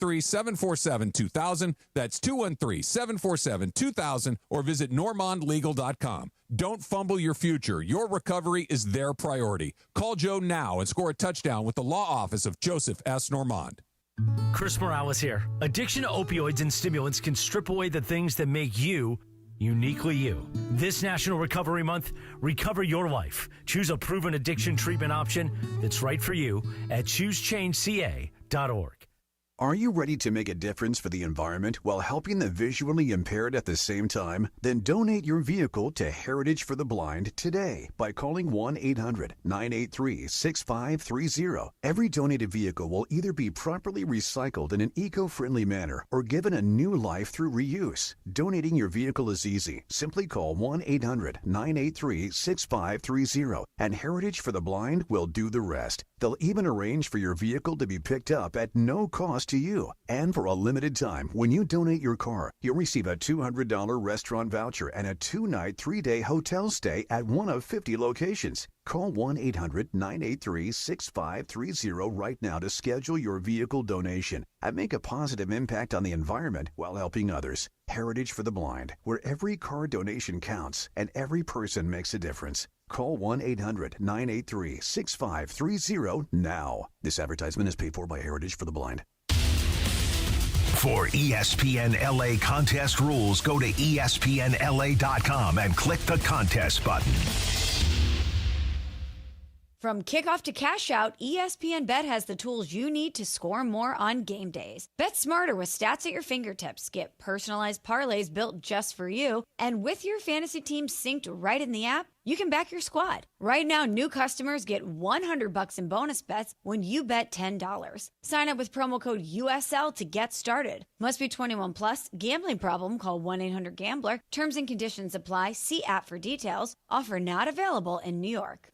213-747-2000. That's 213-747-2000, or visit normandlegal.com. Don't fumble your future. Your recovery is their priority. Call Joe now and score a touchdown with the law office of Joseph S. Normand. Chris Morales here. Addiction to opioids and stimulants can strip away the things that make you uniquely you. This National Recovery Month, recover your life. Choose a proven addiction treatment option that's right for you at choosechangeca.org. Are you ready to make a difference for the environment while helping the visually impaired at the same time? Then donate your vehicle to Heritage for the Blind today by calling 1-800-983-6530. Every donated vehicle will either be properly recycled in an eco-friendly manner or given a new life through reuse. Donating your vehicle is easy. Simply call 1-800-983-6530 and Heritage for the Blind will do the rest. They'll even arrange for your vehicle to be picked up at no cost to you. And for a limited time, when you donate your car, you'll receive a $200 restaurant voucher and a 2-night, 3-day hotel stay at one of 50 locations. Call 1-800-983-6530 right now to schedule your vehicle donation and make a positive impact on the environment while helping others. Heritage for the Blind, where every car donation counts and every person makes a difference. Call 1-800-983-6530 now. This advertisement is paid for by Heritage for the Blind. For ESPN LA contest rules, go to ESPNLA.com and click the contest button. From kickoff to cash out, ESPN Bet has the tools you need to score more on game days. Bet smarter with stats at your fingertips. Get personalized parlays built just for you. And with your fantasy team synced right in the app, you can back your squad. Right now, new customers get $100 in bonus bets when you bet $10. Sign up with promo code USL to get started. Must be 21 plus. Gambling problem? Call 1-800-GAMBLER. Terms and conditions apply. See app for details. Offer not available in New York.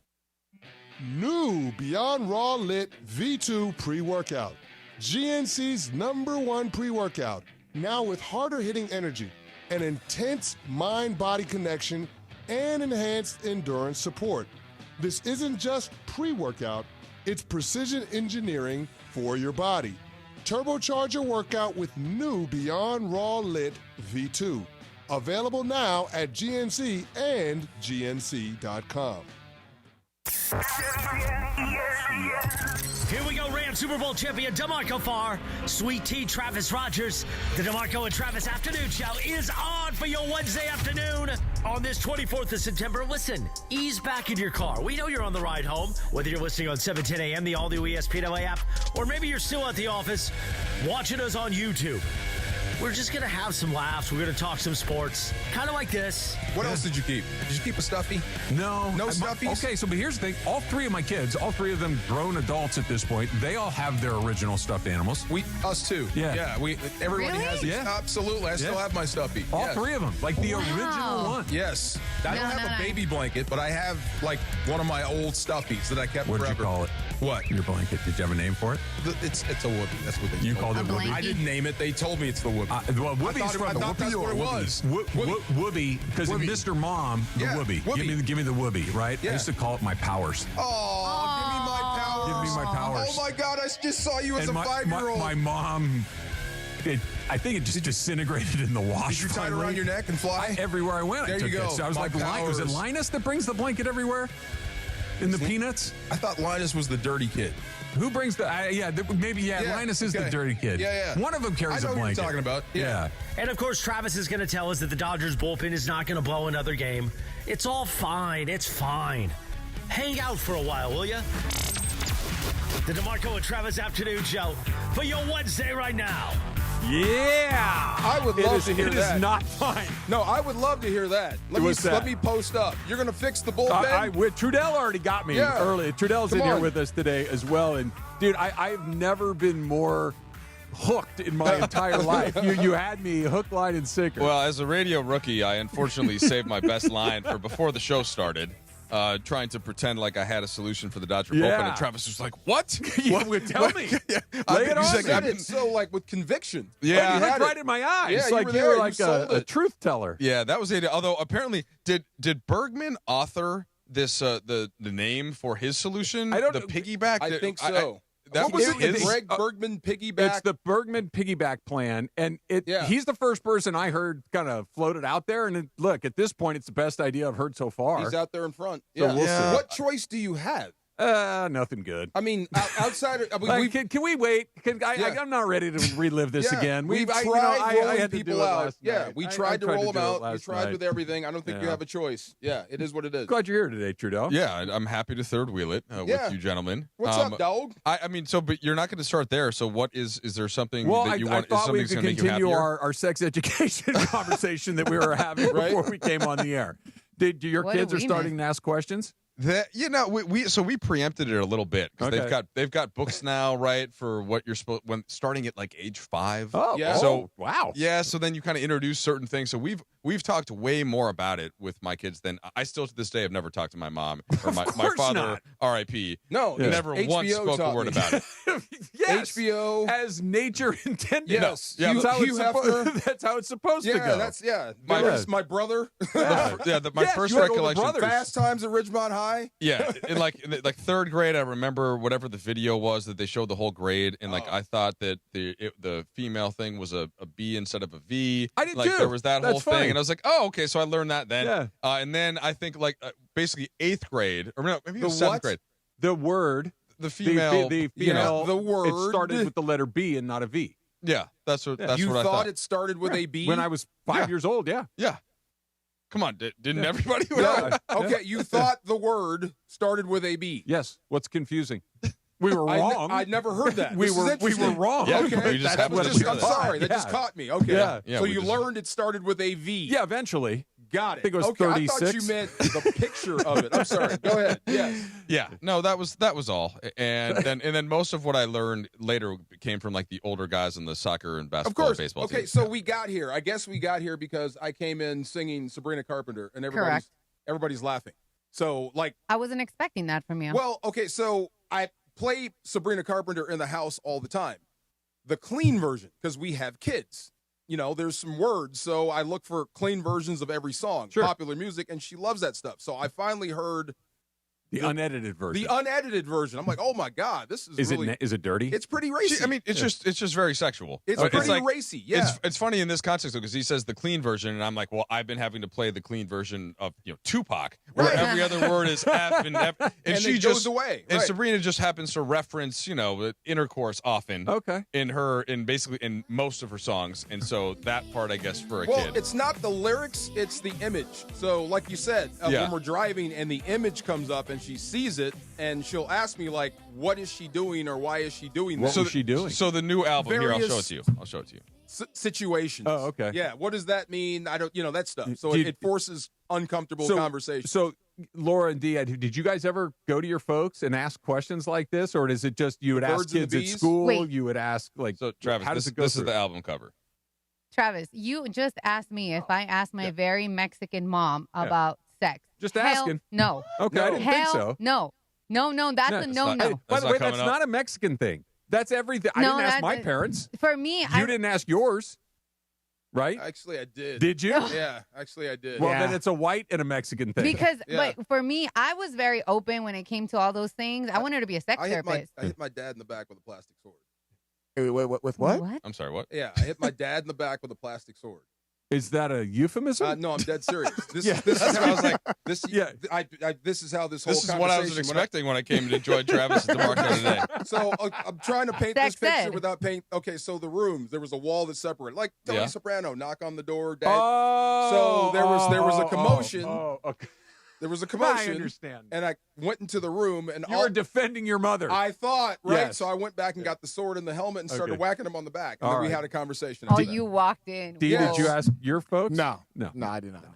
New Beyond Raw Lit V2 pre-workout. GNC's #1 pre-workout. Now with harder hitting energy, an intense mind-body connection, and enhanced endurance support. This isn't just pre-workout, it's precision engineering for your body. Turbocharge your workout with new Beyond Raw Lit V2. Available now at GNC and GNC.com. Here we go, Rams Super Bowl champion DeMarco Farr, Sweet Tea Travis Rogers. The DeMarco and Travis Afternoon Show is on for your Wednesday afternoon on this 24th of September. Listen, ease back in your car. We know you're on the ride home, whether you're listening on 710 AM, the all-new ESPN LA app, or maybe you're still at the office watching us on YouTube. We're just going to have some laughs. We're going to talk some sports, kind of like this. What else did you keep? Did you keep a stuffy? No. No stuffies? Okay, but here's the thing. All three of my kids, all three of them grown adults at this point, they all have their original stuffed animals. Us too. Yeah. Everybody Really? has it. Yeah. Absolutely. I still have my stuffy. All Yes. three of them. Like the original one. Yes. I don't have a baby blanket, but I have like one of my old stuffies that I kept What did forever. you call it? What? Your blanket. Did you have a name for it? It's a whoopee. That's what they You called called it Whoopee? I didn't name it. They told me it's the whoopee. Well, Whoopie's I from the thought that's what it was. Whoopee, because in Whoopee. Mr. Mom, the Yeah, Whoopee. Whoopee. Give me the Whoopee, right? Yeah. I used to call it my powers. Oh, give me my powers. Give me my powers. Oh my God, I just saw you as And a 5-year-old. My mom, I think it just disintegrated in the wash. Did you tie it finally. around your neck and fly? Everywhere I went, There I took you go. it. So I was My like, was it powers. Linus that brings the blanket everywhere? In the Peanuts? I thought Linus was the dirty kid. Who brings the? Linus is the okay. dirty kid. Yeah. One of them carries I know a blanket. what you're talking about. Yeah. And of course, Travis is going to tell us that the Dodgers bullpen is not going to blow another game. It's all fine. It's fine. Hang out for a while, will you? The DeMarco and Travis Afternoon Show for your Wednesday right now. Yeah. I would love to hear that. It is not fine. No, I would love to hear that. Let me post up. You're going to fix the bullpen? Trudell already got me early. Trudell's in here with us today as well. And, dude, I've never been more hooked in my entire life. You had me hook, line, and sinker. Well, as a radio rookie, I unfortunately saved my best line for before the show started. Trying to pretend like I had a solution for the Dodger bullpen, and Travis was like, "What? Tell me. Lay it on me." I did so like with conviction. Yeah, you looked right in my eyes. Yeah, like you were like a truth teller. Yeah, that was it. Although apparently, did Bergman author this the name for his solution? I don't the know. piggyback. I think so. That was was it? his. Greg Bergman piggyback. It's the Bergman piggyback plan, and he's the first person I heard kind of floated out there. And look, at this point, it's the best idea I've heard so far. He's out there in front. So we'll see. What choice do you have? Nothing good. I mean, outside of... I mean, can we wait? I'm not ready to relive this again. We've tried rolling I had to people do it out. last Yeah, night. we tried to roll them out. We tried night. with everything. I don't think you have a choice. Yeah, it is what it is. Glad you're here today, Trudell. Yeah, I'm happy to third wheel it with you gentlemen. What's up, dog? I mean, but you're not going to start there. So what is there something that you want? I thought we is could something continue you our sex education conversation that we were having before we came on the air. Did your kids are starting to ask questions? We preempted it a little bit because they've got books now, right, for what you're supposed when starting at like age 5. Oh, yeah. So wow. Yeah, so then you kind of introduce certain things. So we've talked way more about it with my kids than I still to this day have never talked to my mom or my father, R.I.p. No, never HBO once spoke a word about it. Yes, HBO as nature intended. Yes, that's how it's supposed to go. That's my brother. My first recollection. Fast Times at Ridgemont High. Yeah, in like third grade, I remember whatever the video was that they showed the whole grade, and I thought that the female thing was a B instead of a V. I did too. There was that whole funny. thing, and I was like, oh, okay, so I learned that then. Yeah. And then I think basically 8th grade, or no, maybe it was 7th grade. The word, the female, the female, the word. It started with the letter B and not a V. Yeah, that's what I thought. thought. It started with a B when I was 5 years old. Yeah. Come on, didn't everybody? Okay, you thought the word started with a B. Yes. What's confusing? We were wrong. I never heard that. we were wrong. Yeah, okay, we just I'm sorry. That just caught me. Okay. Yeah. So you learned it started with a V. Yeah, eventually. Got it. I think it was okay, 36. I thought you meant the picture of it. I'm sorry. Go ahead. Yes. Yeah. No, that was all. And then most of what I learned later came from like the older guys in the soccer and basketball and baseball Okay, teams. so we got here. I guess we got here because I came in singing Sabrina Carpenter and everybody's laughing. So I wasn't expecting that from you. Well, okay, so I play Sabrina Carpenter in the house all the time. The clean version, because we have kids. There's some words, so I look for clean versions of every song, popular music, and she loves that stuff. So I finally heard the unedited version. The unedited version. I'm like, oh my god, this is really. Is it dirty? It's pretty racy. I mean, it's just very sexual. It's pretty racy. Yeah. It's funny in this context though because he says the clean version, and I'm like, well, I've been having to play the clean version of Tupac, where every other word is F and F, and she it just goes away. And Sabrina just happens to reference intercourse often. Okay. In basically in most of her songs, and so that part I guess for a kid. Well, it's not the lyrics, it's the image. So like you said, when we're driving and the image comes up and she sees it. And she'll ask me, what is she doing or why is she doing that? What was she doing? So the new album, here, I'll show it to you. Situations. Oh, okay. Yeah, what does that mean? I don't, that stuff. So it forces uncomfortable conversation. So, Laura and Dee, did you guys ever go to your folks and ask questions like this? Or is it just you would ask kids at school? Wait. You would ask, so Travis, how does it go this is the album cover. Travis, you just asked me if I asked my very Mexican mom about sex. Just asking. No. Okay, I didn't think so. No, that's a no-no. By the way, that's not a Mexican thing. That's everything. I didn't ask my parents. For me, you didn't ask yours, right? Actually, I did. Did you? Yeah, actually, I did. Well, then it's a white and a Mexican thing. Because, but for me, I was very open when it came to all those things. I wanted to be a sex therapist. I hit my dad in the back with a plastic sword. Wait, with what? I'm sorry, what? Yeah, I hit my dad in the back with a plastic sword. Is that a euphemism? No, I'm dead serious. This is how I was like, this is how this whole This is what I was expecting when I came to join Travis and DeMarco today. So I'm trying to paint this picture without paint. Okay, so the rooms, there was a wall that separated, like Tony Soprano, knock on the door, dad. So there was a commotion. Okay. There was a commotion. I understand. And I went into the room and you were defending your mother. I thought, right? Yes. So I went back and got the sword and the helmet and started whacking him on the back. And then we had a conversation. You walked in. Dee, did you ask your folks? No, I did not. No.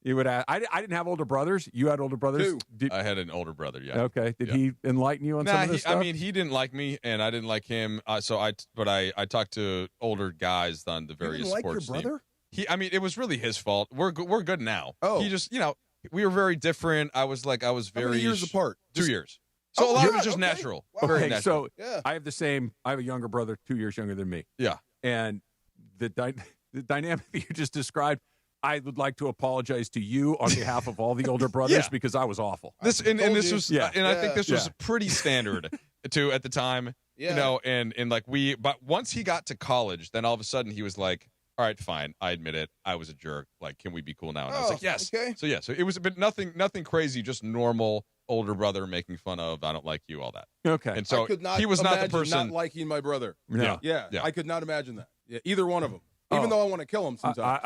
You would ask. I didn't have older brothers. You had older brothers? I had an older brother, yeah. Okay. Did he enlighten you on some of this stuff? I mean, he didn't like me, and I didn't like him. I talked to older guys on the various sports teams. You didn't like your brother? I mean, it was really his fault. We're good now. Oh. He just, we were very different. I was very How many years apart? 2 years. So a lot of it was just natural. Wow. Very Okay, natural. so I have I have a younger brother, 2 years younger than me. Yeah. And the dynamic you just described, I would like to apologize to you on behalf of all the older brothers because I was awful. And I think this was pretty standard. too at the time. Yeah. You know, and like but once he got to college, then all of a sudden he was like, all right, fine, I admit it, I was a jerk. Like, can we be cool now? And I was like, yes. Okay. So it was a bit nothing crazy, just normal older brother making fun of, I don't like you, all that. Okay. And so I could not he was not the person not liking my brother. No. Yeah. I could not imagine that. Yeah, either one of them. Even though I want to kill him sometimes.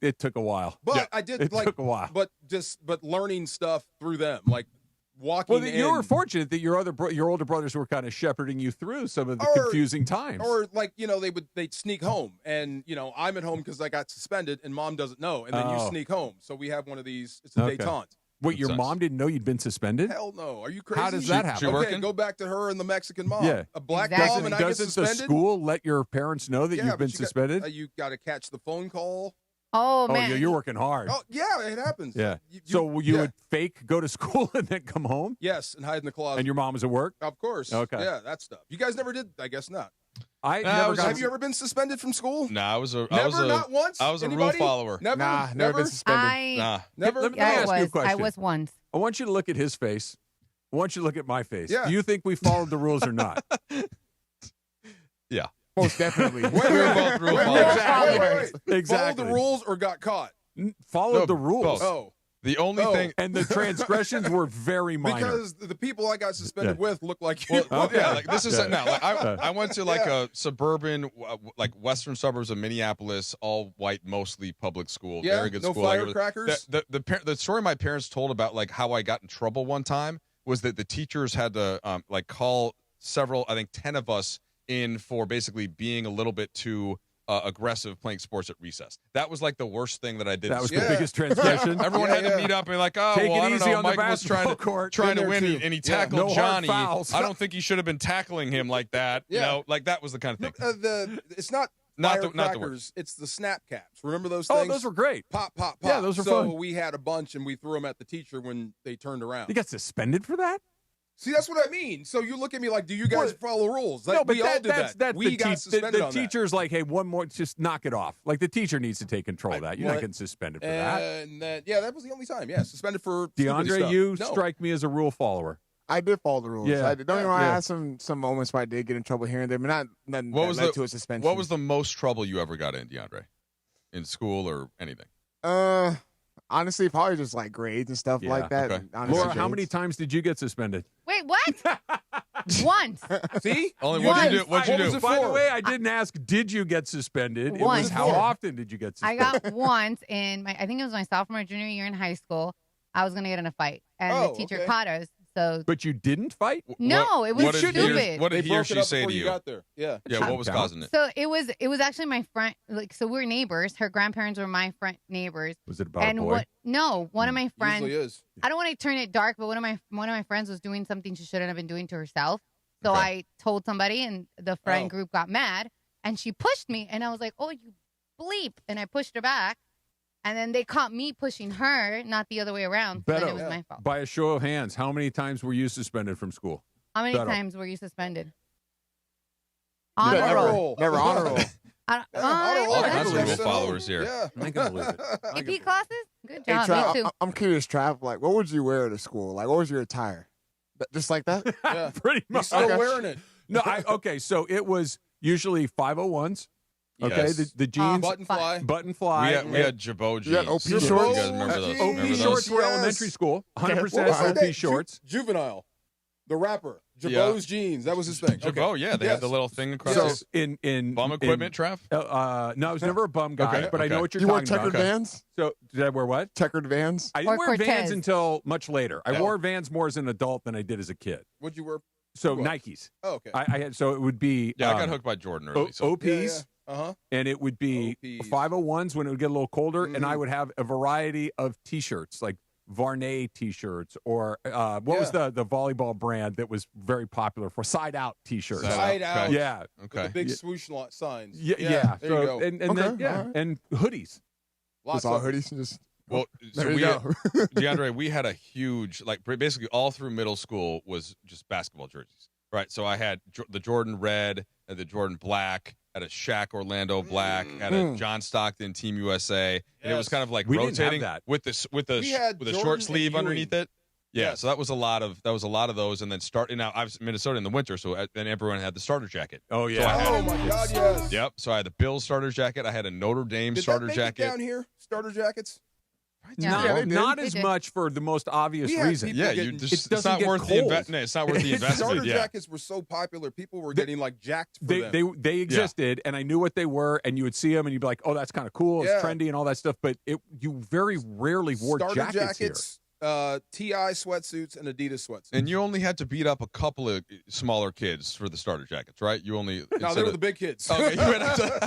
It took a while. But I did it took a while. But learning stuff through them, like walking. Well, you were fortunate that your older brothers were kind of shepherding you through some of the confusing times. Or like, they'd sneak home, and I'm at home because I got suspended, and mom doesn't know, and then you sneak home. So we have one of these. It's a détente. Wait, your mom didn't know you'd been suspended? Hell no. Are you crazy? How does that happen? Okay, go back to her and the Mexican mom. Yeah. A black mom and I get suspended? Doesn't the school let your parents know that you've been suspended? You got to catch the phone call. Oh, man. Oh, you're working hard. Oh, yeah, it happens. Yeah. So you would fake go to school and then come home? Yes, and hide in the closet. And your mom was at work? Of course. Okay. Yeah, that stuff. You guys never did? I guess not. Have you ever been suspended from school? Nah, not once. I was Anybody? a rule follower. Never been suspended. Never. Let me ask you a question. I was once. I want you to look at his face. I want you to look at my face. Yeah. Do you think we followed the rules or not? Yeah. Most definitely. Wait. Exactly. Followed the rules or got caught? Followed the rules. Both. Oh. The only thing, and the transgressions were very minor. Because the people I got suspended with look like you. Yeah, like this is now. Like I went to like a suburban, like western suburbs of Minneapolis, all white, mostly public school, very good no school. firecrackers. The story my parents told about like how I got in trouble one time was that the teachers had to like call several, I think 10 of us in for basically being a little bit too aggressive playing sports at recess. That was like the worst thing that I did. That was the biggest transgression. Everyone had to meet up and be like, oh, Take well, it I don't easy know. on the Mike was basketball trying to win, too. and he tackled No hard Johnny. fouls. I don't think he should have been tackling him like that. Yeah. You know, like that was the kind of thing. It's not firecrackers. It's the snap caps. Remember those things? Oh, those were great. Pop, pop, pop. Yeah, those were so fun. we had a bunch, and we threw them at the teacher when they turned around. You got suspended for that? See, that's what I mean. So you look at me like, do you guys follow rules? Like, No, but we all did that. We got suspended the on teacher's like, hey, one more, just knock it off. Like the teacher needs to take control of that. You're not getting suspended for that. And that was the only time. Yeah, suspended for DeAndre, you strike me as a rule follower. I did follow the rules. Yeah. I did. Don't get me wrong. I had some moments where I did get in trouble here and there, but not nothing that led to a suspension. What was the most trouble you ever got in, DeAndre, in school or anything? Honestly, probably just like grades and stuff like that. Okay. Honestly, Laura, how many times did you get suspended? Wait, what? Once. See? Only what'd you do? What'd you do? By the way, I didn't ask, did you get suspended? It Once. was how often did you get I suspended? got once in I think it was my sophomore or junior year in high school. I was going to get in a fight, and the teacher caught us. So But you didn't fight? no, it was stupid. What did he or she say to before you? Got there. Yeah. Yeah, what was causing it? So it was actually my friend. Like, so we're neighbors. Her grandparents were my friend neighbors. Was it about a boy? One of my friends. Usually is. I don't want to turn it dark, but one of my friends was doing something she shouldn't have been doing to herself. So I told somebody, and the friend group got mad, and she pushed me, and I was like, "Oh, you bleep!" And I pushed her back, and then they caught me pushing her, not the other way around. So then it was my fault. By a show of hands, how many times were you suspended from school? How many times were you suspended? On Never a roll. Never honor roll. All kinds of rule followers here. Yeah. I can believe it. AP classes? Good Hey, job. Trav, Me too. I'm curious, Trav. Like, what would you wear to school? Like, what was your attire? Just like that? Yeah. Pretty much. He's still wearing it. No, okay, so it was usually 501s. Okay, Yes. the jeans, Button fly. We had Jabot jeans. You had OP You shorts? guys remember those? OP Remember shorts those? were Yes. elementary school. 100% What was OP shorts. Juvenile. The rapper. Jabot's jeans. That was his thing. Jabot, yeah, they had the little thing across So his in bum equipment, Trav? No, I was never a bum guy, Okay, but I know okay. what you're You wore talking about. checkered Vans? So did I wear what? Checkered Vans? I didn't Or wear Vans Cortez. until much later. I Yeah. wore Vans more as an adult than I did as a kid. What'd you wear? So What? Nikes. Oh, okay. I had, so it would be Yeah, I got hooked by Jordan early. So. OPs. Uh-huh. And it would be OPs. 501s when it would get a little colder, and I would have a variety of T-shirts, like Varney T-shirts, or what was the volleyball brand that was very popular for Side Out T-shirts? Side out. Okay. Yeah. With the big swoosh signs. Yeah. There So, you go. And Okay, then, yeah, all right. and hoodies. Lots Just all of hoodies and just... Well, so There you we, go. DeAndre, we had a huge, like basically all through middle school was just basketball jerseys, right? So I had the Jordan red and the Jordan black, had a Shaq Orlando black, had a John Stockton Team USA, and it was kind of like We didn't have rotating that. with a We had short Jordan sleeve and underneath it. Yeah, so that was a lot of those, and then now I was in Minnesota in the winter, so then everyone had the starter jacket. Oh yeah. Oh my God, yes. Yep. So I had the Bills starter jacket. I had a Notre Dame starter jacket. Did that make it down here? Starter jackets? Yeah. Not as much for the most obvious reason. Yeah, it's not worth the investment. It's not worth the investment. Starter jackets were so popular, people were getting like jacked for them. They existed, and I knew what they were, and you would see them, and you'd be like, "Oh, that's kind of cool. It's trendy, and all that stuff." But you very rarely wore starter jackets here. TI sweatsuits and Adidas sweatsuits. And you only had to beat up a couple of smaller kids for the starter jackets, right? You only they were the big kids. Okay,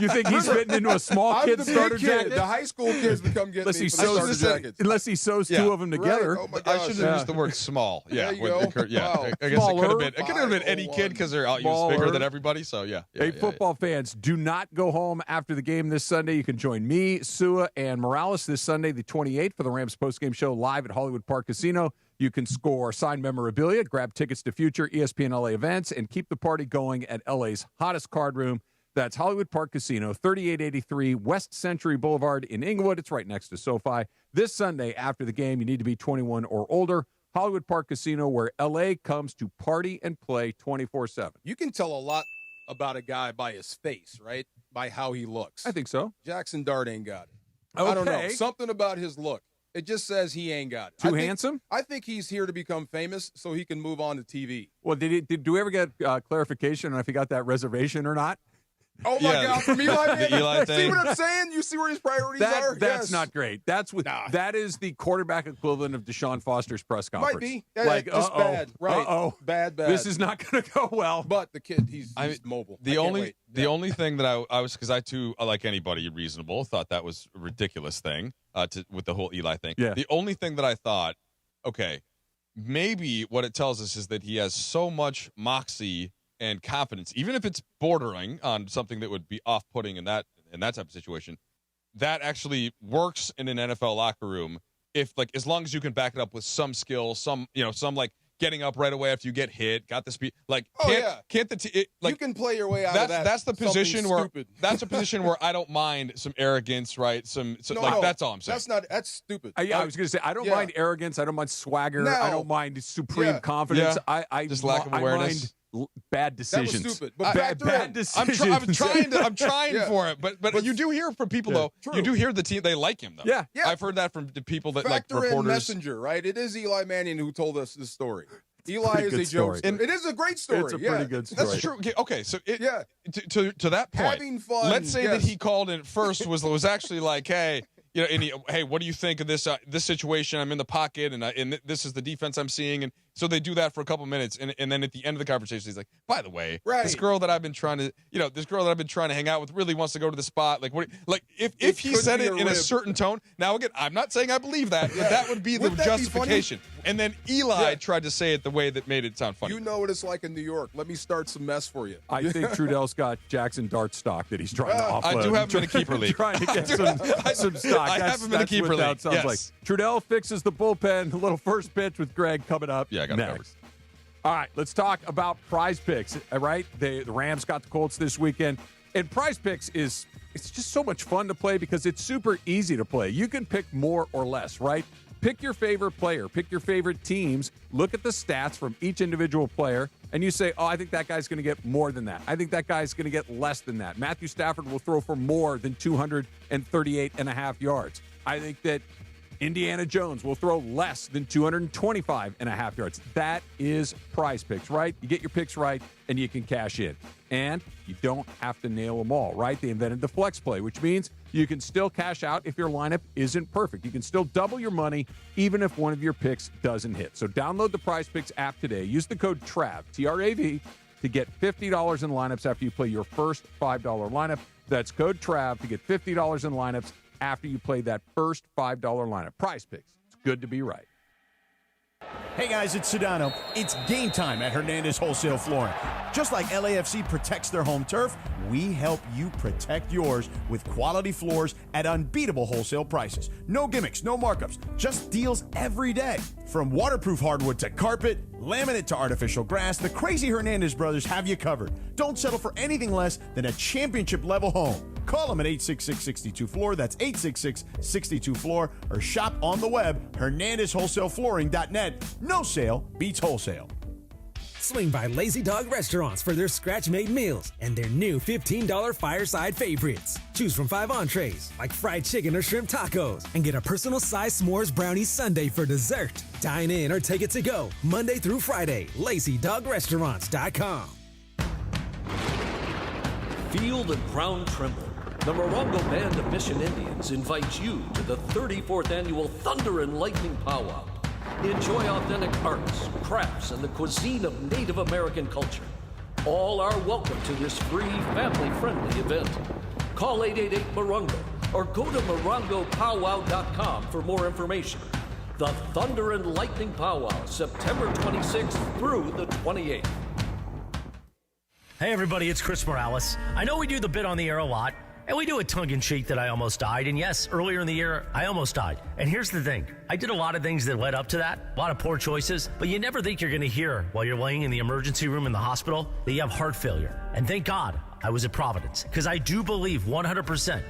you think he's fitting into a small kid's starter jacket? The high school kids would come get me for the starter jackets. Unless he sews two of them together. Right. Oh my gosh. I should have used the word small. Yeah, there you go. Wow. I guess it could have been any kid because they're bigger than everybody. So hey, football fans, do not go home after the game this Sunday. You can join me, Sua, and Morales this Sunday, the 28th, for the Rams postgame show live at Hollywood Park Casino. You can score signed memorabilia, grab tickets to future ESPN LA events, and keep the party going at LA's hottest card room. That's Hollywood Park Casino, 3883 West Century Boulevard in Inglewood. It's right next to SoFi. This Sunday after the game, you need to be 21 or older. Hollywood Park Casino, where LA comes to party and play 24/7. You can tell a lot about a guy by his face, right? By how he looks. I think so. Jackson Dart ain't got it. Okay. I don't know. Something about his look. It just says he ain't got it. Too handsome? I think he's here to become famous so he can move on to TV. Well, did we ever get clarification on if he got that reservation or not? Oh, my God, from Eli? The Eli thing. See what I'm saying? You see where his priorities are? That's not great. That is the quarterback equivalent of Deshaun Foster's press conference. Might be. Like, just bad. Right. Bad. This is not going to go well. But the kid, he's mobile. The only thing that I was, because I too, like anybody reasonable, thought that was a ridiculous thing with the whole Eli thing. Yeah. The only thing that I thought, okay, maybe what it tells us is that he has so much moxie and confidence, even if it's bordering on something that would be off-putting in that type of situation, that actually works in an NFL locker room. If as long as you can back it up with some skill, some like getting up right away after you get hit, got the speed, can't you can play your way out of that. That's the position where that's a position where I don't mind some arrogance, right? That's all I'm saying. That's stupid. I was going to say I don't mind arrogance. I don't mind swagger. I don't mind supreme confidence. I just lack of awareness. Bad decisions. That was stupid. But bad decisions. I'm trying for it, but you do hear from people though. True. You do hear the team they like him though. Yeah. I've heard that from the people that Factor like reporters. In Messenger, right? It is Eli Manning who told us this story. Eli is a joke. And it is a great story. It's a pretty good story. That's true. Okay, so to that point, having fun. Let's say that he called in first was actually like, hey. Hey, what do you think of this situation? I'm in the pocket, and this is the defense I'm seeing, and so they do that for a couple minutes, and then at the end of the conversation, he's like, by the way, this girl that I've been trying to hang out with really wants to go to the spot. If he said it in a certain tone. Now again, I'm not saying I believe that, but that would be the justification. And then Eli tried to say it the way that made it sound funny. You know what it's like in New York. Let me start some mess for you. I think Trudell's got Jackson Dart stock that he's trying to offload. I do have him in a keeper league. Trying to get some stock. I have him in a keeper league. Sounds like Trudell fixes the bullpen. A little first pitch with Greg coming up. Yeah, I got it covered. All right, let's talk about Prize Picks. All right, the Rams got the Colts this weekend, and Prize Picks it's just so much fun to play because it's super easy to play. You can pick more or less, right? Pick your favorite player, pick your favorite teams, look at the stats from each individual player, and you say, oh, I think that guy's going to get more than that. I think that guy's going to get less than that. Matthew Stafford will throw for more than 238.5 yards. I think that Indiana Jones will throw less than 225.5 yards. That is Prize Picks, right? You get your picks right, and you can cash in. And you don't have to nail them all, right? They invented the flex play, which means you can still cash out if your lineup isn't perfect. You can still double your money even if one of your picks doesn't hit. So download the Prize Picks app today. Use the code TRAV, T-R-A-V, to get $50 in lineups after you play your first $5 lineup. That's code TRAV to get $50 in lineups after you play that first $5 lineup. Prize Picks. It's good to be right. Hey guys, it's Sedano. It's game time at Hernandez Wholesale Flooring. Just like LAFC protects their home turf, we help you protect yours with quality floors at unbeatable wholesale prices. No gimmicks, no markups, just deals every day. From waterproof hardwood to carpet, laminate to artificial grass, the crazy Hernandez brothers have you covered. Don't settle for anything less than a championship level home. Call them at 866-62-FLOOR. That's 866-62-FLOOR. Or shop on the web, HernandezWholesaleFlooring.net. No sale beats wholesale. Swing by Lazy Dog Restaurants for their scratch-made meals and their new $15 fireside favorites. Choose from 5 entrees, like fried chicken or shrimp tacos, and get a personal-sized s'mores brownie sundae for dessert. Dine in or take it to go, Monday through Friday. LazyDogRestaurants.com. Feel the ground tremble. The Morango Band of Mission Indians invites you to the 34th Annual Thunder and Lightning Pow-wow. Enjoy authentic arts, crafts, and the cuisine of Native American culture. All are welcome to this free, family-friendly event. Call 888-MORONGO or go to MorangoPow-wow.com for more information. The Thunder and Lightning Pow-wow, September 26th through the 28th. Hey everybody, it's Chris Morales. I know we do the bit on the air a lot, and we do it tongue-in-cheek that I almost died. And yes, earlier in the year, I almost died. And here's the thing. I did a lot of things that led up to that, a lot of poor choices, but you never think you're going to hear while you're laying in the emergency room in the hospital that you have heart failure. And thank God I was at Providence, because I do believe 100%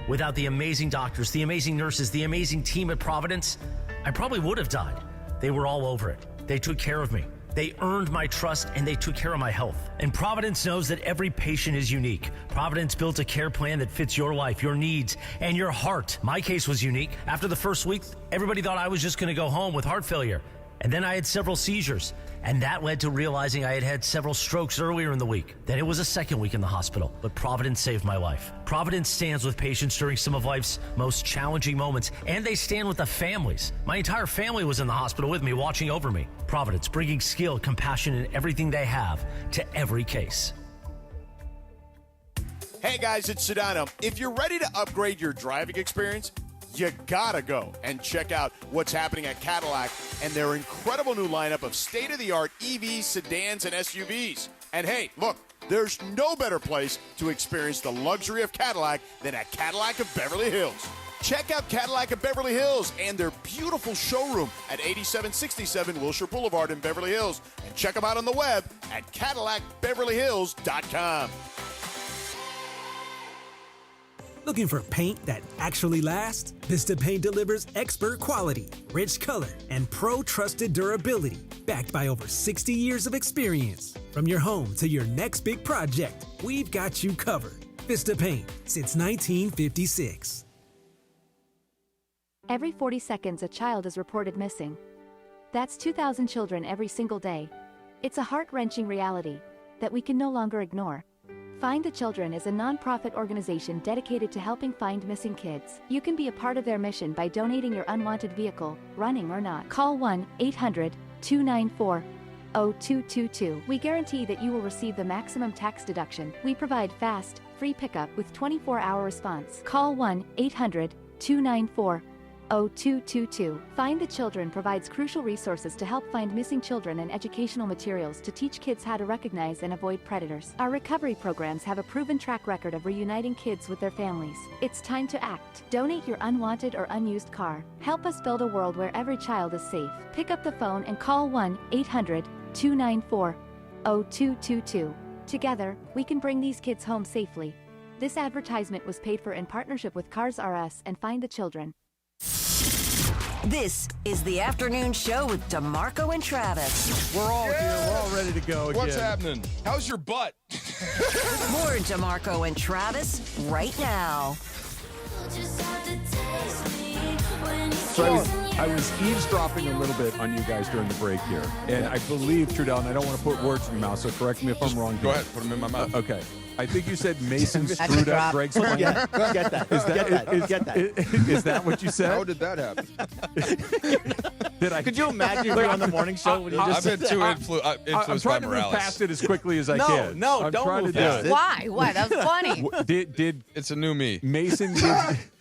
without the amazing doctors, the amazing nurses, the amazing team at Providence, I probably would have died. They were all over it. They took care of me. They earned my trust, and they took care of my health. And Providence knows that every patient is unique. Providence built a care plan that fits your life, your needs, and your heart. My case was unique. After the first week, everybody thought I was just going to go home with heart failure. And then I had several seizures. And that led to realizing I had had several strokes earlier in the week. Then it was a second week in the hospital. But Providence saved my life. Providence stands with patients during some of life's most challenging moments. And they stand with the families. My entire family was in the hospital with me, watching over me. Providence, bringing skill, compassion, and everything they have to every case. Hey guys, it's Sedano. If you're ready to upgrade your driving experience, you gotta go and check out what's happening at Cadillac and their incredible new lineup of state-of-the-art EVs, sedans, and SUVs. And hey, look, there's no better place to experience the luxury of Cadillac than at Cadillac of Beverly Hills. Check out Cadillac of Beverly Hills and their beautiful showroom at 8767 Wilshire Boulevard in Beverly Hills. And check them out on the web at CadillacBeverlyHills.com. Looking for paint that actually lasts? Vista Paint delivers expert quality, rich color, and pro-trusted durability, backed by over 60 years of experience. From your home to your next big project, we've got you covered. Vista Paint, since 1956. Every 40 seconds, a child is reported missing. That's 2,000 children every single day. It's a heart-wrenching reality that we can no longer ignore. Find the Children is a non-profit organization dedicated to helping find missing kids. You can be a part of their mission by donating your unwanted vehicle, running or not. Call 1-800-294-0222. We guarantee that you will receive the maximum tax deduction. We provide fast, free pickup with 24-hour response. Call 1-800-294-0222. Find the Children provides crucial resources to help find missing children and educational materials to teach kids how to recognize and avoid predators. Our recovery programs have a proven track record of reuniting kids with their families. It's time to act. Donate your unwanted or unused car. Help us build a world where every child is safe. Pick up the phone and call 1-800-294-0222. Together, we can bring these kids home safely. This advertisement was paid for in partnership with Cars R Us and Find the Children. This is the afternoon show with DeMarco and Travis. We're all here. We're all ready to go again. What's happening? How's your butt? More DeMarco and Travis right now. So I was eavesdropping a little bit on you guys during the break here. And I believe, Trudell, and I don't want to put words in your mouth, so correct me if I'm wrong. Go ahead. Put them in my mouth. Okay. I think you said Mason screwed up Greg's plan. Get that. Is that what you said? How did that happen? Could you imagine if you're on the morning show when you just I've been too influenced I'm trying by to move Morales. past it as quickly as I can. No, don't move past it. Why? What? That was funny. Did It's a new me. Mason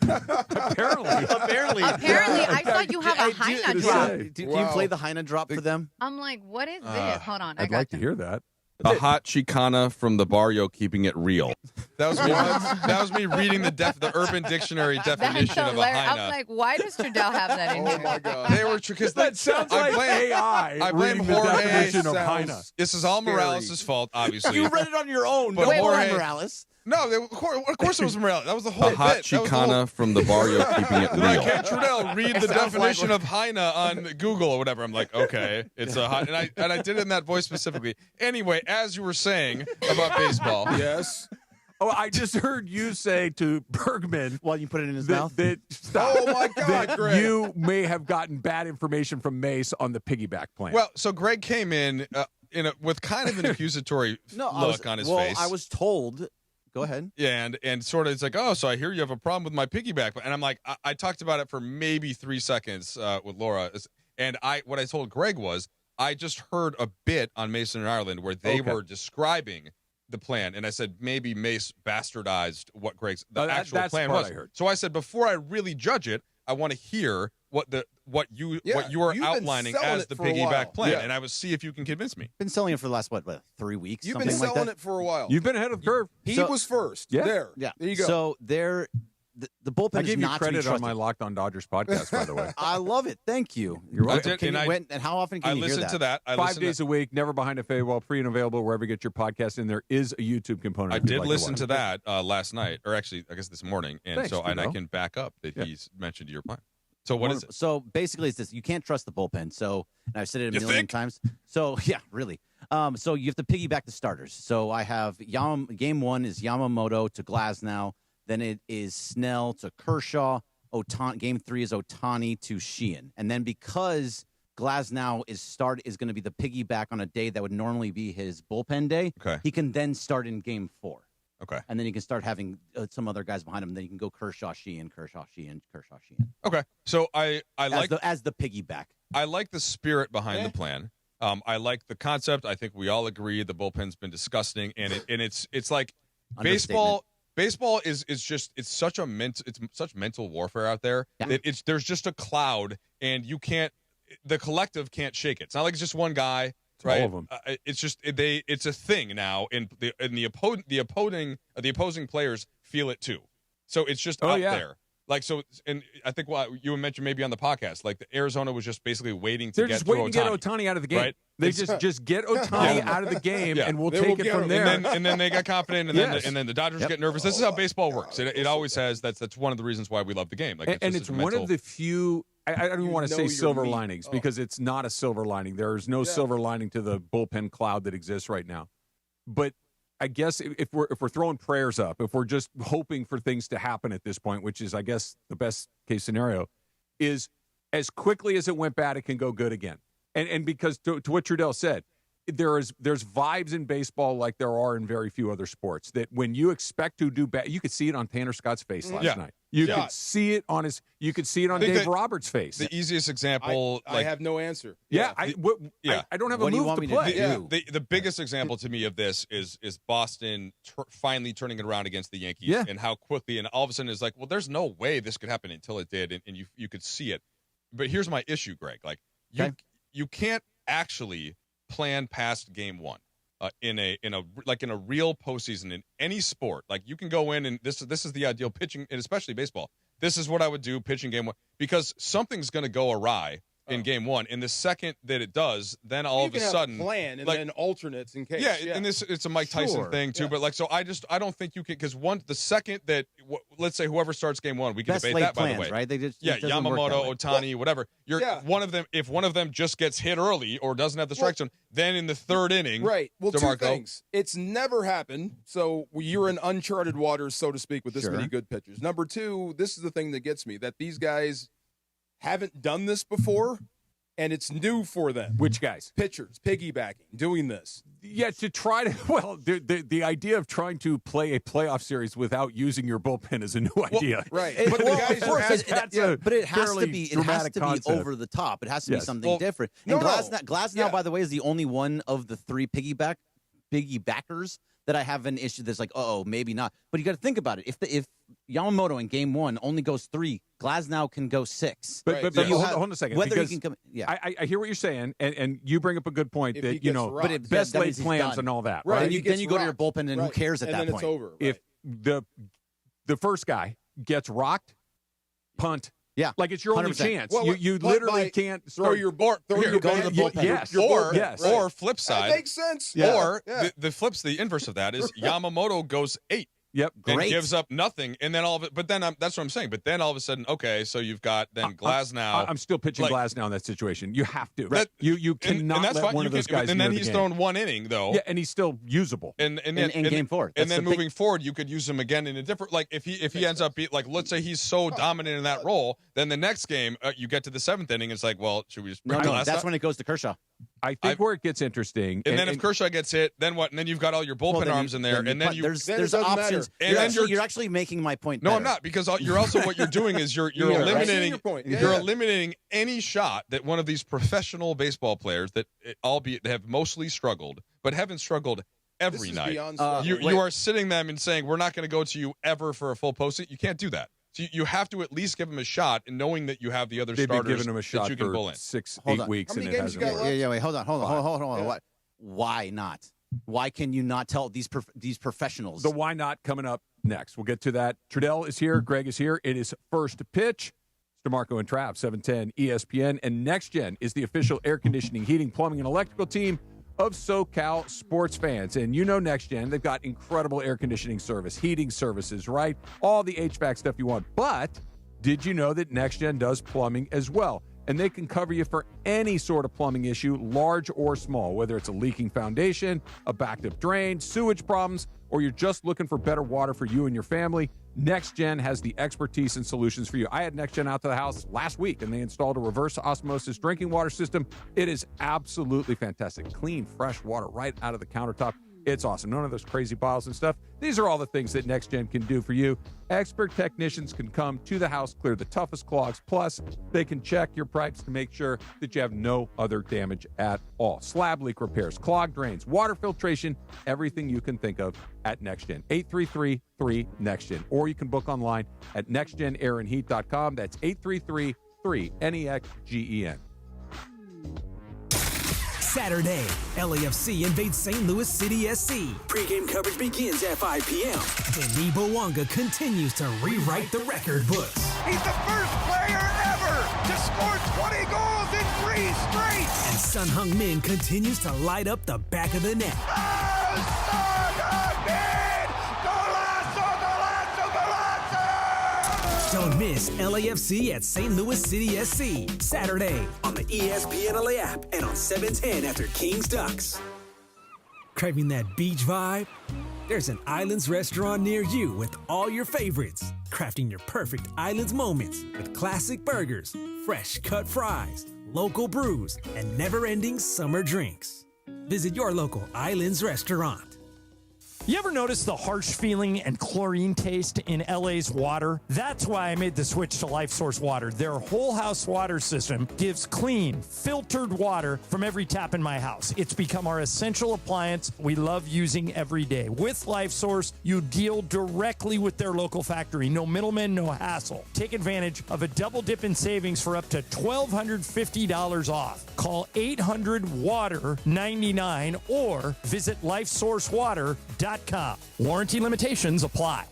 apparently. Apparently, I thought you have a Heine drop. Do you play the Heine drop for them? I'm like, what is this? Hold on. I'd like to hear that. A hot Chicana from the barrio, keeping it real. That was me. That was me reading the Urban Dictionary definition of a hilarious. Heine. I'm like, why does Trudell have that in here? Oh my God. They were because That sounds like AI. I blame reading the Jorge. definition of Heine. This is all Morales' fault, obviously. You read it on your own. But Don't Jorge- blame Morales. No, of course it was morality. That was the whole A hot bit. Chicana from the barrio keeping it real. Like, hey, Trudell, read the definition of Heine on Google or whatever. I'm like, okay, it's a hot, and I did it in that voice specifically. Anyway, as you were saying about baseball, yes. Oh, I just heard you say to Bergman while you put it in his mouth. Stop, oh my God, that Greg! You may have gotten bad information from Mace on the piggyback plan. Well, so Greg came in with kind of an accusatory look on his face. I was told. Go ahead. Yeah, and sort of it's like, oh, so I hear you have a problem with my piggyback, and I'm like, I talked about it for maybe 3 seconds with Laura, and what I told Greg was I just heard a bit on Mason and Ireland where they were describing the plan, and I said maybe Mace bastardized what Greg's actual plan was. So I said before I really judge it, I want to hear what you are outlining as the piggyback plan, and I will see if you can convince me. Been selling it for the last 3 weeks. You've been selling it for a while. You've been ahead of the curve. He was first. Yeah. There you go. So the bullpen I gave is you not credit to be on my Locked On Dodgers podcast, by the way. I love it. Thank you. You're welcome. And how often can you hear that? I listen to that. 5 days a week, never behind a paywall, free and available wherever you get your podcast. And there is a YouTube component. I did listen to that last night, or actually, I guess this morning, and Thanks, and I can back up that he's mentioned your plan. So what is it? So basically, it's this: you can't trust the bullpen. So and I've said it a million times. So yeah, really. So you have to piggyback the starters. So I have game 1 is Yamamoto to Glasnow. Then it is Snell to Kershaw. Game 3 is Ohtani to Sheehan. And then because Glasnow is going to be the piggyback on a day that would normally be his bullpen day, he can then start in game 4. Okay. And then you can start having some other guys behind him. Then you can go Kershaw, Sheehan, Kershaw, Sheehan, Kershaw, Sheehan. Okay. So I like as the piggyback. I like the spirit behind the plan. I like the concept. I think we all agree the bullpen's been disgusting, and it's like baseball. Baseball is just it's such mental warfare out there that there's just a cloud, and the collective can't shake it. It's not like it's just one guy, right? All of them. It's just it's a thing now, and the opposing players feel it too. So it's just out there. Like, so, and I think what you mentioned maybe on the podcast, like Arizona was just basically waiting to get Ohtani out of the game. Right? They just get Ohtani out of the game, and we'll take it from there. And then they got confident, and then the Dodgers get nervous. This is how baseball works. It always has. That's one of the reasons why we love the game. Like, it's one of the few. I don't even want to say silver linings because it's not a silver lining. There is no silver lining to the bullpen cloud that exists right now. But I guess if we're throwing prayers up, if we're just hoping for things to happen at this point, which is, I guess, the best case scenario, is as quickly as it went bad, it can go good again. And because to what Trudell said, there's vibes in baseball like there are in very few other sports. That when you expect to do bad, you could see it on Tanner Scott's face last night. You could see it on you could see it on Dave Roberts' face. The easiest example, I have no answer. I don't have a move to play. The biggest example to me of this is Boston finally turning it around against the Yankees, and how quickly, and all of a sudden it's like, well, there's no way this could happen until it did, and you could see it. But here's my issue, Greg. Like you can't actually plan past game 1 in a real postseason in any sport. Like, you can go in, and this is the ideal pitching, and especially baseball. This is what I would do pitching game 1, because something's going to go awry in game 1. And the second that it does, then all of a sudden, plan and then alternates in case. Yeah, and it's a Mike Tyson thing too. But so I don't think you can, because the second that let's say whoever starts game 1, we can debate that, by the way. Right? Yamamoto, Ohtani, whatever. One of them, if one of them just gets hit early or doesn't have the strike zone, then in the third inning, right? Well, DeMarco, 2 things. It's never happened, so you're in uncharted waters, so to speak, with this many good pitchers. Number 2, this is the thing that gets me, that these guys haven't done this before, and it's new for them. Which guys? Pitchers, piggybacking, doing this. Yeah, to try to, the idea of trying to play a playoff series without using your bullpen is a new idea. Right. But it has to be over the top. It has to be something different. And Glasnow, by the way, is the only one of the 3 piggybackers that I have an issue that's like, maybe not. But you got to think about it. If Yamamoto in game 1 only goes 3, Glasnow can go 6. But hold on a second. Whether he can come, I hear what you're saying, and you bring up a good point that best laid plans and all that, right? Right. Then you go to your bullpen, and who cares at that point? It's over. Right. If the first guy gets rocked, punt. Yeah, like it's your 100%. Only chance. Well, you literally can't throw your go to the bullpen. Yes, or flip side. That makes sense. Or the inverse of that is Yamamoto goes 8. Yep. And gives up nothing. And then all of it, but then that's what I'm saying. But then all of a sudden, okay, so you've got then Glasnow. I'm still pitching Glasnow in that situation. You have to. Right? You cannot let fine. one of those guys. And then he's the thrown one inning though. Yeah, and he's still usable. And in game 4. And then moving forward, you could use him again in a different. Like if he ends up let's say he's so dominant in that role, then the next game you get to the 7th inning, it's like, well, should we just no? That's when it goes to Kershaw. I think where it gets interesting. And then if Kershaw gets hit, then what? And then you've got all your bullpen arms in there, and then there's options. And you're actually making my point. No, better. I'm not, because you're also what you're doing is you're eliminating eliminating any shot that one of these professional baseball players that albeit they have mostly struggled, but haven't struggled every night. You are sitting them and saying, we're not going to go to you ever for a full postseason. You can't do that. So you have to at least give him a shot, and knowing that you have the other They've starters been giving him a shot that you can for bull in. 6-8 weeks. How many and games you got left? Yeah, wait, hold on. Yeah. Why not? Why can you not tell these professionals? The why not coming up next. We'll get to that. Trudell is here. Greg is here. It is First Pitch. It's DeMarco and Travis, 710 ESPN. And NextGen is the official air conditioning, heating, plumbing, and electrical team of SoCal sports fans. And you know NextGen, they've got incredible air conditioning service, heating services, right? All the HVAC stuff you want. But did you know that NextGen does plumbing as well? And they can cover you for any sort of plumbing issue, large or small, whether it's a leaking foundation, a backed up drain, sewage problems, or you're just looking for better water for you and your family. NextGen has the expertise and solutions for you. I had NextGen out to the house last week, and they installed a reverse osmosis drinking water system. It is absolutely fantastic. Clean, fresh water right out of the countertop. It's awesome. None of those crazy bottles and stuff. These are all the things that NextGen can do for you. Expert technicians can come to the house, clear the toughest clogs. Plus, they can check your pipes to make sure that you have no other damage at all. Slab leak repairs, clog drains, water filtration, everything you can think of at NextGen. 833-3NEXTGen. Or you can book online at nextgenairandheat.com. That's 833-3NEXGEN. Saturday, LAFC invades St. Louis City SC. Pre-game coverage begins at 5 p.m. Denis Bouanga continues to rewrite the record books. He's the first player ever to score 20 goals in 3 straight. And Sun Hung Min continues to light up the back of the net. Don't miss LAFC at St. Louis City SC, Saturday on the ESPN LA app and on 710 after Kings Ducks. Craving that beach vibe? There's an Islands restaurant near you with all your favorites. Crafting your perfect Islands moments with classic burgers, fresh cut fries, local brews, and never-ending summer drinks. Visit your local Islands restaurant. You ever notice the harsh feeling and chlorine taste in LA's water? That's why I made the switch to LifeSource Water. Their whole house water system gives clean, filtered water from every tap in my house. It's become our essential appliance we love using every day. With LifeSource, you deal directly with their local factory. No middlemen, no hassle. Take advantage of a double dip in savings for up to $1,250 off. Call 800-WATER-99 or visit lifesourcewater.com. Warranty limitations apply.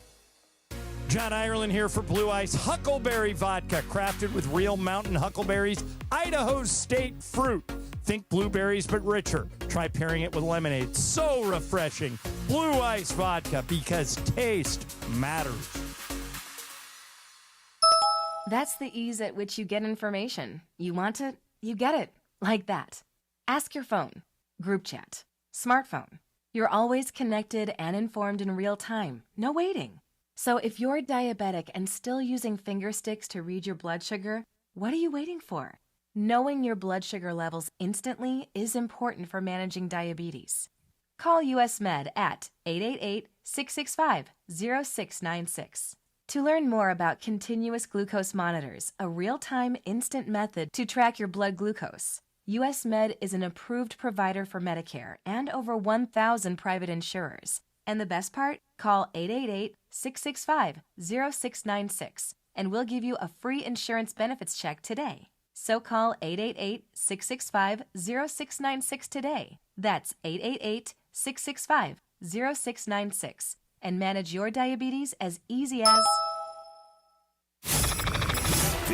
John Ireland here for Blue Ice Huckleberry Vodka, crafted with real mountain huckleberries, Idaho state fruit. Think blueberries, but richer. Try pairing it with lemonade. So refreshing. Blue Ice Vodka, because taste matters. That's the ease at which you get information. You want it, you get it. Like that. Ask your phone. Group chat. Smartphone. You're always connected and informed in real time. No waiting. So if you're diabetic and still using finger sticks to read your blood sugar, what are you waiting for? Knowing your blood sugar levels instantly is important for managing diabetes. Call US Med at 888-665-0696. To learn more about continuous glucose monitors, a real-time instant method to track your blood glucose, US Med is an approved provider for Medicare and over 1,000 private insurers. And the best part? Call 888-665-0696 and we'll give you a free insurance benefits check today. So call 888-665-0696 today. That's 888-665-0696 and manage your diabetes as easy as...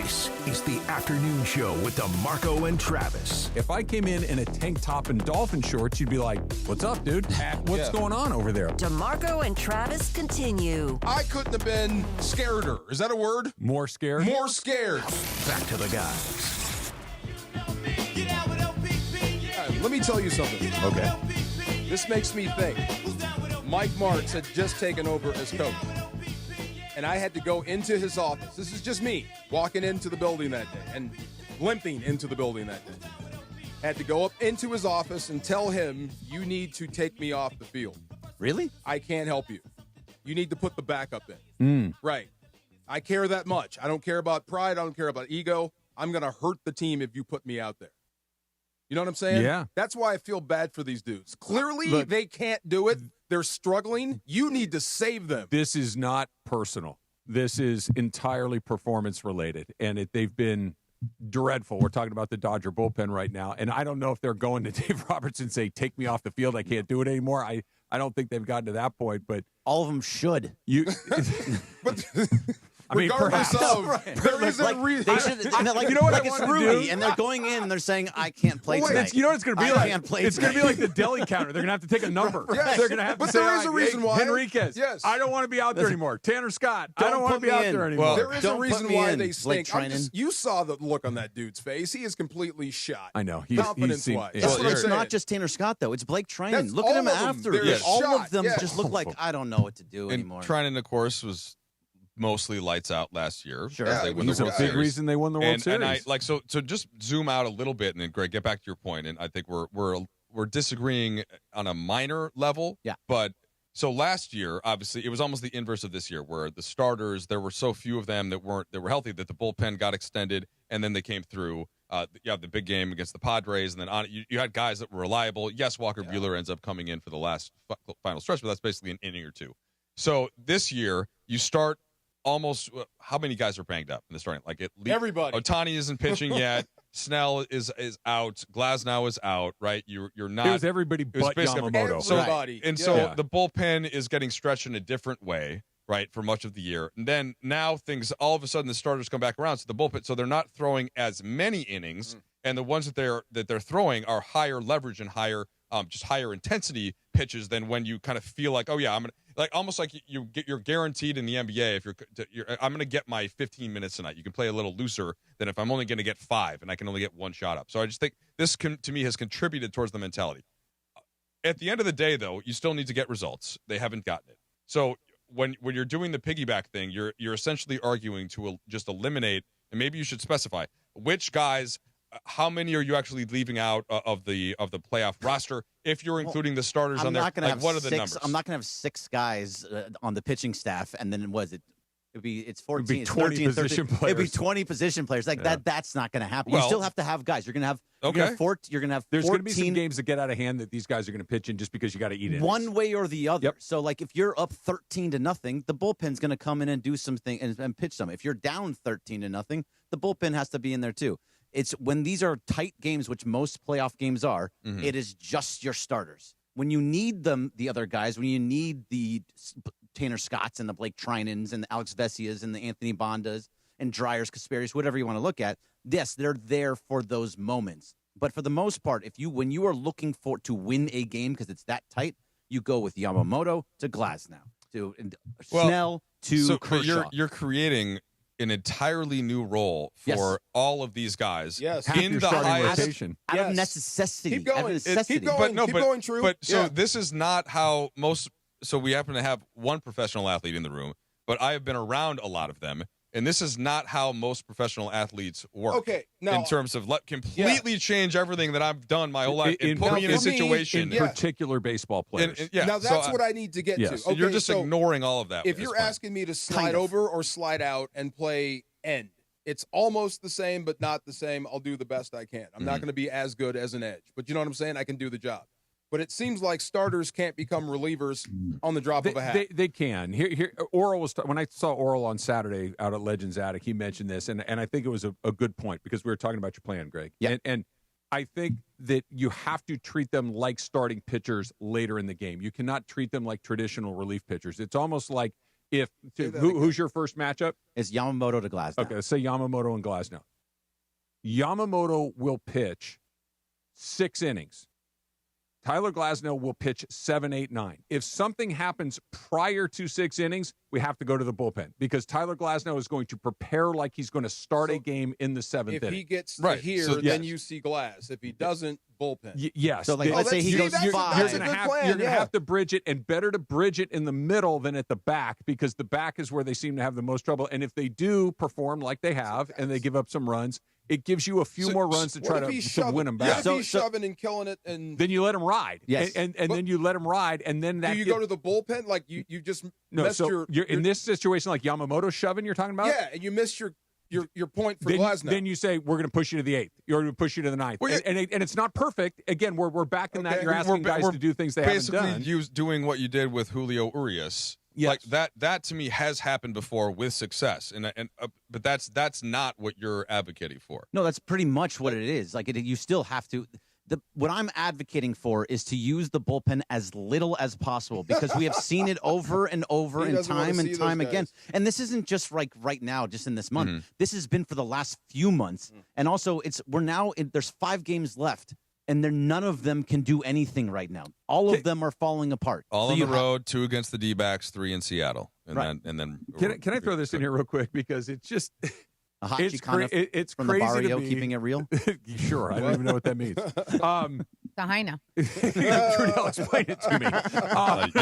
This is the afternoon show with DeMarco and Travis. If I came in a tank top and dolphin shorts, you'd be like, what's up, dude? What's going on over there? DeMarco and Travis continue. I couldn't have been scareder. Is that a word? More scared? More scared. Back to the guys. Let me tell you something. Okay. This makes me think. Mike Martz had just taken over as coach. And I had to go into his office. This is just me walking into the building that day and limping into the building that day. I had to go up into his office and tell him, you need to take me off the field. Really? I can't help you. You need to put the backup in. Right. I care that much. I don't care about pride. I don't care about ego. I'm going to hurt the team if you put me out there. You know what I'm saying? Yeah. That's why I feel bad for these dudes. Clearly, they can't do it. They're struggling. You need to save them. This is not personal. This is entirely performance related, and they've been dreadful. We're talking about the Dodger bullpen right now, and I don't know if they're going to Dave Roberts and say, take me off the field. I can't do it anymore. I don't think they've gotten to that point, but all of them should. You. I mean, regardless perhaps. of, there is a reason. They should, you know what like it's Rudy, and they're going in and they're saying, I can't play tonight. You know what it's going to be like? It's going to be like the tonight. deli counter. They're going to have to take a number. Yes. They're going to have to But say, there is a reason why. Henriquez, Yes. I don't want to be out there anymore. Tanner Scott, I don't want to be out there anymore. Well, there is a reason why they Blake stink. You saw the look on that dude's face. He is completely shot. I know. Confidence-wise. It's not just Tanner Scott, though. It's Blake Trinan. Look at him after. All of them just look like, I don't know what to do anymore. Trinan, of course, was mostly lights out last year. Sure. They won He's the a World big Series. reason they won the World Series. And I so just zoom out a little bit, and then Greg, get back to your point. And I think we're disagreeing on a minor level. Yeah. But so last year, obviously, it was almost the inverse of this year, where the starters, there were so few of them that were healthy that the bullpen got extended, and then they came through. You have the big game against the Padres, and then you had guys that were reliable. Yes, Walker Buehler ends up coming in for the last final stretch, but that's basically an inning or two. So this year, you start almost how many guys are banged up in the starting? Like everybody. Ohtani isn't pitching yet. Snell is out. Glasnow is out. Right? You're not. It was everybody but Yamamoto. So, everybody. So the bullpen is getting stretched in a different way, right, for much of the year. And then now things all of a sudden the starters come back around. So the bullpen, so they're not throwing as many innings, and the ones that they're throwing are higher leverage and higher just higher intensity pitches than when you kind of feel like, oh yeah, I'm gonna, like almost like you're guaranteed in the NBA if I'm gonna get my 15 minutes tonight. You can play a little looser than if I'm only gonna get 5 and I can only get one shot up. So I just think this to me has contributed towards the mentality. At the end of the day, though, you still need to get results. They haven't gotten it. So when you're doing the piggyback thing, you're essentially arguing to just eliminate, and maybe you should specify which guys. How many are you actually leaving out of the playoff roster if you're including the starters on there? Like, what are the numbers? I'm not going to have 6 guys on the pitching staff, and then it's 14. It'd be it's 20 13, position 13, players. It'd be 20 position players. Like that's not going to happen. Well, you still have to have guys. You're going to have There's 14. going to be some games that get out of hand that these guys are going to pitch in just because you got to eat it. One way or the other. Yep. So, like, if you're up 13-0, the bullpen's going to come in and do something and pitch some. If you're down 13-0, the bullpen has to be in there too. It's when these are tight games, which most playoff games are, it is just your starters. When you need them, the other guys, when you need the Tanner Scotts and the Blake Trinans and the Alex Vessias and the Anthony Bondas and Dryers, Kasperias, whatever you want to look at, yes, they're there for those moments. But for the most part, when you are looking to win a game because it's that tight, you go with Yamamoto to Glasnow to Snell to Kershaw. You're creating an entirely new role for all of these guys. Yes. In the highest rotation. Out of necessity. Keep going. Necessity. Keep going. Keep going, True. But so this is not how most. So we happen to have one professional athlete in the room, but I have been around a lot of them, and this is not how most professional athletes work. Okay, now in terms of completely change everything that I've done my whole life and put me in a situation. In particular baseball players. Now that's what I need to get to. Okay, you're just ignoring all of that. If you're asking me to slide over or slide out and play end, it's almost the same, but not the same. I'll do the best I can. I'm not going to be as good as an edge, but you know what I'm saying? I can do the job. But it seems like starters can't become relievers on the drop of a hat. They can. Here, Oral was when I saw Oral on Saturday out at Legends Attic. He mentioned this, and I think it was a good point because we were talking about your plan, Greg. Yeah. And I think that you have to treat them like starting pitchers later in the game. You cannot treat them like traditional relief pitchers. It's almost like Who's your first matchup? It's Yamamoto to Glasnow. Okay, let's say Yamamoto and Glasnow. Yamamoto will pitch 6 innings. Tyler Glasnow will pitch 7, 8, 9. If something happens prior to 6 innings, we have to go to the bullpen because Tyler Glasnow is going to prepare like he's going to start a game in the 7th inning. If he gets to here, then you see Glass. If he doesn't, bullpen. Yes. So let's say he goes 5. You're going to have to bridge it, and better to bridge it in the middle than at the back because the back is where they seem to have the most trouble. And if they do perform like they have and they give up some runs, it gives you a few more runs to try to win them back. Yeah, if he's shoving and killing it, and then you let him ride. Yes. And then you let him ride, and then that. Do you go to the bullpen? Like you just missed you're in this situation like Yamamoto shoving you're talking about? Yeah, and you missed your point for Glasnow. Then you say we're going to push you to the 8th. You're going to push you to the 9th. Well, and it's not perfect. Again, we're back in that. You're asking guys to do things they haven't done. Basically, doing what you did with Julio Urias. Yes. Like that to me has happened before with success, but that's not what you're advocating for. No, that's pretty much what it is. Like you still have to. What I'm advocating for is to use the bullpen as little as possible because we have seen it over and over and time again. And this isn't just like right now, just in this month. Mm-hmm. This has been for the last few months. And also, there's 5 games left. And none of them can do anything right now. All of them are falling apart. All on the road, 2 against the D-backs, 3 in Seattle. Right. Then can I throw this in here real quick because it's just it's from crazy the barrio, to me. keeping it real. Sure, I don't even know what that means. Tahina. Trudell, explain it to me.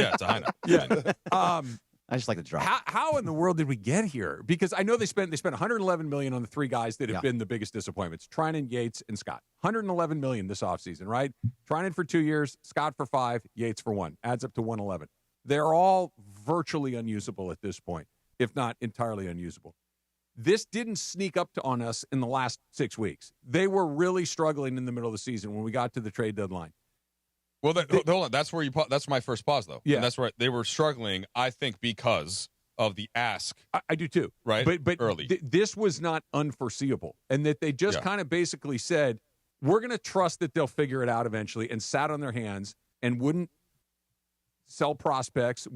Yeah, it's a Yeah. I just like to drop. How in the world did we get here? Because I know they spent $111 million on the 3 guys that have been the biggest disappointments: Trinan, Yates, and Scott. $111 million this offseason, right? Trinan for 2 years, Scott for 5, Yates for 1. Adds up to $111. They're all virtually unusable at this point, if not entirely unusable. This didn't sneak up on us in the last 6 weeks. They were really struggling in the middle of the season when we got to the trade deadline. Well, hold on. That's where that's my first pause, though. Yeah, and that's where they were struggling. I think because of the ask. I do too. Right, but early. This was not unforeseeable, and that they just kind of basically said, "We're going to trust that they'll figure it out eventually," and sat on their hands and wouldn't sell prospects,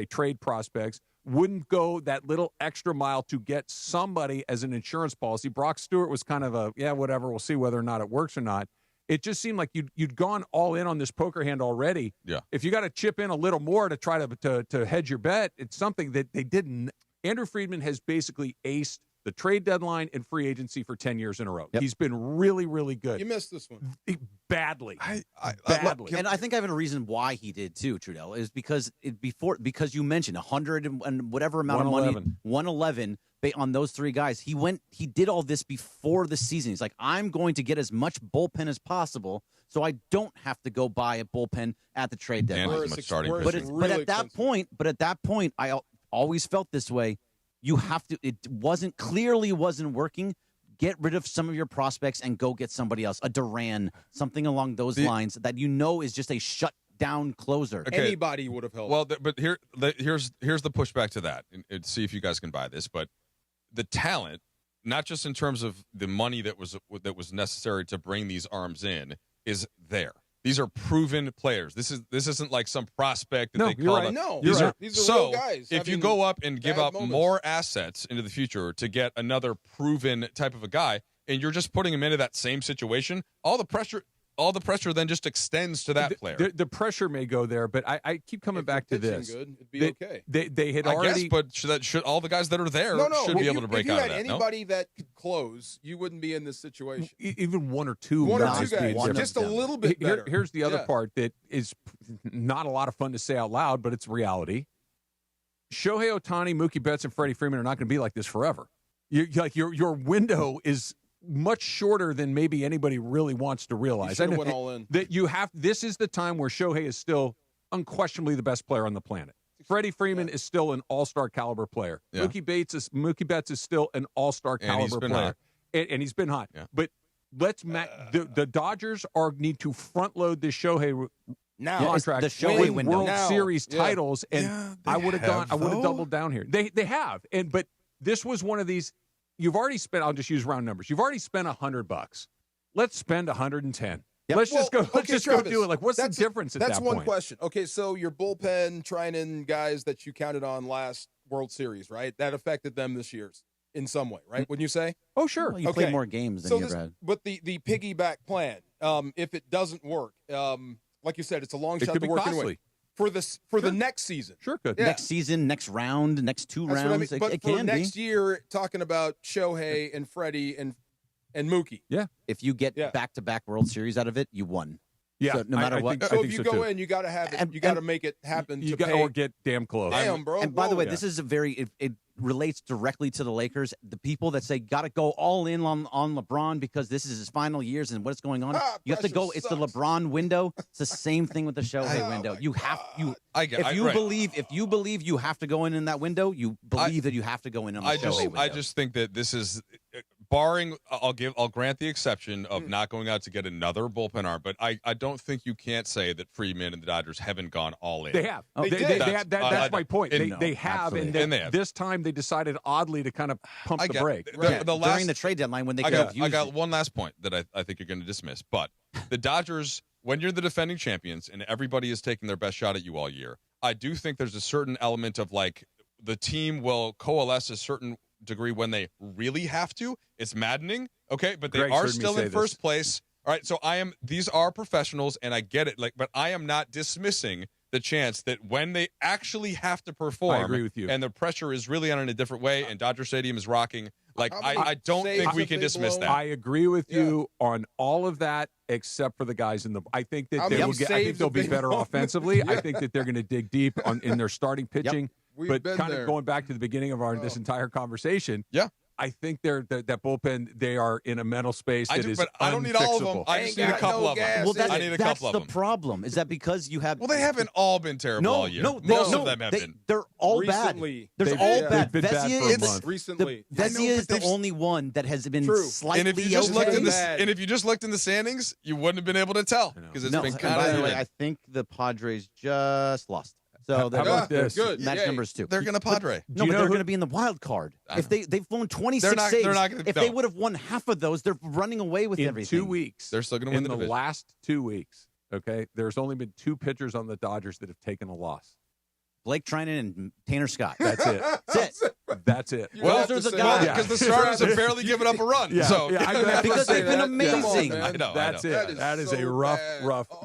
trade prospects, wouldn't go that little extra mile to get somebody as an insurance policy. Brock Stewart was kind of whatever. We'll see whether or not it works or not. It just seemed like you'd gone all in on this poker hand already. Yeah. If you got to chip in a little more to try to hedge your bet, it's something that they didn't. Andrew Friedman has basically aced the trade deadline and free agency for 10 years in a row. Yep. He's been really, really good. You missed this one. Badly. Badly. And I think I have a reason why he did too, Trudell, is because you mentioned 100 and whatever amount of money, 111 on those 3 guys. He did all this before the season. He's like, I'm going to get as much bullpen as possible so I don't have to go buy a bullpen at the trade deadline. But at that point, I always felt this way. You have to. It clearly wasn't working. Get rid of some of your prospects and go get somebody else, a Duran, something along those lines that is just a shutdown closer. Okay. Anybody would have helped. Well, but here's the pushback to that, and see if you guys can buy this. But the talent, not just in terms of the money that was necessary to bring these arms in, is there. These are proven players. This isn't like some prospect that they call. Right. No, these are real guys. If you go up and give up more assets into the future to get another proven type of a guy, and you're just putting him into that same situation, all the pressure then just extends to that player. The pressure may go there, but I keep coming back to this. Good, it'd be okay. They had already. I guess, but should all the guys that are there should be able to break out of that. If you had anybody that could close, you wouldn't be in this situation. Even one or two guys, just a little bit better. Here's the other part that is not a lot of fun to say out loud, but it's reality. Shohei Ohtani, Mookie Betts, and Freddie Freeman are not going to be like this forever. Your window is much shorter than maybe anybody really wants to realize. You went all in. This is the time where Shohei is still unquestionably the best player on the planet. Freddie Freeman is still an all-star caliber player. Yeah. Mookie Betts is still an all-star caliber player. And he's been hot. Yeah. But the Dodgers need to front load this Shohei contract the Shohei with World Series titles, and I would have doubled down here. They have, but this was one of these. You've already spent. I'll just use round numbers. You've already spent $100. Let's spend 110. Let's just go. Let's just go Travis, do it. Like, what's the difference at that point? That's one question. Okay, so your bullpen trying in guys that you counted on last World Series, right? That affected them this year in some way, right? Wouldn't you say? Oh, sure. Well, you played more games than you ever had. But the piggyback plan, if it doesn't work, like you said, it's a long shot to work anyway. For the next season. Sure could. Next season, next round, next two That's rounds. What I mean. But it for can next be. year, talking about Shohei and Freddie and Mookie. Yeah. If you get back-to-back World Series out of it, you won. Yeah. So no matter what. So if you go in, you got to have it. You got to make it happen. You got or get damn close. Damn, bro. And by the way, this is a very it relates directly to the Lakers. The people that say got to go all in on LeBron because this is his final years and what's going on. You have to go. It's the LeBron window. It's the same thing with the Shohei window. You have if you believe you have to go in that window, you believe that you have to go in on the Shohei window. I just think that this is barring. I'll grant the exception of not going out to get another bullpen arm, but I don't think you can't say that Freeman and the Dodgers haven't gone all in. They have. That's my point. They have, and they have. This time they decided oddly to kind of pump the brake. During the trade deadline when they could have used I got one last point that I think you're going to dismiss, but the Dodgers, when you're the defending champions and everybody is taking their best shot at you all year, I do think there's a certain element of like the team will coalesce a certain degree when they really have to. It's maddening, okay, but they are still in first place. All right, so these are professionals, and I get it, but I am not dismissing the chance that when they actually have to perform, I agree with you, and the pressure is really on in a different way, and Dodger Stadium is rocking. I don't think we can dismiss that. I agree with you on all of that, except for the guys in the. I think that they will get. I think they'll be better offensively. I think that they're going to dig deep in their starting pitching. But kind of going back to the beginning of this entire conversation. Yeah. I think that bullpen, they are in a mental space that is but I don't need all of them. I just need a couple of them. Well, I need a couple of them. That's the problem. Is that because you have? Well, they haven't all been terrible all year. Most of them have been. They're all recently, bad. They're all bad. They've been bad for a month. Recently, Vesia is the only one that has been slightly. And if you just looked in the standings, you wouldn't have been able to tell because it's been kind of. By the way, I think the Padres just lost. So how about this? Good. Match numbers 2. They're going to Padre. No, but they're going to be in the wild card. If they've won 26 saves, if they would have won half of those, they're running away with everything. In 2 weeks, they're still going to win the division. In the last 2 weeks, okay, there's only been 2 pitchers on the Dodgers that have taken a loss. Blake Trinan and Tanner Scott. That's it. That's it. Well, because the starters have barely given up a run. Yeah, so because they've been amazing. I know. That's it. That is a rough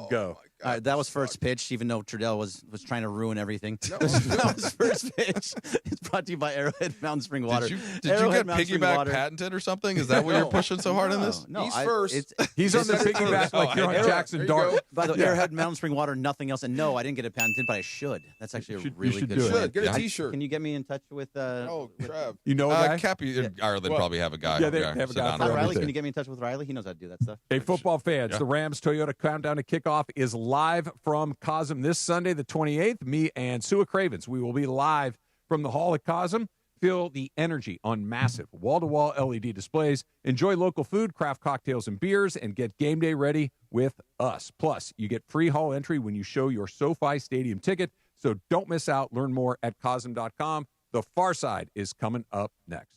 go. That was first pitch, even though Trudell was trying to ruin everything. That was first pitch. It's brought to you by Arrowhead Mountain Spring Water. Did you get piggyback patented or something? Is that what you're pushing so hard in this? No, he's first. He's on the piggyback like you're on Jackson Dart. By the way, Arrowhead Mountain Spring Water, nothing else. And no, I didn't get it patented, but I should. That's actually a really good plan. Get a T-shirt. Can you get me in touch with? Trav. You know a guy? Cappy, Ireland probably have a guy. Yeah, they have a guy. Riley, can you get me in touch with Riley? He knows how to do that stuff. Hey, football fans, the Rams Toyota Countdown to Kickoff is live from Cosm this Sunday, the 28th. Me and Sua Cravens, we will be live from the Hall at Cosm. Feel the energy on massive wall-to-wall LED displays. Enjoy local food, craft cocktails and beers, and get game day ready with us. Plus, you get free hall entry when you show your SoFi Stadium ticket. So don't miss out. Learn more at Cosm.com. The Far Side is coming up next.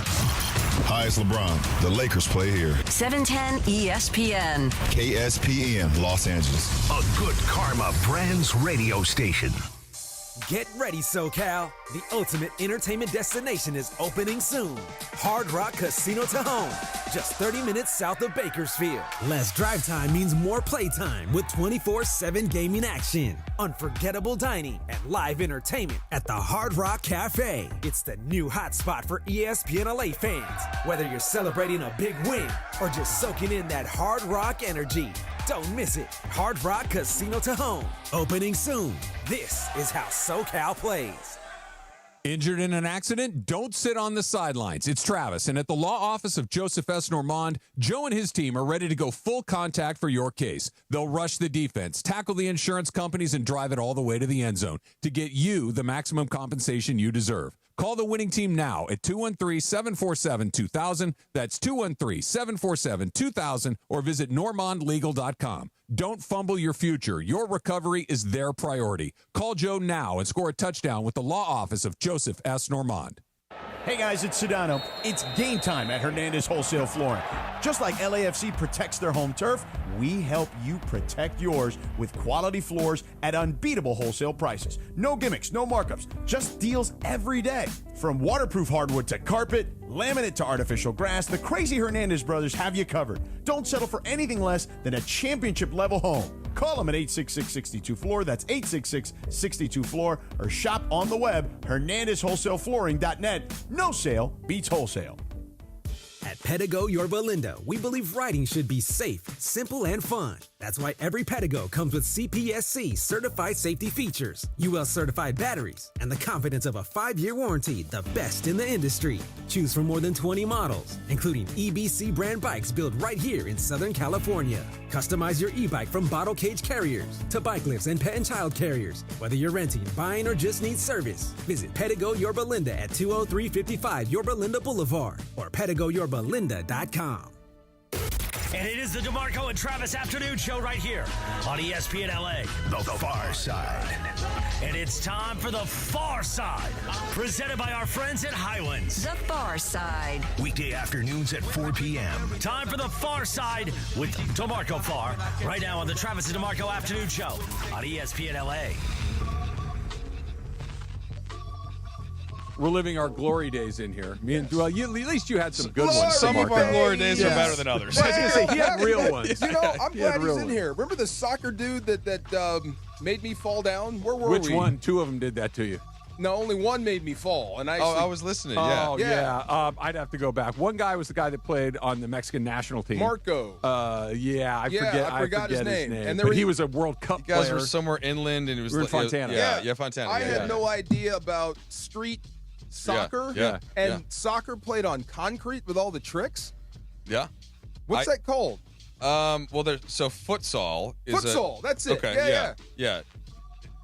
Hi, it's LeBron. The Lakers play here. 710 ESPN. KSPN, Los Angeles. A good karma brands radio station. Get ready, SoCal. The ultimate entertainment destination is opening soon. Hard Rock Casino Tejon, just 30 minutes south of Bakersfield. Less drive time means more playtime with 24/7 gaming action, unforgettable dining, and live entertainment at the Hard Rock Cafe. It's the new hotspot for ESPN LA fans. Whether you're celebrating a big win or just soaking in that Hard Rock energy, don't miss it. Hard Rock Casino Tejon, opening soon. This is how SoCal plays. Injured in an accident? Don't sit on the sidelines. It's Travis, and at the law office of Joseph S. Normand, Joe and his team are ready to go full contact for your case. They'll rush the defense, tackle the insurance companies, and drive it all the way to the end zone to get you the maximum compensation you deserve. Call the winning team now at 213-747-2000. That's 213-747-2000, or visit normandlegal.com. Don't fumble your future. Your recovery is their priority. Call Joe now and score a touchdown with the law office of Joseph S. Normand. Hey guys, it's Sedano. It's game time at Hernandez Wholesale Flooring. Just like LAFC protects their home turf, we help you protect yours with quality floors at unbeatable wholesale prices. No gimmicks, no markups, just deals every day. From waterproof hardwood to carpet, laminate to artificial grass, the crazy Hernandez brothers have you covered. Don't settle for anything less than a championship-level home. Call them at 866-62-FLOOR, that's 866-62-FLOOR, or shop on the web, HernandezWholesaleFlooring.net. No sale beats wholesale. At Pedigo Yorba Linda, we believe riding should be safe, simple, and fun. That's why every Pedigo comes with CPSC certified safety features, UL certified batteries, and the confidence of a 5-year warranty, the best in the industry. Choose from more than 20 models, including EBC brand bikes built right here in Southern California. Customize your e-bike from bottle cage carriers to bike lifts and pet and child carriers. Whether you're renting, buying, or just need service, visit Pedigo Yorba Linda at 20355 Yorba Linda Boulevard or PedigoYorbaLinda.com. And it is the DeMarco and Travis Afternoon Show right here on ESPN LA. The Far Side. And it's time for The Far Side, presented by our friends at Highlands. The Far Side. Weekday afternoons at 4 p.m. Time for The Far Side with DeMarco Far, right now on the Travis and DeMarco Afternoon Show on ESPN LA. We're living our glory days in here. Me and at least you had some good ones. Some of our glory days are better than others. I was going to say, he had real ones. You know, I'm glad he's in here. Remember the soccer dude that made me fall down? Where were we? Which one? Two of them did that to you. No, only one made me fall. And I was listening, yeah. Oh, yeah. I'd have to go back. One guy was the guy that played on the Mexican national team. Marco. I forget his name. And but he was a World Cup player. You guys were somewhere inland, and it was in Fontana. Yeah, Fontana. I had no idea about street soccer. Soccer played on concrete with all the tricks. Yeah. What's that called? Well, so futsal is futsal. That's it. Okay. Yeah.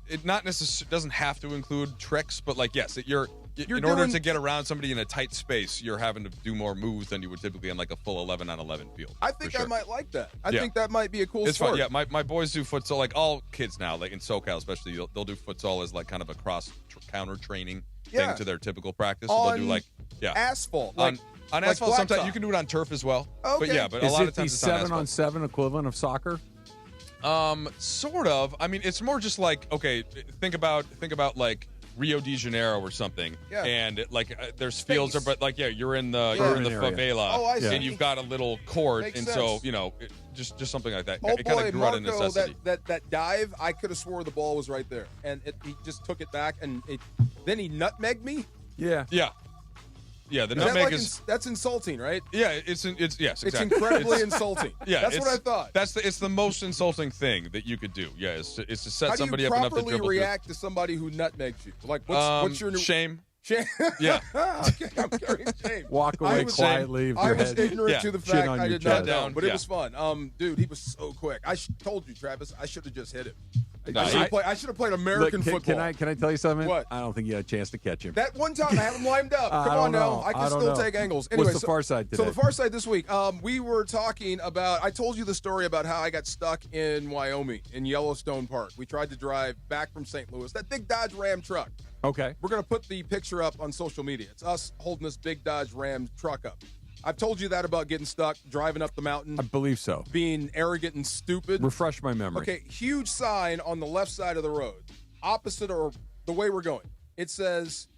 It not necessarily doesn't have to include tricks, but in order to get around somebody in a tight space, you're having to do more moves than you would typically in like a full 11-on-11 field. I think I might like that. I think that might be a cool sport. Fun. Yeah, my boys do futsal. Like all kids now, like in SoCal especially, they'll do futsal as like kind of a cross counter training thing to their typical practice. So they'll do asphalt. On asphalt, sometimes you can do it on turf as well. Okay. But a lot of times it's the 7-on-7 equivalent of soccer? Sort of. I mean, it's more just like, okay, think about like Rio de Janeiro or something, and there's fields, but you're in the favela, and you've got a little court, Makes and sense. so just something like that. Oh It kind boy, of grew out of Marco, necessity. that dive, I could have swore the ball was right there, and he just took it back, and then he nutmegged me. Yeah. The nutmeg is that's insulting, right? Yeah, it's yes, exactly. It's incredibly insulting. Yeah, that's what I thought. It's the most insulting thing that you could do. Yeah, it's to set somebody up enough to dribble. How do you properly react to somebody who nutmegs you? Like, what's your new shame? Shame. Yeah. Okay, I'm carrying shame. Walk away quietly. I was ignorant to the fact I did not know, but it Yeah. was fun. Dude, he was so quick. I told you, Travis, I should have just hit him. No, I should have played American football. Can I tell you something? What? I don't think you had a chance to catch him. That one time I had him lined up. Come on now. I can still take angles. Anyway, What's the far side today? So the far side this week, we were talking about, I told you the story about how I got stuck in Wyoming in Yellowstone Park. We tried to drive back from St. Louis. That big Dodge Ram truck. Okay. We're going to put the picture up on social media. It's us holding this big Dodge Ram truck up. I've told you that about getting stuck, driving up the mountain. I believe so. Being arrogant and stupid. Refresh my memory. Okay, huge sign on the left side of the road, opposite or the way we're going. It says,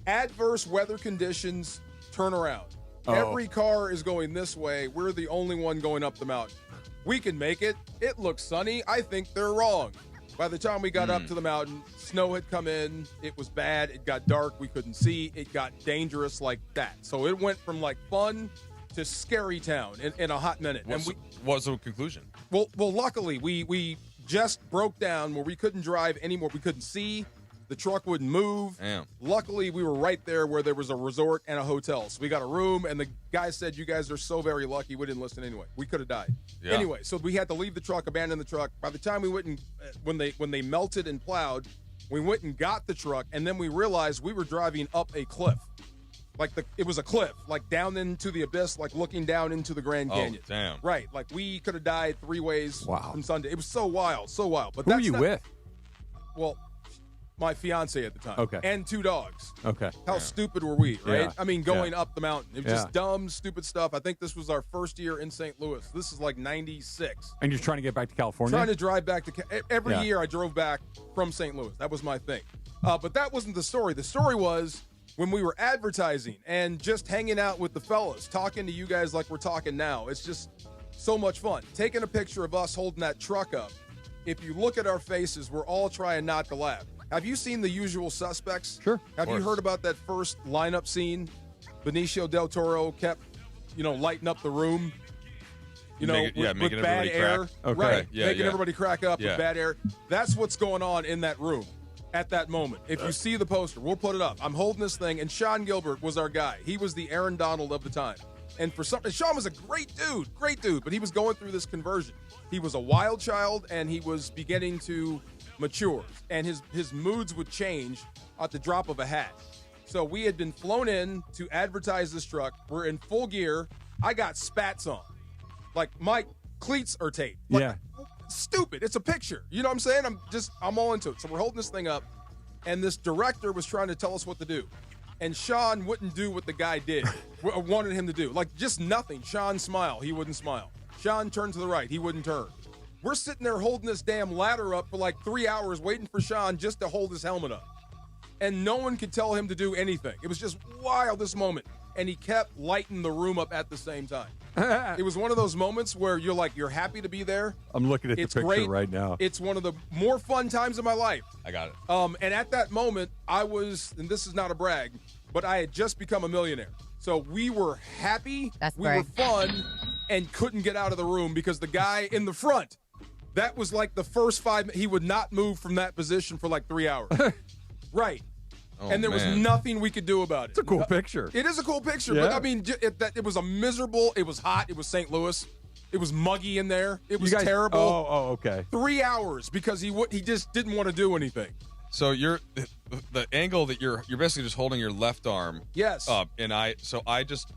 adverse weather conditions, turn around. Oh. Every car is going this way. We're the only one going up the mountain. We can make it. It looks sunny. I think they're wrong. By the time we got up to the mountain, snow had come in. It was bad. It got dark. We couldn't see. It got dangerous like that. So it went from like fun to scary town in a hot minute. What was the conclusion? Well, luckily we just broke down where we couldn't drive anymore. We couldn't see. The truck wouldn't move. Damn. Luckily, we were right there where there was a resort and a hotel. So we got a room, and the guy said, you guys are so very lucky. We didn't listen anyway. We could have died. Yeah. Anyway, so we had to leave the truck, abandon the truck. By the time we went and, when they melted and plowed, we went and got the truck, and then we realized we were driving up a cliff. It was a cliff, like down into the abyss, like looking down into the Grand Canyon. Oh, damn. Right, like we could have died 3 ways from Sunday. It was so wild, so wild. But Who were you with? Well, my fiance at the time. Okay. And 2 dogs. Okay. How stupid were we, right? Yeah. I mean, going up the mountain. It was just Yeah. dumb, stupid stuff. I think this was our first year in St. Louis. This is like 96. And you're trying to get back to California? Trying to drive back to every Yeah. year I drove back from St. Louis. That was my thing. But that wasn't the story. The story was when we were advertising and just hanging out with the fellas, talking to you guys like we're talking now. It's just so much fun. Taking a picture of us holding that truck up. If you look at our faces, we're all trying not to laugh. Have you seen The Usual Suspects? Sure. Have you heard about that first lineup scene? Benicio del Toro kept, lighting up the room. Making with bad everybody air. crack. Okay. Right. Yeah, making yeah. everybody crack up Yeah. with bad air. That's what's going on in that room at that moment. If you see the poster, we'll put it up. I'm holding this thing, and Sean Gilbert was our guy. He was the Aaron Donald of the time. And for something, Sean was a great dude, but he was going through this conversion. He was a wild child, and he was beginning to mature, and his moods would change at the drop of a hat. So we had been flown in to advertise this truck. We're in full gear. I got spats on. Like, my cleats are taped. Like, yeah. Stupid. It's a picture. You know what I'm saying? I'm all into it. So we're holding this thing up, and this director was trying to tell us what to do. And Sean wouldn't do what the guy did, wanted him to do. Like, just nothing. Sean smile. He wouldn't smile. Sean turned to the right. He wouldn't turn. We're sitting there holding this damn ladder up for like 3 hours waiting for Sean just to hold his helmet up. And no one could tell him to do anything. It was just wild, this moment. And he kept lighting the room up at the same time. It was one of those moments where you're happy to be there. I'm looking at It's the picture great. right now. It's one of the more fun times of my life. I got it. And at that moment, I was, and this is not a brag, but I had just become a millionaire. So we were happy, we were fun, and couldn't get out of the room because the guy in the front, that was like the first 5 minutes, he would not move from that position for like 3 hours. Right. Oh, and there was man. nothing we could do about it. It's a cool picture. It is a cool picture, Yeah. but I mean, it was a miserable, it was hot, it was St. Louis. It was muggy in there. It was You guys- terrible. Oh, okay. 3 hours because he just didn't want to do anything. So you're the angle that you're basically just holding your left arm Yes. up, and I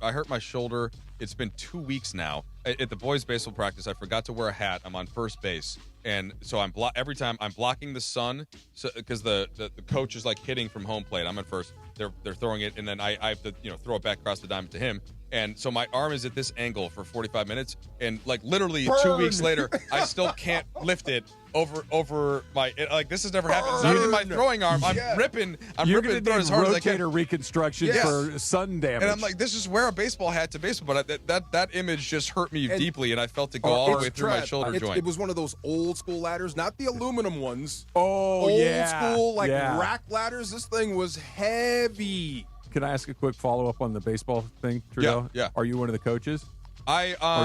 hurt my shoulder. It's been 2 weeks now at the boys' baseball practice. I forgot to wear a hat. I'm on first base, and so every time I'm blocking the sun, so because the coach is like hitting from home plate. I'm at first. They're throwing it, and then I have to throw it back across the diamond to him. And so my arm is at this angle for 45 minutes, and like literally 2 weeks later, I still can't lift it over my this has never happened. It's not even my throwing arm. I'm ripping. You're ripping going to as hard as I can. rotator reconstruction for sun damage. And I'm like, this is wear a baseball hat to baseball, but that image just hurt me deeply, and I felt it go all the way through my shoulder joint. It was one of those old school ladders, not the aluminum ones. Oh, old school rack ladders. This thing was heavy. Can I ask a quick follow-up on the baseball thing, Trudell? Yeah. Are you one of the coaches? Or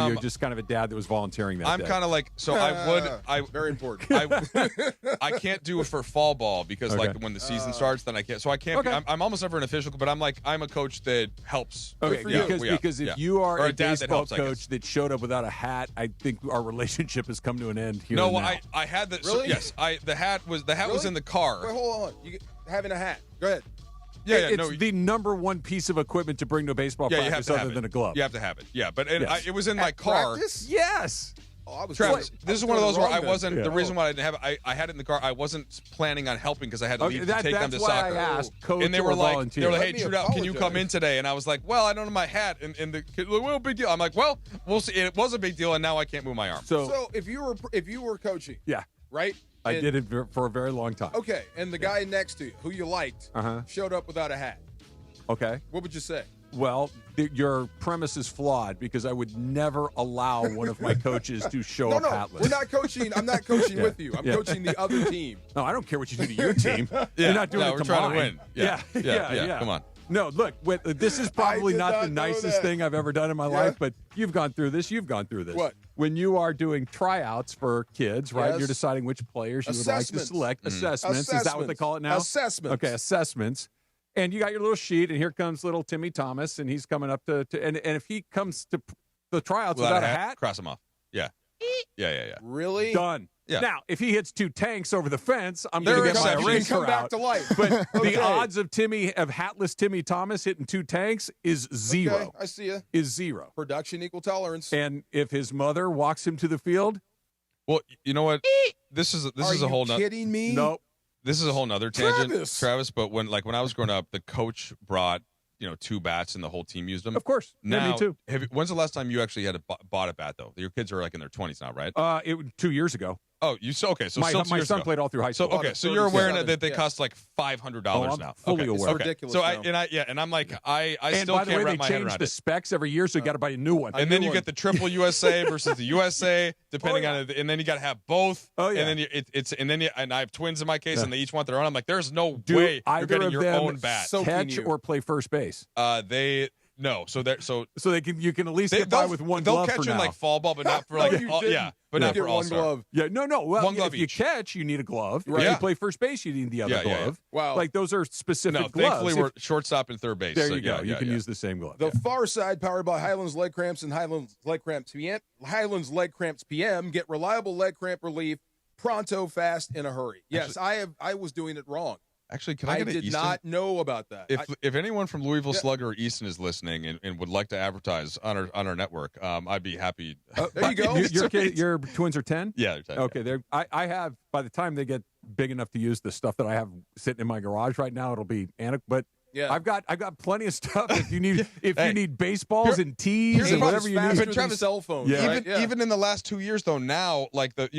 you're just kind of a dad that was volunteering that I'm day? kind of like, so I very important. I can't do it for fall ball because like when the season starts, then I can't. So I can't. Okay. I'm almost never an official, but I'm a coach that helps. Okay, because if you are Or a dad that baseball helps, I guess. coach that showed up without a hat, I think our relationship has come to an end here. No, and well, now. I had the Really? yes. The hat was in the car. Wait, hold on. Having a hat. Go ahead. It's the number one piece of equipment to bring to a baseball Yeah, you have practice to other have than it. a glove. You have to have it. Yeah, but Yes. it was in my car. Practice? Yes. Oh, I was Travis, doing- this is I one was of those doing where I wrong wasn't. then. The reason why I didn't have it, I had it in the car. I wasn't planning on helping because I had to Okay, leave to take them to that's why soccer. I asked, coach and they or were like, volunteer. hey, Let me Trudell, can you come apologize. in today? And I was like, well, I don't have my hat. And the kid, well, big deal. I'm like, well, we'll see. It was a big deal, and now I can't move my arm. So if you were coaching, Yeah. right? I And- did it for a very long time. Okay, and the guy next to you, who you liked, Uh-huh. showed up without a hat. Okay. What would you say? Well, your premise is flawed because I would never allow one of my coaches to show up No, hatless. we're not coaching. I'm not coaching Yeah. with you. I'm Yeah. coaching the other team. No, I don't care what you do to your team. You're not doing no, it we're to trying mine. to win. Yeah. Come on. No, look, this is probably did not not the know nicest that. thing I've ever done in my life, but you've gone through this. You've gone through this. What? When you are doing tryouts for kids, right? Yes. You're deciding which players you would like to Assessments. select. Assessments. Is that what they call it now? Assessments. Okay, assessments. And you got your little sheet, and here comes little Timmy Thomas, and he's coming up to and if he comes to the tryouts without a hat, cross him off. Yeah. Really? done. Yeah. Now, if he hits 2 tanks over the fence, I'm There going to are get my exceptions. eraser Come back out. to life. But Okay. the odds of hatless Timmy Thomas hitting 2 tanks is 0. Okay, I see you. Is 0. Production equal tolerance. And if his mother walks him to the field, Well, you know what? This is Are a whole you kidding me? nope. This is a whole nother tangent, Travis. But when I was growing up, the coach brought 2 bats and the whole team used them. Of course. Now, me too. When's the last time you actually had bought a bat though? Your kids are like in their 20s now, right? 2 years ago. Oh, okay. So my years son ago. played all through high school. So you're aware that they cost like $500 I'm now. fully aware. Okay. Ridiculous. So now. and I'm like I And still by the can't way, wrap they my head change around the it. specs every year, so you got to buy a new one. And then you get the triple USA versus the USA, depending on it, and then you got to have both. Oh yeah. And then and I have twins in my case, and they each want their own. I'm like, there's no Do way you're either getting of your them own bat. catch or play first base? No, so you can at least get by with one glove They'll catch for in now. like fall ball, but not for like but not for all star. Yeah, no. Well, one glove if you each. catch, you need a glove. Right. If Yeah. you play first base, you need the other glove. Wow. Like those are specific No, gloves. thankfully we're shortstop and third base. There so you go. yeah, You can yeah. use the same glove. The Far Side, powered by Highlands Leg Cramps and Highlands Leg Cramps PM. Highlands Leg Cramps PM. Get reliable leg cramp relief pronto, fast, in a hurry. Yes, I was doing it wrong. Actually, can I get did Easton? not know about that. If anyone from Louisville Slugger or Easton is listening and would like to advertise on our network, I'd be happy. There you go. Your twins are 10? Yeah, they're 10. Okay, I have, by the time they get big enough to use the stuff that I have sitting in my garage right now, it'll be but yeah. I've got plenty of stuff if you need you need baseballs and tees and whatever you need. But Travis, cell phone. Yeah. Even in the last 2 years though, now like the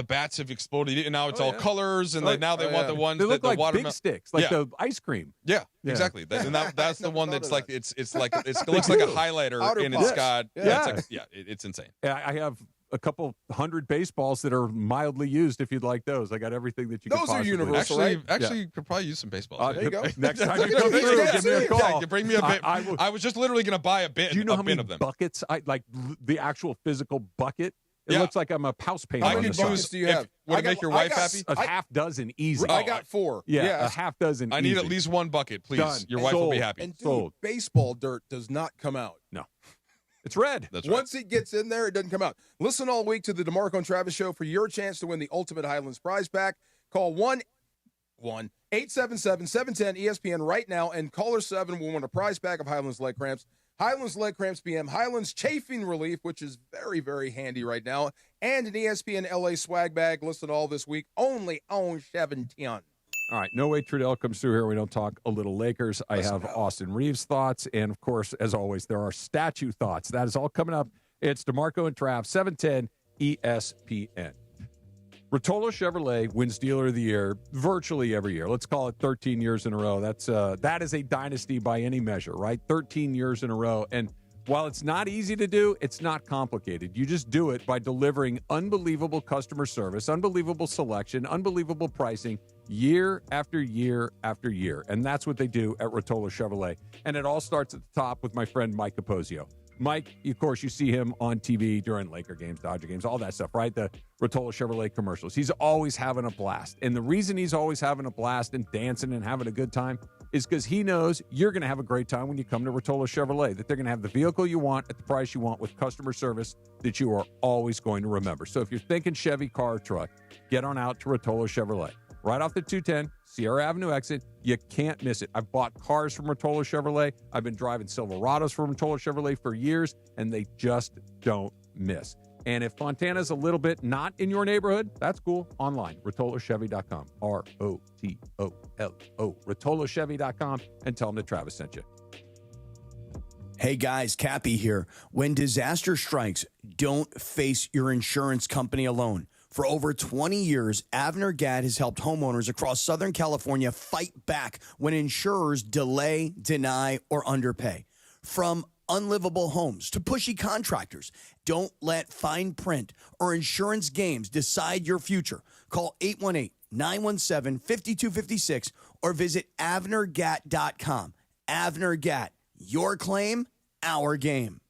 bats have exploded and now it's all colors and now they want the ones they look that like the watermelon big sticks, like the ice cream. Yeah, exactly. And that's the one that's like it looks like a highlighter and it's got it's insane. Yeah, I have a couple hundred baseballs that are mildly used if you'd like those. I got everything that you can Those are possibly. universal, Actually, you could probably use some baseballs. There you go. Next time you come through, give me a call. Yeah, bring me a bit. I was just literally going to buy a bin. Do you know how many of them. buckets? The actual physical bucket. It looks like I'm a house painter. How many buckets do you have? Would it make your wife happy? A half dozen easy. I got 4. Yeah, a half dozen. I need easy. at least one bucket, please. Done. Your wife will be happy. And dude, baseball dirt does not come out. No. It's red. That's right. Once it gets in there, it doesn't come out. Listen all week to the DeMarco and Travis Show for your chance to win the Ultimate Highlands prize pack. Call 1-877-710-ESPN right now, and caller 7 will win a prize pack of Highlands Leg Cramps. Highlands Leg Cramps PM, Highlands Chafing Relief, which is very, very handy right now, and an ESPN LA swag bag. Listen all this week, only on 710. All right, no way Trudell comes through here. We don't talk a little Lakers. I have Austin Reeves thoughts, and of course, as always, there are statue thoughts. That is all coming up. It's DeMarco and Trav, 710 ESPN. Rotolo Chevrolet wins Dealer of the Year virtually every year. Let's call it 13 years in a row. That is a dynasty by any measure, right? 13 years in a row. And while it's not easy to do, it's not complicated. You just do it by delivering unbelievable customer service, unbelievable selection, unbelievable pricing year after year after year. And that's what they do at Rotolo Chevrolet. And it all starts at the top with my friend Mike Capozio. Mike, of course, you see him on TV during Laker games, Dodger games, all that stuff, right? The Rotolo Chevrolet commercials. He's always having a blast. And the reason he's always having a blast and dancing and having a good time is because he knows you're going to have a great time when you come to Rotolo Chevrolet, that they're going to have the vehicle you want at the price you want with customer service that you are always going to remember. So if you're thinking Chevy, car, or truck, get on out to Rotolo Chevrolet. Right off the 210, Sierra Avenue exit. You can't miss it. I've bought cars from Rotolo Chevrolet. I've been driving Silverados from Rotolo Chevrolet for years, and they just don't miss. And if Fontana's a little bit not in your neighborhood, that's cool. Online, RotoloChevy.com. ROTOLO. RotoloChevy.com, and tell them that Travis sent you. Hey guys, Cappy here. When disaster strikes, don't face your insurance company alone. For over 20 years, Avner Gadd has helped homeowners across Southern California fight back when insurers delay, deny, or underpay. From unlivable homes to pushy contractors, don't let fine print or insurance games decide your future. Call 818-917-5256 or visit avnergat.com. Avner Gadd, your claim, our game.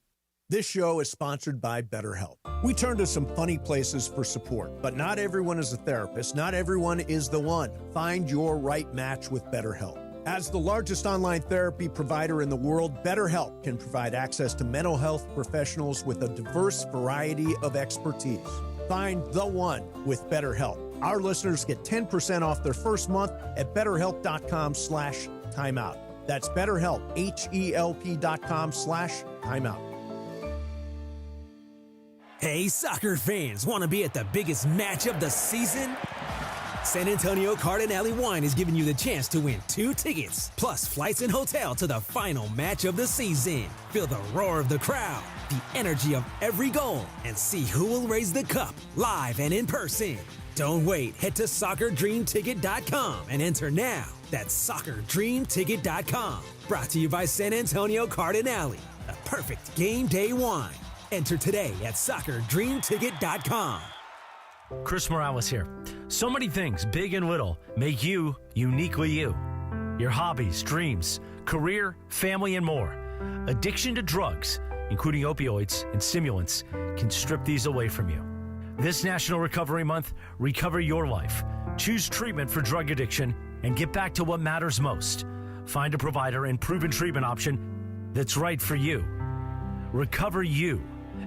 This show is sponsored by BetterHelp. We turn to some funny places for support, but not everyone is a therapist. Not everyone is the one. Find your right match with BetterHelp. As the largest online therapy provider in the world, BetterHelp can provide access to mental health professionals with a diverse variety of expertise. Find the one with BetterHelp. Our listeners get 10% off their first month at BetterHelp.com/timeout. That's BetterHelp, HELP.com/timeout. Hey, soccer fans, want to be at the biggest match of the season? San Antonio Cardinale Wine is giving you the chance to win 2 tickets, plus flights and hotel to the final match of the season. Feel the roar of the crowd, the energy of every goal, and see who will raise the cup live and in person. Don't wait. Head to soccerdreamticket.com and enter now. That's soccerdreamticket.com. Brought to you by San Antonio Cardinale, the perfect game day wine. Enter today at soccerdreamticket.com. Chris Morales here. So many things, big and little, make you uniquely you. Your hobbies, dreams, career, family, and more. Addiction to drugs, including opioids and stimulants, can strip these away from you. This National Recovery Month, recover your life. Choose treatment for drug addiction and get back to what matters most. Find a provider and proven treatment option that's right for you. Recover you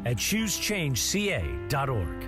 at choosechangeca.org.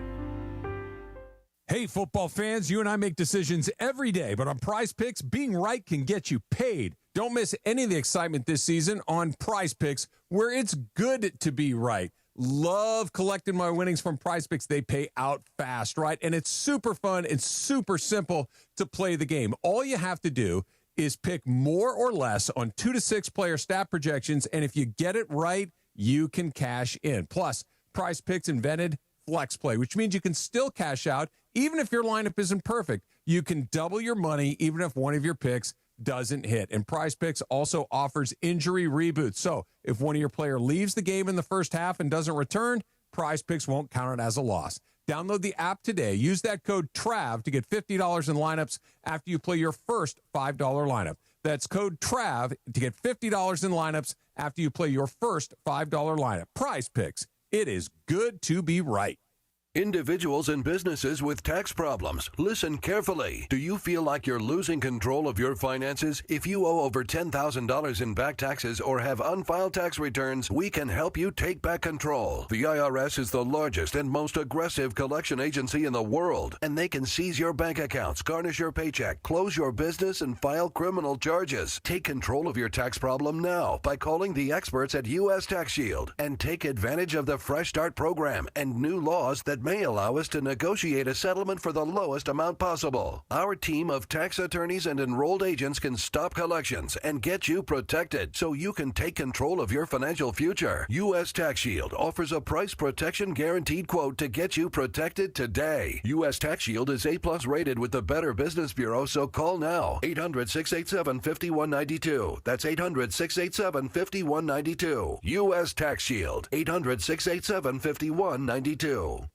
Hey, football fans, you and I make decisions every day, but on Prize Picks, being right can get you paid. Don't miss any of the excitement this season on Prize Picks, where it's good to be right. Love collecting my winnings from Prize Picks. They pay out fast, right? And it's super fun and super simple to play the game. All you have to do is pick more or less on 2 to 6 player stat projections, and if you get it right, you can cash in. Plus, Prize Picks invented Flex Play, which means you can still cash out even if your lineup isn't perfect. You can double your money even if one of your picks doesn't hit. And Prize Picks also offers injury reboots. So if one of your player leaves the game in the first half and doesn't return, Prize Picks won't count it as a loss. Download the app today. Use that code TRAV to get $50 in lineups after you play your first $5 lineup. That's code TRAV to get $50 in lineups after you play your first $5 lineup. Prize Picks. It is good to be right. Individuals and businesses with tax problems, listen carefully. Do you feel like you're losing control of your finances? If you owe over $10,000 in back taxes or have unfiled tax returns, we can help you take back control. The IRS is the largest and most aggressive collection agency in the world, and they can seize your bank accounts, garnish your paycheck, close your business, and file criminal charges. Take control of your tax problem now by calling the experts at U.S. Tax Shield and take advantage of the Fresh Start program and new laws that may allow us to negotiate a settlement for the lowest amount possible. Our team of tax attorneys and enrolled agents can stop collections and get you protected so you can take control of your financial future. U.S. Tax Shield offers a price protection guaranteed quote to get you protected today. U.S. Tax Shield is A+ rated with the Better Business Bureau, so call now. 800-687-5192. That's 800-687-5192. U.S. Tax Shield. 800-687-5192.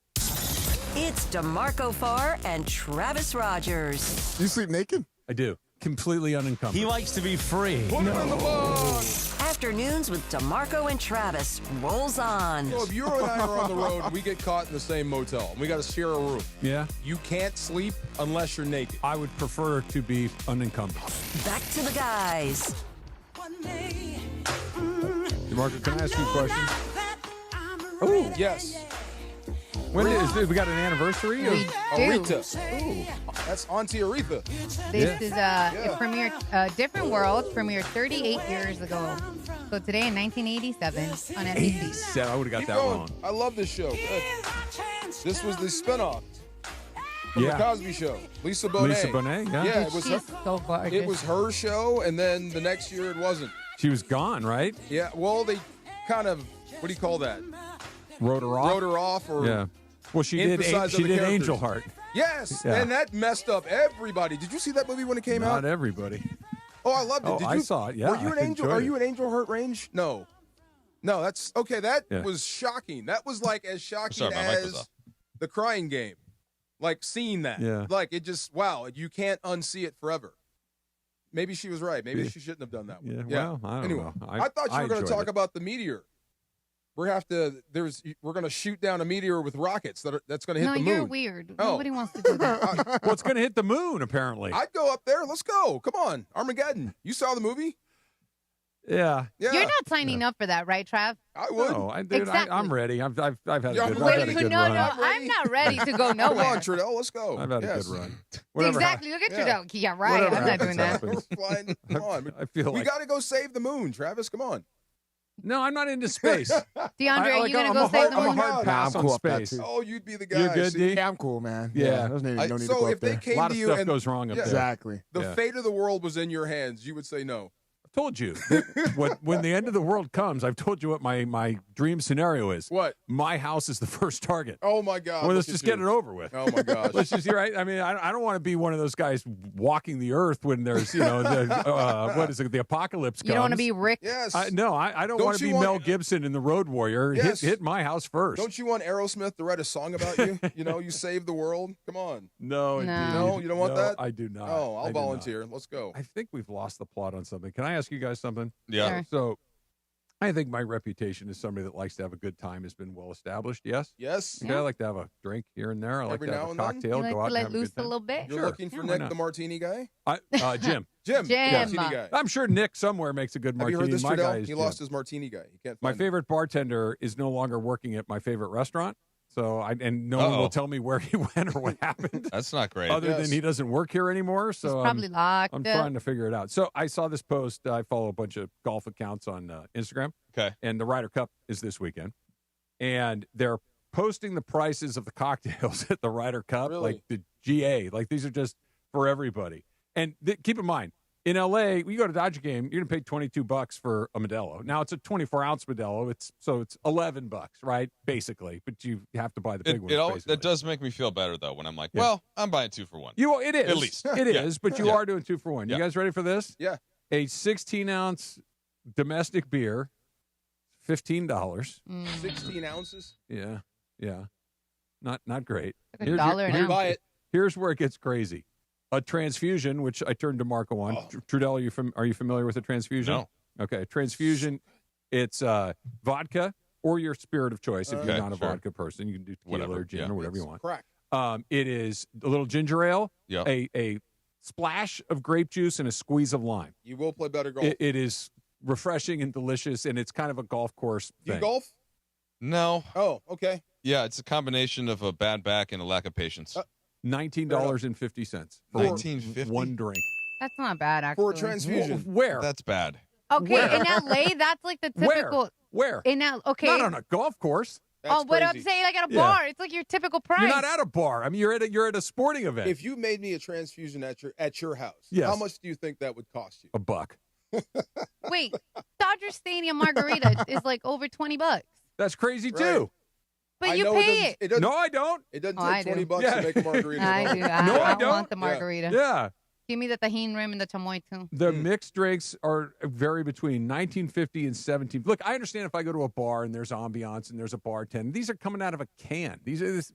It's DeMarco Farr and Travis Rogers. You sleep naked? I do. Completely unencumbered. He likes to be free. Put him in the book. Afternoons with DeMarco and Travis rolls on. So if you and I are on the road and we get caught in the same motel and we got to share a room, yeah, you can't sleep unless you're naked. I would prefer to be unencumbered. Back to the guys. DeMarco, can I ask you a question? Oh, yes. When is we got an anniversary? We do. Aretha. Ooh, that's Auntie Aretha. This is it premiered, Different World premiered 38 years ago. So today in 1987 on NBC. I would have got Keep that going. wrong. I love this show. This was the spinoff from the Cosby Show. Lisa Bonet. Lisa Bonet, yeah. Yeah, it was She's so gorgeous. it was her show, and then the next year it wasn't. She was gone, right? Yeah, well, they kind of, what do you call that? Wrote her off. Wrote her off, or yeah. Well, she did. emphasize She other did characters. Angel Heart. Yes, Yeah. and that messed up everybody. Did you see that movie when it came out? Not everybody. Oh, I loved it. Oh, Did I you? saw it, yeah, Were you an I Angel? enjoyed Are it. you an Angel Heart range? No. No, that's okay. That Yeah. was shocking. That was like as shocking Sorry, my mic was as off. the Crying Game. Like seeing that. Yeah. Like it just you can't unsee it forever. Maybe she was right. Maybe Yeah. she shouldn't have done that Yeah, one. well, I don't anyway, know. I thought you were going to enjoyed talk it. about the meteor. We're going to shoot down a meteor with rockets that's going to hit No, the moon. you're weird. Oh. Nobody wants to do that. Well, it's going to hit the moon, apparently. I'd go up there. Let's go. Come on. Armageddon. You saw the movie? Yeah. Yeah. You're not signing up for that, right, Trav? I would. No, dude, Exactly. I'm ready. I've had a good, You're I've had a ready? good no, run. no, I'm not ready to go Come nowhere. on, Trudell. Let's go. I've had Yes. a good run. Whatever Exactly. Look at Yeah. Trudell. Yeah, right. Whatever I'm not doing that. happens. We're flying. Come on. I feel We like got to go save the moon, Travis. Come on. No, I'm not into space. DeAndre, are you going to go save the I'm a moon? hard pass I'm on cool off that space. too. Oh, you'd be the guy. You're good, See? D? Yeah, I'm cool, man. Yeah. There's no need to So go if up they there. came A lot to of you stuff and goes wrong up there. Exactly. the fate of the world was in your hands, you would say no. I told you. When the end of the world comes, I've told you what my dream scenario is. What? My house is the first target. Oh, my God. Well, let's look just at get you. it over with. Oh, my gosh. Let's just, right? I mean, I don't want to be one of those guys walking the earth when there's, what is it, the apocalypse comes. You don't want to be Rick? Yes. No, I don't want to be Mel Gibson in The Road Warrior. Yes. Hit my house first. Don't you want Aerosmith to write a song about you? You saved the world? Come on. No, indeed. No, you don't want No, that? I do not. Oh, I I'll do volunteer. Let's go. I think we've lost the plot on something. Can I ask you guys something? Yeah. Sure. So I think my reputation as somebody that likes to have a good time has been well established. Yes? Yes. Okay, I like to have a drink here and there. I like Every to now have a and then? cocktail, You like go out to and let have a loose good time. a little bit? You're Sure. looking for Yeah, why Nick, not? the martini guy? Jim. Jim. Jim. Martini guy. I'm sure Nick somewhere makes a good Have martini. you heard this, My guy Trudell? is He Jim. lost his martini guy. He can't My find favorite bartender is no longer working at my favorite restaurant. So no one will tell me where he went or what happened. That's not great. Other than he doesn't work here anymore. So He's probably locked I'm up. trying to figure it out. So I saw this post. I follow a bunch of golf accounts on Instagram. Okay. And the Ryder Cup is this weekend. And they're posting the prices of the cocktails at the Ryder Cup, Really? like the GA. Like these are just for everybody. And keep in mind, in LA, you go to Dodger game, you're gonna pay $22 for a Modelo. Now it's a 24-ounce Modelo. It's $11, right? Basically, but you have to buy the big one. It does make me feel better though when I'm like, well, I'm buying 2 for 1. It is at least it is, but you are doing 2 for 1. Yeah. You guys ready for this? Yeah. A 16-ounce domestic beer, $15. 16 ounces? Yeah. Not great. Like $1 an ounce. Buy it. Here's where it gets crazy. A transfusion, which I turned DeMarco on. Trudell, are you familiar with a transfusion? No. Okay, transfusion. It's vodka or your spirit of choice. If you're not a vodka person, you can do tequila or gin or whatever you want. Crack. It is a little ginger ale, Yeah. a splash of grape juice, and a squeeze of lime. You will play better golf. It is refreshing and delicious, and it's kind of a golf course Do you thing. golf? No. Oh, okay. Yeah, it's a combination of a bad back and a lack of patience. $19.50 for $19.50? one drink. That's not bad, actually. For a transfusion. Where? That's bad. Okay, Where? in LA, that's like the typical. Where? In LA, okay. Not on a golf course. That's but I'm crazy. saying like at a Yeah. bar. It's like your typical price. You're not at a bar. I mean, you're at a sporting event. If you made me a transfusion at your house, Yes. how much do you think that would cost you? $1. Wait, Dodger Stadium margarita is like over $20. That's crazy Right. too. But I you know pay it. doesn't- No, I don't. It doesn't Oh, I take do. $20 Yeah. to make a margarita. I do. No, I I don't. want the margarita. Yeah. Give me the tahini rim and the chamoy too. The mixed drinks vary between $19.50 and $17. Look, I understand if I go to a bar and there's ambiance and there's a bartender. These are coming out of a can.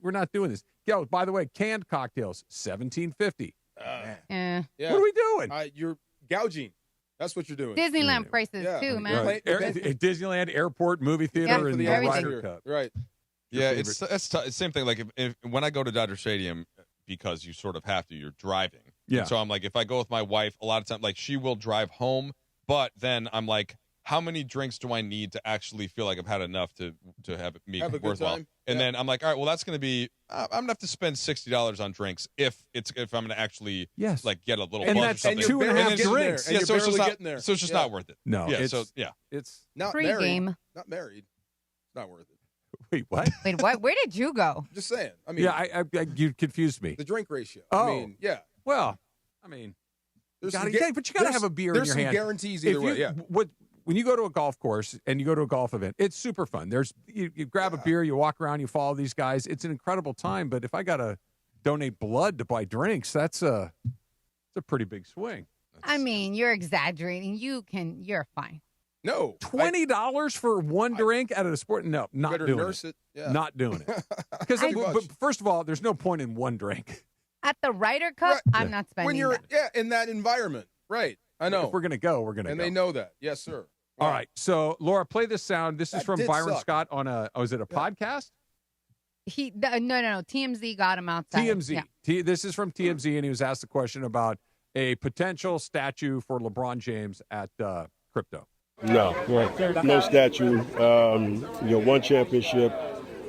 We're not doing this. Yo, by the way, canned cocktails, $17.50. Yeah. Yeah. What are we doing? You're gouging. That's what you're doing. Disneyland prices Yeah. too, man. Right. Disneyland, airport, movie theater, Yeah, and for the the everything. Ryder Cup. Right. Yeah, Your it's same thing. Like if when I go to Dodger Stadium, because you sort of have to, you're driving. Yeah. And so I'm like, if I go with my wife, a lot of time, like she will drive home, but then I'm like, how many drinks do I need to actually feel like I've had enough to have it be Have a good worthwhile? time. And Yeah. then I'm like, all right, well, that's going to be, I'm going to have to spend $60 on drinks if I'm going to actually Yes. like get a little And buzz that's or something. 2.5 And then- drinks. And Yeah, you're so it's just barely not, getting there. so it's just Yeah. not worth it. No, Yeah. it's, So yeah. it's Not Pre-game. married. Not married. It's not worth it. wait, what? Wait, what? Where did you go? Just saying. I mean, Yeah, you confused me. the drink ratio. Oh. I mean, yeah. Well, I mean, There's but some you got to there's- have a beer in There's your some hand. guarantees either way. Yeah. When you go to a golf course and you go to a golf event, it's super fun. You grab a beer, you walk around, you follow these guys. It's an incredible time. But if I got to donate blood to buy drinks, it's a pretty big swing. I mean, you're exaggerating. You're fine. No. $20 for one drink out of the sport? No, not better doing nurse it. it. Yeah. Not doing it. Because Pretty much. first of all, there's no point in one drink. At the Ryder Cup, Right. I'm not spending when you're that. in that environment. Right. I know. If we're gonna go, we're gonna and go. they know that. Yes, sir. All right. So Laura, play this sound. This is That from did Byron suck. Scott on is it a podcast? No. TMZ got him outside. TMZ. Yeah. This is from TMZ, and he was asked the question about a potential statue for LeBron James at Crypto. No statue. One championship.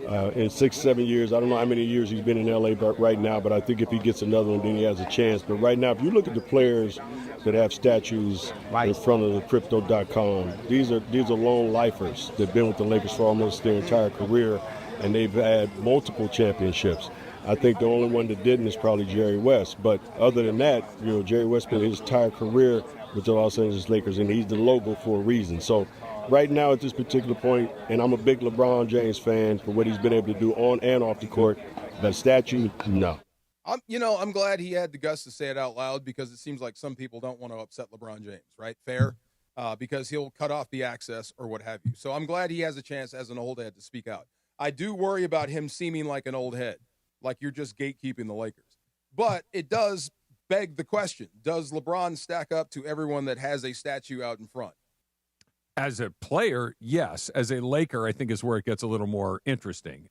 in 6-7 years. I don't know how many years he's been in L.A. right now, but I think if he gets another one, then he has a chance. But right now, if you look at the players that have statues in front of the Crypto.com, these are lone lifers that have been with the Lakers for almost their entire career, and they've had multiple championships. I think the only one that didn't is probably Jerry West. But other than that, Jerry West spent his entire career with the Los Angeles Lakers, and he's the logo for a reason. So right now at this particular point, and I'm a big LeBron James fan for what he's been able to do on and off the court, that statue, no. I'm glad he had the guts to say it out loud, because it seems like some people don't want to upset LeBron James, right? Fair, because he'll cut off the access or what have you. So I'm glad he has a chance as an old head to speak out. I do worry about him seeming like an old head, like you're just gatekeeping the Lakers. But it does beg the question, does LeBron stack up to everyone that has a statue out in front? As a player, yes. As a Laker, I think is where it gets a little more interesting.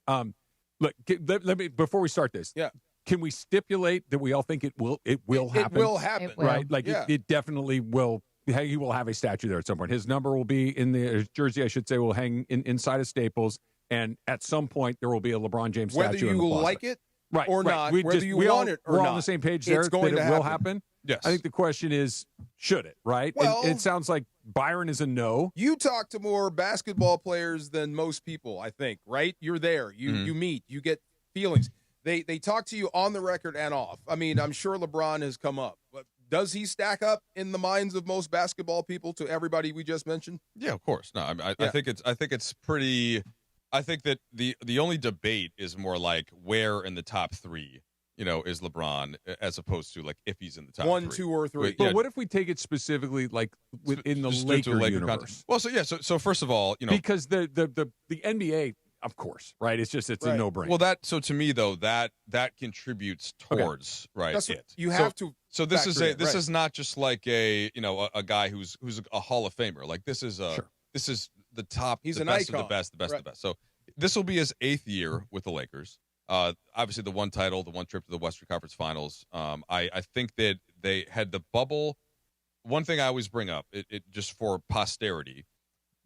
Look, let me before we start this. Yeah. Can we stipulate that we all think it will happen? It will happen. Right? Like yeah. it definitely will. He will have a statue there at some point. His number will be in his jersey, I should say, will hang inside of Staples. And at some point, there will be a LeBron James statue in the plaza. Whether you like it right, or right. not, We whether just, you we want all, it or we're not. all on the same page there It's going that to will happen. Yes. I think the question is, should it, right? Well, it sounds like Byron is a no. You talk to more basketball players than most people, I think, right? You're there. You meet. You get feelings. They talk to you on the record and off. I mean, I'm sure LeBron has come up. But does he stack up in the minds of most basketball people to everybody we just mentioned? Yeah, of course. No, I think it's pretty. I think that the only debate is more like where in the top three, is LeBron, as opposed to like if he's in the top 1, three. 2, or 3. But what if we take it specifically like within the Laker universe? Context. Well, so first of all, because the NBA, of course, right? It's right. a no-brainer. Well, to me though that contributes towards right. That's it. You have to. So this right. is not just like a guy who's a Hall of Famer. Like this is this is the top. He's the an best icon. of the best, the best right. of the best. So this will be his 8th year with the Lakers. Obviously the one title, the one trip to the Western Conference Finals. I think that they had the bubble. One thing I always bring up, it just for posterity,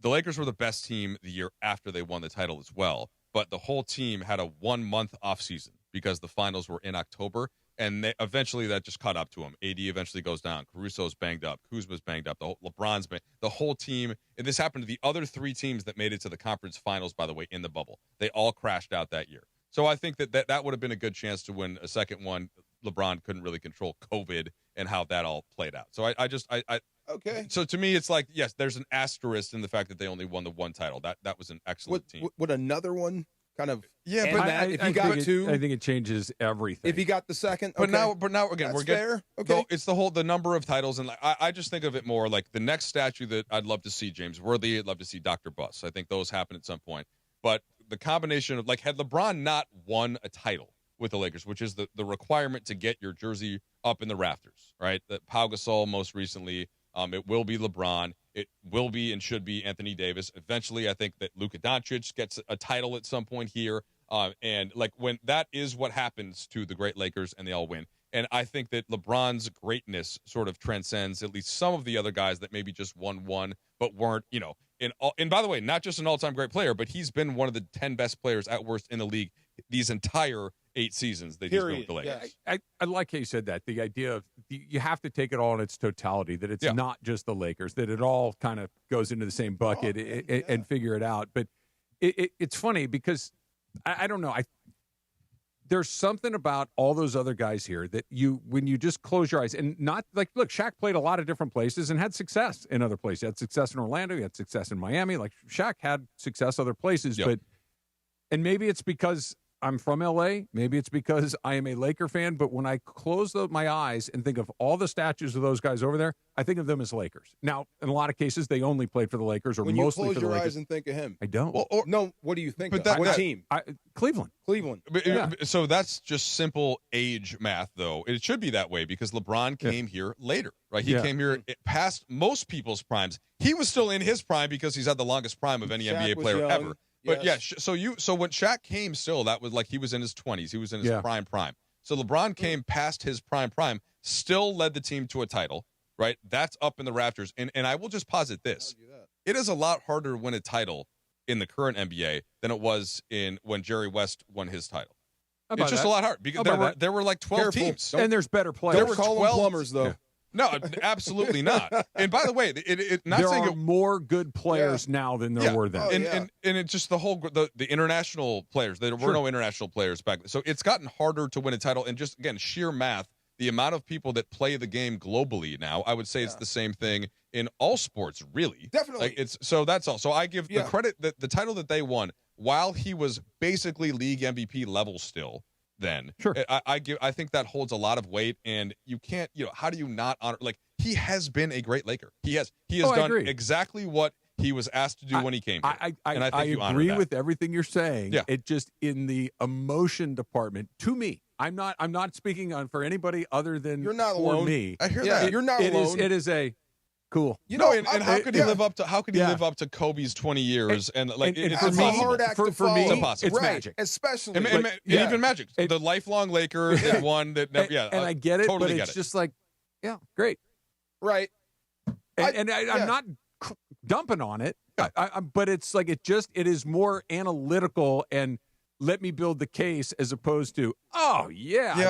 the Lakers were the best team the year after they won the title as well. But the whole team had a 1-month off season because the finals were in October, and eventually that just caught up to him. AD eventually goes down. Caruso's banged up. Kuzma's banged up. LeBron's banged. The whole team, and this happened to the other 3 teams that made it to the conference finals, by the way, in the bubble. They all crashed out that year. So I think that would have been a good chance to win a second one. LeBron couldn't really control COVID and how that all played out. So I okay. So to me, it's like, yes, there's an asterisk in the fact that they only won the one title. That was an excellent team. Would another one kind of Yeah, but if he got 2? I think it changes everything. If he got the second, But okay. now again, That's we're getting fair. Okay. it's the number of titles, and like, I just think of it more like the next statue that I'd love to see James Worthy. I'd love to see Dr. Buss. I think those happen at some point. But the combination of like had LeBron not won a title with the Lakers, which is the requirement to get your jersey up in the rafters, right? That Pau Gasol most recently. It will be LeBron. It will be and should be Anthony Davis. Eventually, I think that Luka Doncic gets a title at some point here. And like when that is what happens to the great Lakers and they all win. And I think that LeBron's greatness sort of transcends at least some of the other guys that maybe just won one, but weren't, and by the way, not just an all-time great player, but he's been one of the 10 best players at worst in the league these entire 8 seasons that he's been with the Lakers. Yes. I like how you said that. The idea of you have to take it all in its totality, that it's not just the Lakers, that it all kind of goes into the same bucket and figure it out. But it's funny because I don't know. There's something about all those other guys here that when you just close your eyes and not like, look, Shaq played a lot of different places and had success in other places. He had success in Orlando. He had success in Miami. Like Shaq had success other places, and maybe it's because I'm from LA. Maybe it's because I am a Laker fan. But when I close my eyes and think of all the statues of those guys over there, I think of them as Lakers. Now, in a lot of cases, they only played for the Lakers or when mostly for the Lakers. When you close your eyes and think of him. I don't. Well, no, what do you think of? But What team? Cleveland. So that's just simple age math, though. It should be that way because LeBron came here later, right? He came here past most people's primes. He was still in his prime because he's had the longest prime of any NBA player ever. But so when Shaq came, still that was like he was in his 20s. He was in his prime. So LeBron came past his prime, still led the team to a title, right? That's up in the rafters. And I will just posit this: it is a lot harder to win a title in the current NBA than it was when Jerry West won his title. About It's just that. a lot harder because there were like 12 teams. And there's better players. There were Call 12 them plumbers, though. Yeah. No, absolutely not. And by the way, not there saying are more good players now than there were then. And it's just the international players. There were no international players back then. So it's gotten harder to win a title. And just, again, sheer math, the amount of people that play the game globally now, I would say it's the same thing in all sports, really. Definitely. So that's all. So I give the credit that the title that they won, while he was basically league MVP level still, then I think that holds a lot of weight, and you can't, how do you not honor, like, he has been a great Laker. He has done exactly what he was asked to do when he came here. And I think you honor agree that. with everything you're saying. Yeah. It just, in the emotion department, to me, I'm not speaking on for anybody other than You're not for alone. me. I hear that. You're not alone. It is a cool. And how could he live up to Kobe's 20 years and like and it's for me, a hard act to follow. me, impossible. it's Right. magic. Especially. And even Magic, the lifelong Laker that won that never, And I get it, totally but get it's it. just like, great. Right. I'm not dumping on it, but it's like it is more analytical and let me build the case as opposed to, I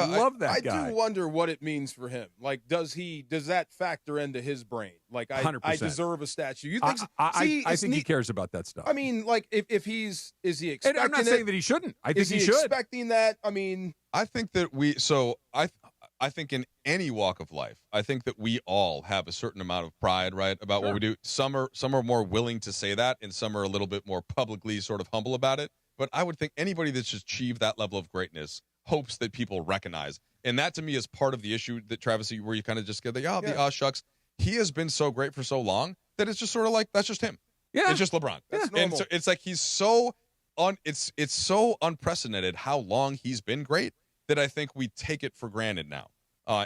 love that guy. I do wonder what it means for him. Like, does that factor into his brain? Like, I 100%. deserve a statue. You think? I think he cares about that stuff. I mean, like, is he expecting? And I'm not saying that he shouldn't. I think he should. Expecting that? I mean, I think that I think in any walk of life, I think that we all have a certain amount of pride, right, about what we do. Some are more willing to say that, and some are a little bit more publicly sort of humble about it. But I would think anybody that's achieved that level of greatness hopes that people recognize. And that, to me, is part of the issue that, Travis, where you kind of just get the shucks. He has been so great for so long that it's just sort of like, that's just him. Yeah. It's just LeBron. That's normal. And so it's like he's so it's so unprecedented how long he's been great that I think we take it for granted now.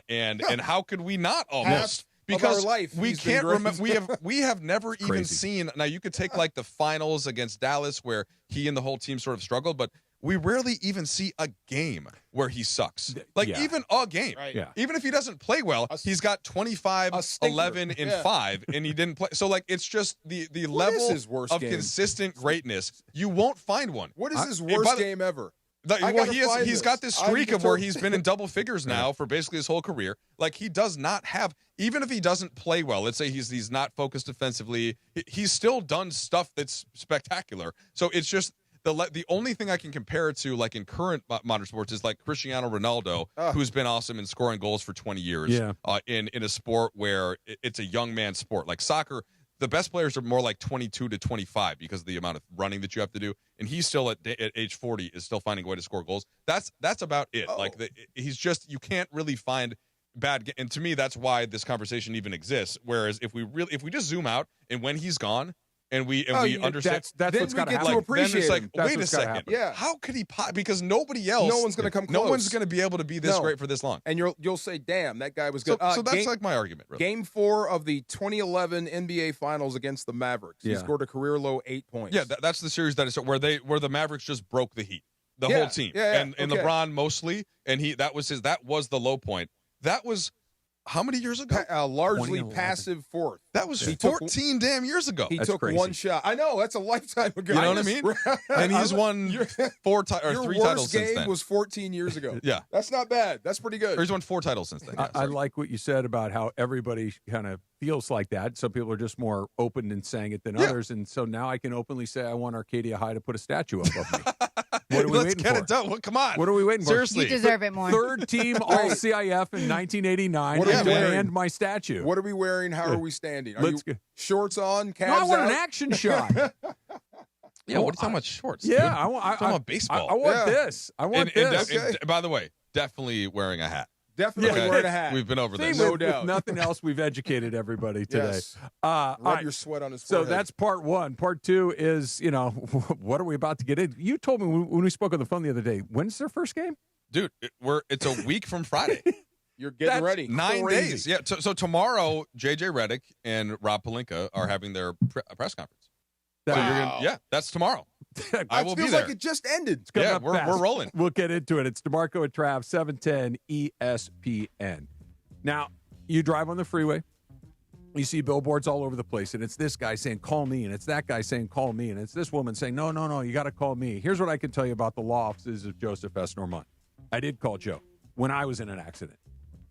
And how could we not almost? Because of our life, we can't remember. We have never even crazy. seen. Now you could take like the finals against Dallas where he and the whole team sort of struggled, but we rarely even see a game where he sucks. Like even a game. Right. Yeah. Even if he doesn't play well, he's got 25, 11, and 5, and he didn't play. So like it's just the What is level his worst of game? consistent greatness. You won't find one. what is his worst game ever? He's got this streak of where he's been in double figures now for basically his whole career. Like he does not have, even if he doesn't play well, let's say he's not focused defensively, he's still done stuff that's spectacular. So it's just the only thing I can compare it to, like in current modern sports, is like Cristiano Ronaldo, who's been awesome in scoring goals for 20 years. Yeah. In a sport where it's a young man's sport, like soccer. The best players are more like 22 to 25 because of the amount of running that you have to do, and he's still at age 40 is still finding a way to score goals. That's about it. Like he's just, you can't really find bad. And to me, that's why this conversation even exists. Whereas if we just zoom out and when he's gone, and we understand that's what's got to happen. To appreciate then it's like, him. wait a second. Yeah. How could he? Because nobody else. No one's going to come close. No one's going to be able to be this great for this long. And you'll say, "Damn, that guy was good." So that's like my argument. Really. Game 4 of the 2011 NBA Finals against the Mavericks. He scored a career low 8 points. Yeah, that's the series that is where the Mavericks just broke the Heat, the whole team, and LeBron mostly, and that was the low point. That was how many years ago? Largely passive fourth. That was 14 damn years ago. He took one shot. I know, that's a lifetime ago. You know what I mean? And he's won 3 titles since then. Your worst game was 14 years ago. Yeah. That's not bad. That's pretty good. Or he's won 4 titles since then. I like what you said about how everybody kind of feels like that. Some people are just more open in saying it than others. And so now I can openly say I want Arcadia High to put a statue up of me. What are we Let's waiting get for? it done. Well, come on. What are we waiting Seriously. for? You deserve it more. Third team all CIF in 1989. What are we and wearing? my statue. What are we wearing? How are we standing? Are Let's you go. shorts on, calves No, I want out? an action shot. Yeah, what are you talking about shorts? Yeah, dude? I want baseball. I want this. I want this. And by the way, definitely wearing a hat. Definitely wearing a hat. We've been over this. No doubt. With nothing else, we've educated everybody today. Yes. Rub your sweat on his So forehead. that's part one. Part two is, what are we about to get in? You told me when we spoke on the phone the other day, when's their first game? Dude, it's a week from Friday. You're getting ready. 9 crazy. days. Yeah. So tomorrow, JJ Redick and Rob Pelinka are having their press conference. Wow. So that's tomorrow. I will be feels there. like it just ended. Yeah, we're rolling. We'll get into it. It's DeMarco and Trav, 710 ESPN. Now, you drive on the freeway. You see billboards all over the place, and it's this guy saying, call me, and it's that guy saying, call me, and it's this woman saying, no, you got to call me. Here's what I can tell you about the law offices of Joseph S. Normand. I did call Joe when I was in an accident.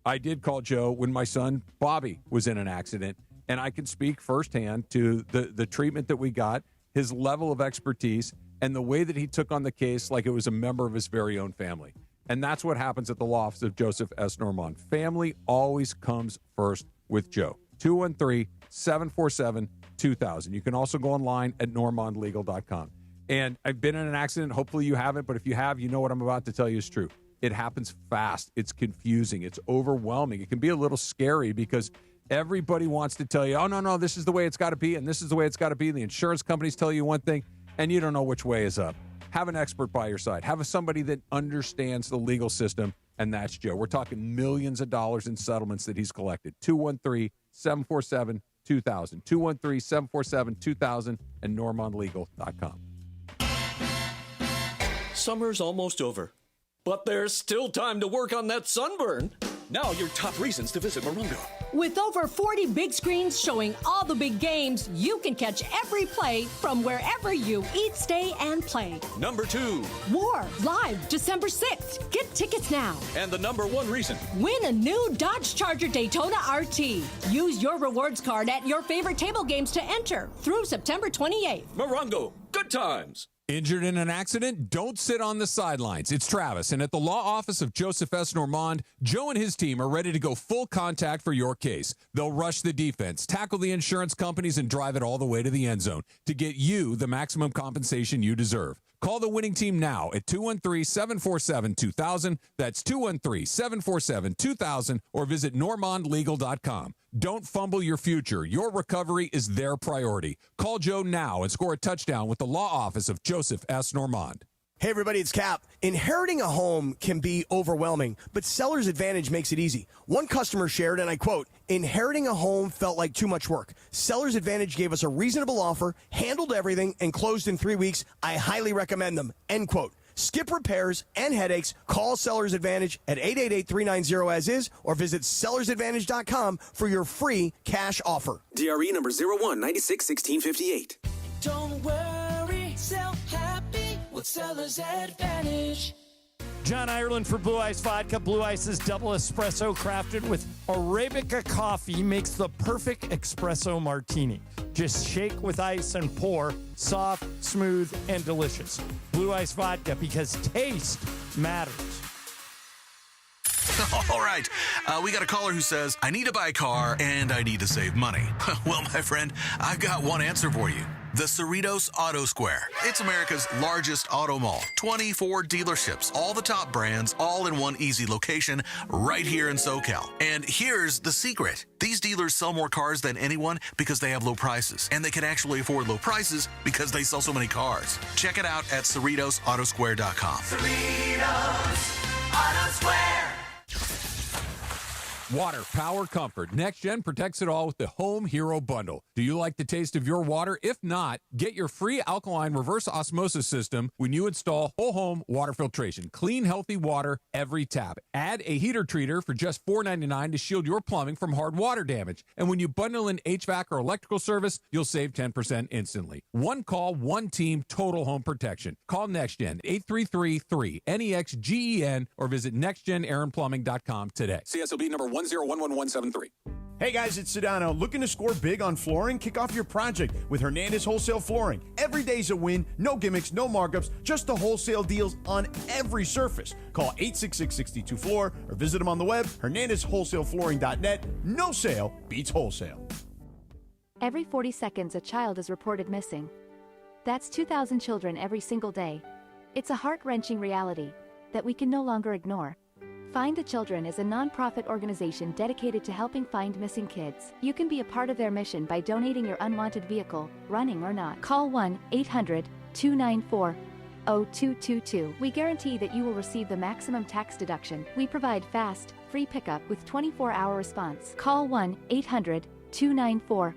I did call Joe when my son, Bobby, was in an accident, and I can speak firsthand to the treatment that we got, his level of expertise, and the way that he took on the case like it was a member of his very own family. And that's what happens at the law office of Joseph S. Normand. Family always comes first with Joe. 213-747-2000. You can also go online at normandlegal.com. And I've been in an accident. Hopefully you haven't, but if you have, you know what I'm about to tell you is true. It happens fast. It's confusing. It's overwhelming. It can be a little scary because everybody wants to tell you, oh, no, this is the way it's got to be, and this is the way it's got to be. And the insurance companies tell you one thing, and you don't know which way is up. Have an expert by your side. Have somebody that understands the legal system, and that's Joe. We're talking millions of dollars in settlements that he's collected. 213-747-2000. 213-747-2000 and normandlegal.com. Summer's almost over, but there's still time to work on that sunburn. Now your top reasons to visit Morango. With over 40 big screens showing all the big games, you can catch every play from wherever you eat, stay, and play. Number 2. War, live December 6th. Get tickets now. And the number 1 reason. Win a new Dodge Charger Daytona RT. Use your rewards card at your favorite table games to enter through September 28th. Morango, good times. Injured in an accident? Don't sit on the sidelines. It's Travis, and at the law office of Joseph S. Normand, Joe and his team are ready to go full contact for your case. They'll rush the defense, tackle the insurance companies, and drive it all the way to the end zone to get you the maximum compensation you deserve. Call the winning team now at 213-747-2000. That's 213-747-2000, or visit normandlegal.com. Don't fumble your future. Your recovery is their priority. Call Joe now and score a touchdown with the law office of Joseph S. Normand. Hey, everybody, it's Cap. Inheriting a home can be overwhelming, but Seller's Advantage makes it easy. One customer shared, and I quote, "Inheriting a home felt like too much work. Seller's Advantage gave us a reasonable offer, handled everything, and closed in 3 weeks. I highly recommend them." End quote. Skip repairs and headaches. Call Seller's Advantage at 888-390-AS-IS or visit sellersadvantage.com for your free cash offer. DRE number 01961658. Don't worry, sell happy with Seller's Advantage. John Ireland for Blue Ice Vodka. Blue Ice's double espresso crafted with Arabica coffee makes the perfect espresso martini. Just shake with ice and pour. Soft, smooth, and delicious. Blue Ice Vodka, because taste matters. All right. We got a caller who says, I need to buy a car and I need to save money. Well, my friend, I've got one answer for you. The Cerritos Auto Square. It's America's largest auto mall. 24 dealerships, all the top brands, all in one easy location right here in SoCal. And here's the secret. These dealers sell more cars than anyone because they have low prices. And they can actually afford low prices because they sell so many cars. Check it out at CerritosAutosquare.com. Cerritos Auto Square. Water, power, comfort. NextGen protects it all with the Home Hero Bundle. Do you like the taste of your water? If not, get your free alkaline reverse osmosis system when you install whole home water filtration. Clean, healthy water every tap. Add a heater treater for just $4.99 to shield your plumbing from hard water damage. And when you bundle in HVAC or electrical service, you'll save 10% instantly. One call, one team, total home protection. Call NextGen, 833-3-NEXGEN, or visit nextgenaaronplumbing.com today. CSOB number 1011173. Hey guys, it's Sedano. Looking to score big on flooring? Kick off your project with Hernandez Wholesale Flooring. Every day's a win, no gimmicks, no markups, just the wholesale deals on every surface. Call 866-62-FLOOR or visit them on the web, hernandezwholesaleflooring.net. No sale beats wholesale. Every 40 seconds, a child is reported missing. That's 2,000 children every single day. It's a heart-wrenching reality that we can no longer ignore. Find the Children is a non-profit organization dedicated to helping find missing kids. You can be a part of their mission by donating your unwanted vehicle, running or not. Call 1-800-294-0222. We guarantee that you will receive the maximum tax deduction. We provide fast, free pickup with 24-hour response. Call 1-800-294-0222.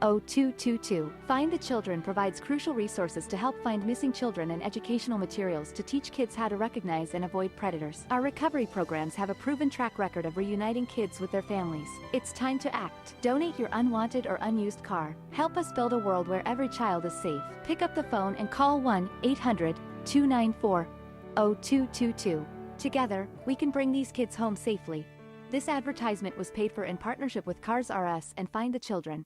0222. Find the Children provides crucial resources to help find missing children and educational materials to teach kids how to recognize and avoid predators. Our recovery programs have a proven track record of reuniting kids with their families. It's time to act. Donate your unwanted or unused car. Help us build a world where every child is safe. Pick up the phone and call 1-800-294-0222. Together, we can bring these kids home safely. This advertisement was paid for in partnership with Cars R Us and Find the Children.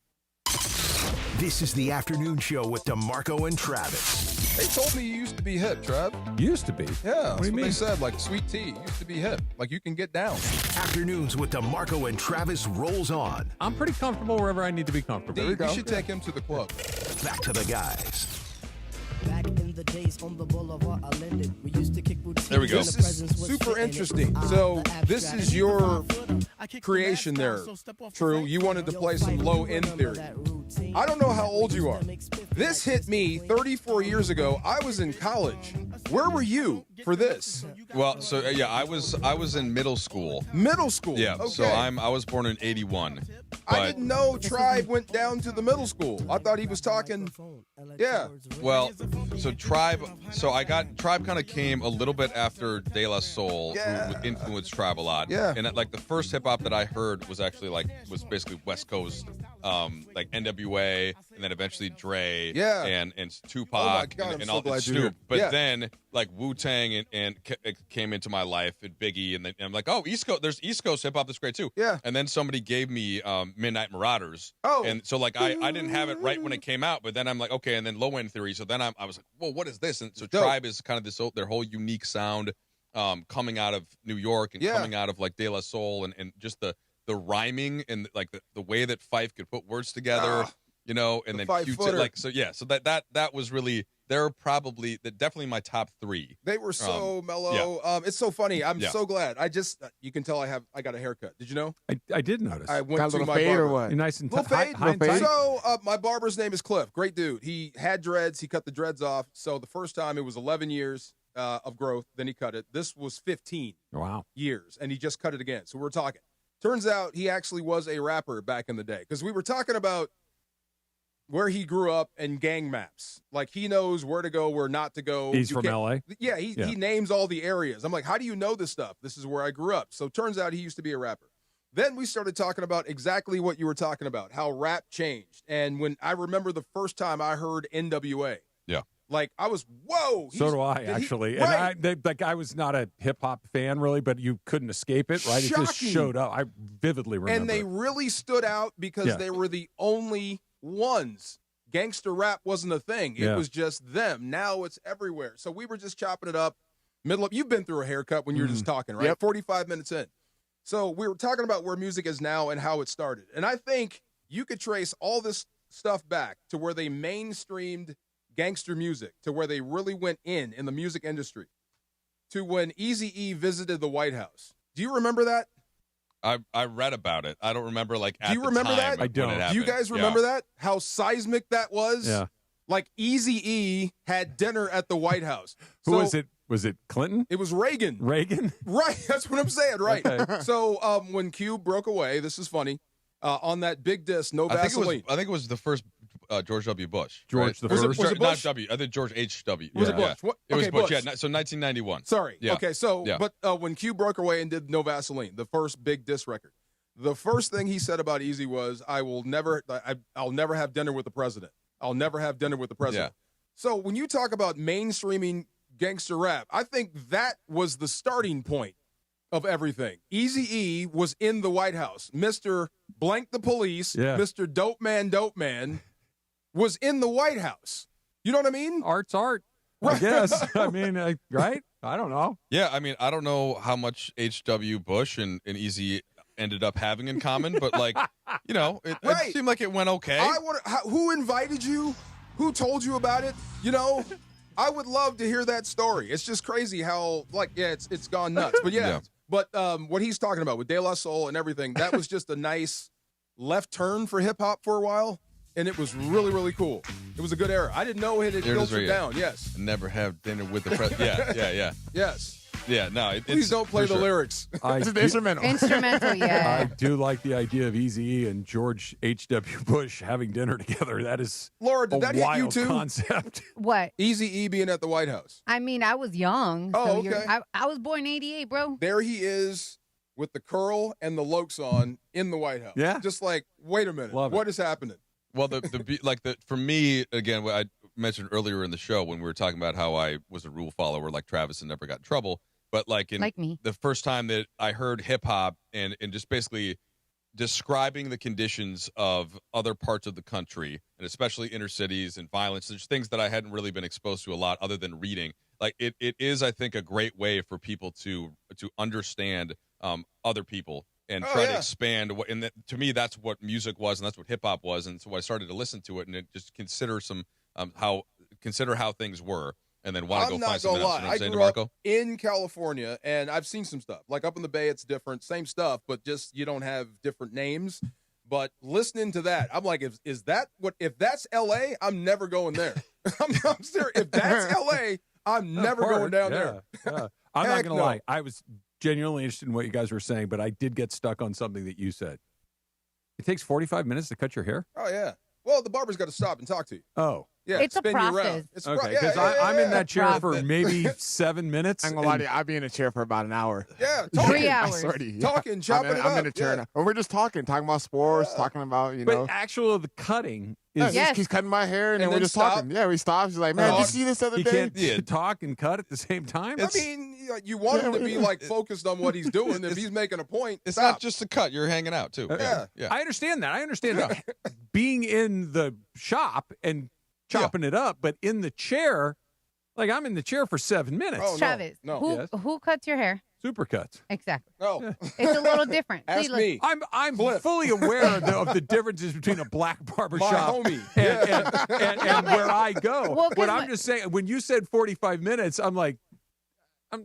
This is the afternoon show with DeMarco and Travis. They told me you used to be hip, Trav. Used to be? Yeah, What do you mean? They said, like sweet tea used to be hip. Like you can get down. Afternoons with DeMarco and Travis rolls on. I'm pretty comfortable wherever I need to be comfortable. Dude, you should take him to the club. Back to the guys. Back in the days on the boulevard, I landed. We used to kick boots. There we go. This is super interesting. So this is your creation there, True. You wanted to play some low end theory. I don't know how old you are. This hit me 34 years ago. I was in college. Where were you for this? Well, so yeah, I was in middle school. Middle school. Yeah. Okay. So I was born in 81. I didn't know Tribe went down to the middle school. I thought he was talking. Yeah. Well, so Tribe kind of came a little bit after De La Soul, who influenced Tribe a lot. Yeah. And like the first hip hop that I heard was actually was basically West Coast, like NWA, and then eventually Dre. Yeah. And Tupac. Oh my God, and I'm so all glad Snoop. you're here. But Yeah. then like Wu-Tang and came into my life, and Biggie, and I'm like, oh, East Coast. There's East Coast hip hop that's great too. Yeah. And then somebody gave me Midnight Marauders. Oh. And so like I didn't have it right when it came out, but then I'm like, okay, and then Low End Theory. So then I was like, well, what is this? And so Dope. Tribe is kind of their whole unique sound, coming out of New York and coming out of like De La Soul, and just the rhyming and like the way that Fife could put words together, and then Q-Tip, like, so yeah, so that was really, they're probably definitely my top three. They were so mellow. Yeah. It's so funny. I'm so glad. You can tell I got a haircut. Did you know? I did notice. I went Got a to little my fade barber. or what? You're nice and Little fade. high and tight. So my barber's name is Cliff. Great dude. He had dreads. He cut the dreads off. So the first time it was 11 years of growth. Then he cut it. This was 15 years, and he just cut it again. So we're talking. Turns out he actually was a rapper back in the day, because we were talking about where he grew up and gang maps. Like, he knows where to go, where not to go. He's from L.A.? Yeah, he names all the areas. I'm like, how do you know this stuff? This is where I grew up. So turns out he used to be a rapper. Then we started talking about exactly what you were talking about, how rap changed. And when I remember the first time I heard NWA. Yeah. Like, I was, whoa. So do I, actually. Right. And I was not a hip-hop fan, really, but you couldn't escape it, right? It just Shocking. showed up. I vividly remember And they it. really stood out because they were the only ones. Gangster rap wasn't a thing. It was just them. Now it's everywhere. So we were just chopping it up. You've been through a haircut when you were just talking, right? Yep. 45 minutes in. So we were talking about where music is now and how it started. And I think you could trace all this stuff back to where they mainstreamed gangster music, to where they really went in the music industry, to when Eazy-E visited the White House. Do you remember that? I read about it. I don't remember like at Do you the remember time that? when it I don't. happened. Do you guys remember that? How seismic that was? Yeah. Like Eazy-E had dinner at the White House. Who So was it? Was it Clinton? It was Reagan. Reagan? Right. That's what I'm saying. Right. Okay. So when Q broke away, this is funny, on that big disc, No Vaseline. I think it was the first George W. Bush. George right? the first? Was it Not Bush? W. I think George H.W. Was yeah. it Bush? Yeah. What? It was Okay, Bush. Bush. Yeah. So 1991. Sorry. Yeah. Okay. So, Yeah. but when Q broke away and did No Vaseline, the first big disc record, the first thing he said about Eazy was, I'll never have dinner with the president. I'll never have dinner with the president. Yeah. So when you talk about mainstreaming gangster rap, I think that was the starting point of everything. Eazy-E was in the White House. Mr. Blank the Police, Mr. Dope Man was in the White House. You know what I mean? Art's art, I guess. I mean, right? I don't know. Yeah, I mean, I don't know how much H.W. Bush and Eazy ended up having in common, but like, it seemed like it went okay. Who invited you? Who told you about it? I would love to hear that story. It's just crazy how, it's gone nuts. But But what he's talking about with De La Soul and everything, that was just a nice left turn for hip hop for a while, and it was really, really cool. It was a good era. I didn't know it had filtered down. Yes. Never have dinner with the president. Yeah. Yes. Yeah, no. Please don't play the sure. lyrics. It's an instrumental. Instrumental, yeah. I do like the idea of Eazy-E and George H.W. Bush having dinner together. That is Laura, did a that hit you wild too? concept. What? Eazy-E being at the White House. I mean, I was young. Oh, so okay. I was born in 88, bro. There he is with the curl and the lokes on in the White House. Yeah. Just like, wait a minute. What is happening? Well, for me, again, what I mentioned earlier in the show when we were talking about how I was a rule follower like Travis and never got in trouble. But like me. The first time that I heard hip hop and just basically describing the conditions of other parts of the country and especially inner cities and violence, there's things that I hadn't really been exposed to a lot other than reading. Like it is, I think, a great way for people to understand other people and try to expand what. And to me, that's what music was, and that's what hip hop was. And so I started to listen to it and just consider how things were. And then want to go find something else. You know what I'm saying, I grew up DeMarco? in California, and I've seen some stuff. Like up in the Bay, it's different. Same stuff, but just you don't have different names. But listening to that, I'm like, if that's L.A., I'm never going there. I'm serious. If that's L.A., I'm never going down there. Yeah. I'm not going to no. lie. I was genuinely interested in what you guys were saying, but I did get stuck on something that you said. It takes 45 minutes to cut your hair? Oh, yeah. Well, the barber's got to stop and talk to you. Oh. Yeah, It's a spin you process. around. It's Okay, because I'm in that chair for Process. maybe 7 minutes. I'm gonna lie to you. I'd be in a chair for about an hour. Yeah, 3 hours. I swear to you. Talking, chopping it up. I'm in a chair now. And we're just talking about sports, talking about, But actual the cutting is he's cutting my hair, and then we're then just stop. talking. Yeah, we stop. He's like, man, did you see this other he day? can't talk and cut at the same time. I mean, you want him to be like focused on what he's doing. If he's making a point, It's stop. not just a cut. You're hanging out too. Yeah. I understand that. Being in the shop and chopping it up, but in the chair, like I'm in the chair for 7 minutes. Oh, no. Travis, who cuts your hair? Supercuts. Exactly. No. It's a little different. Ask me. I'm Cliff. fully aware of the differences between a black barber My shop homie. and where I go. Well, But I'm just saying, when you said 45 minutes, I'm like,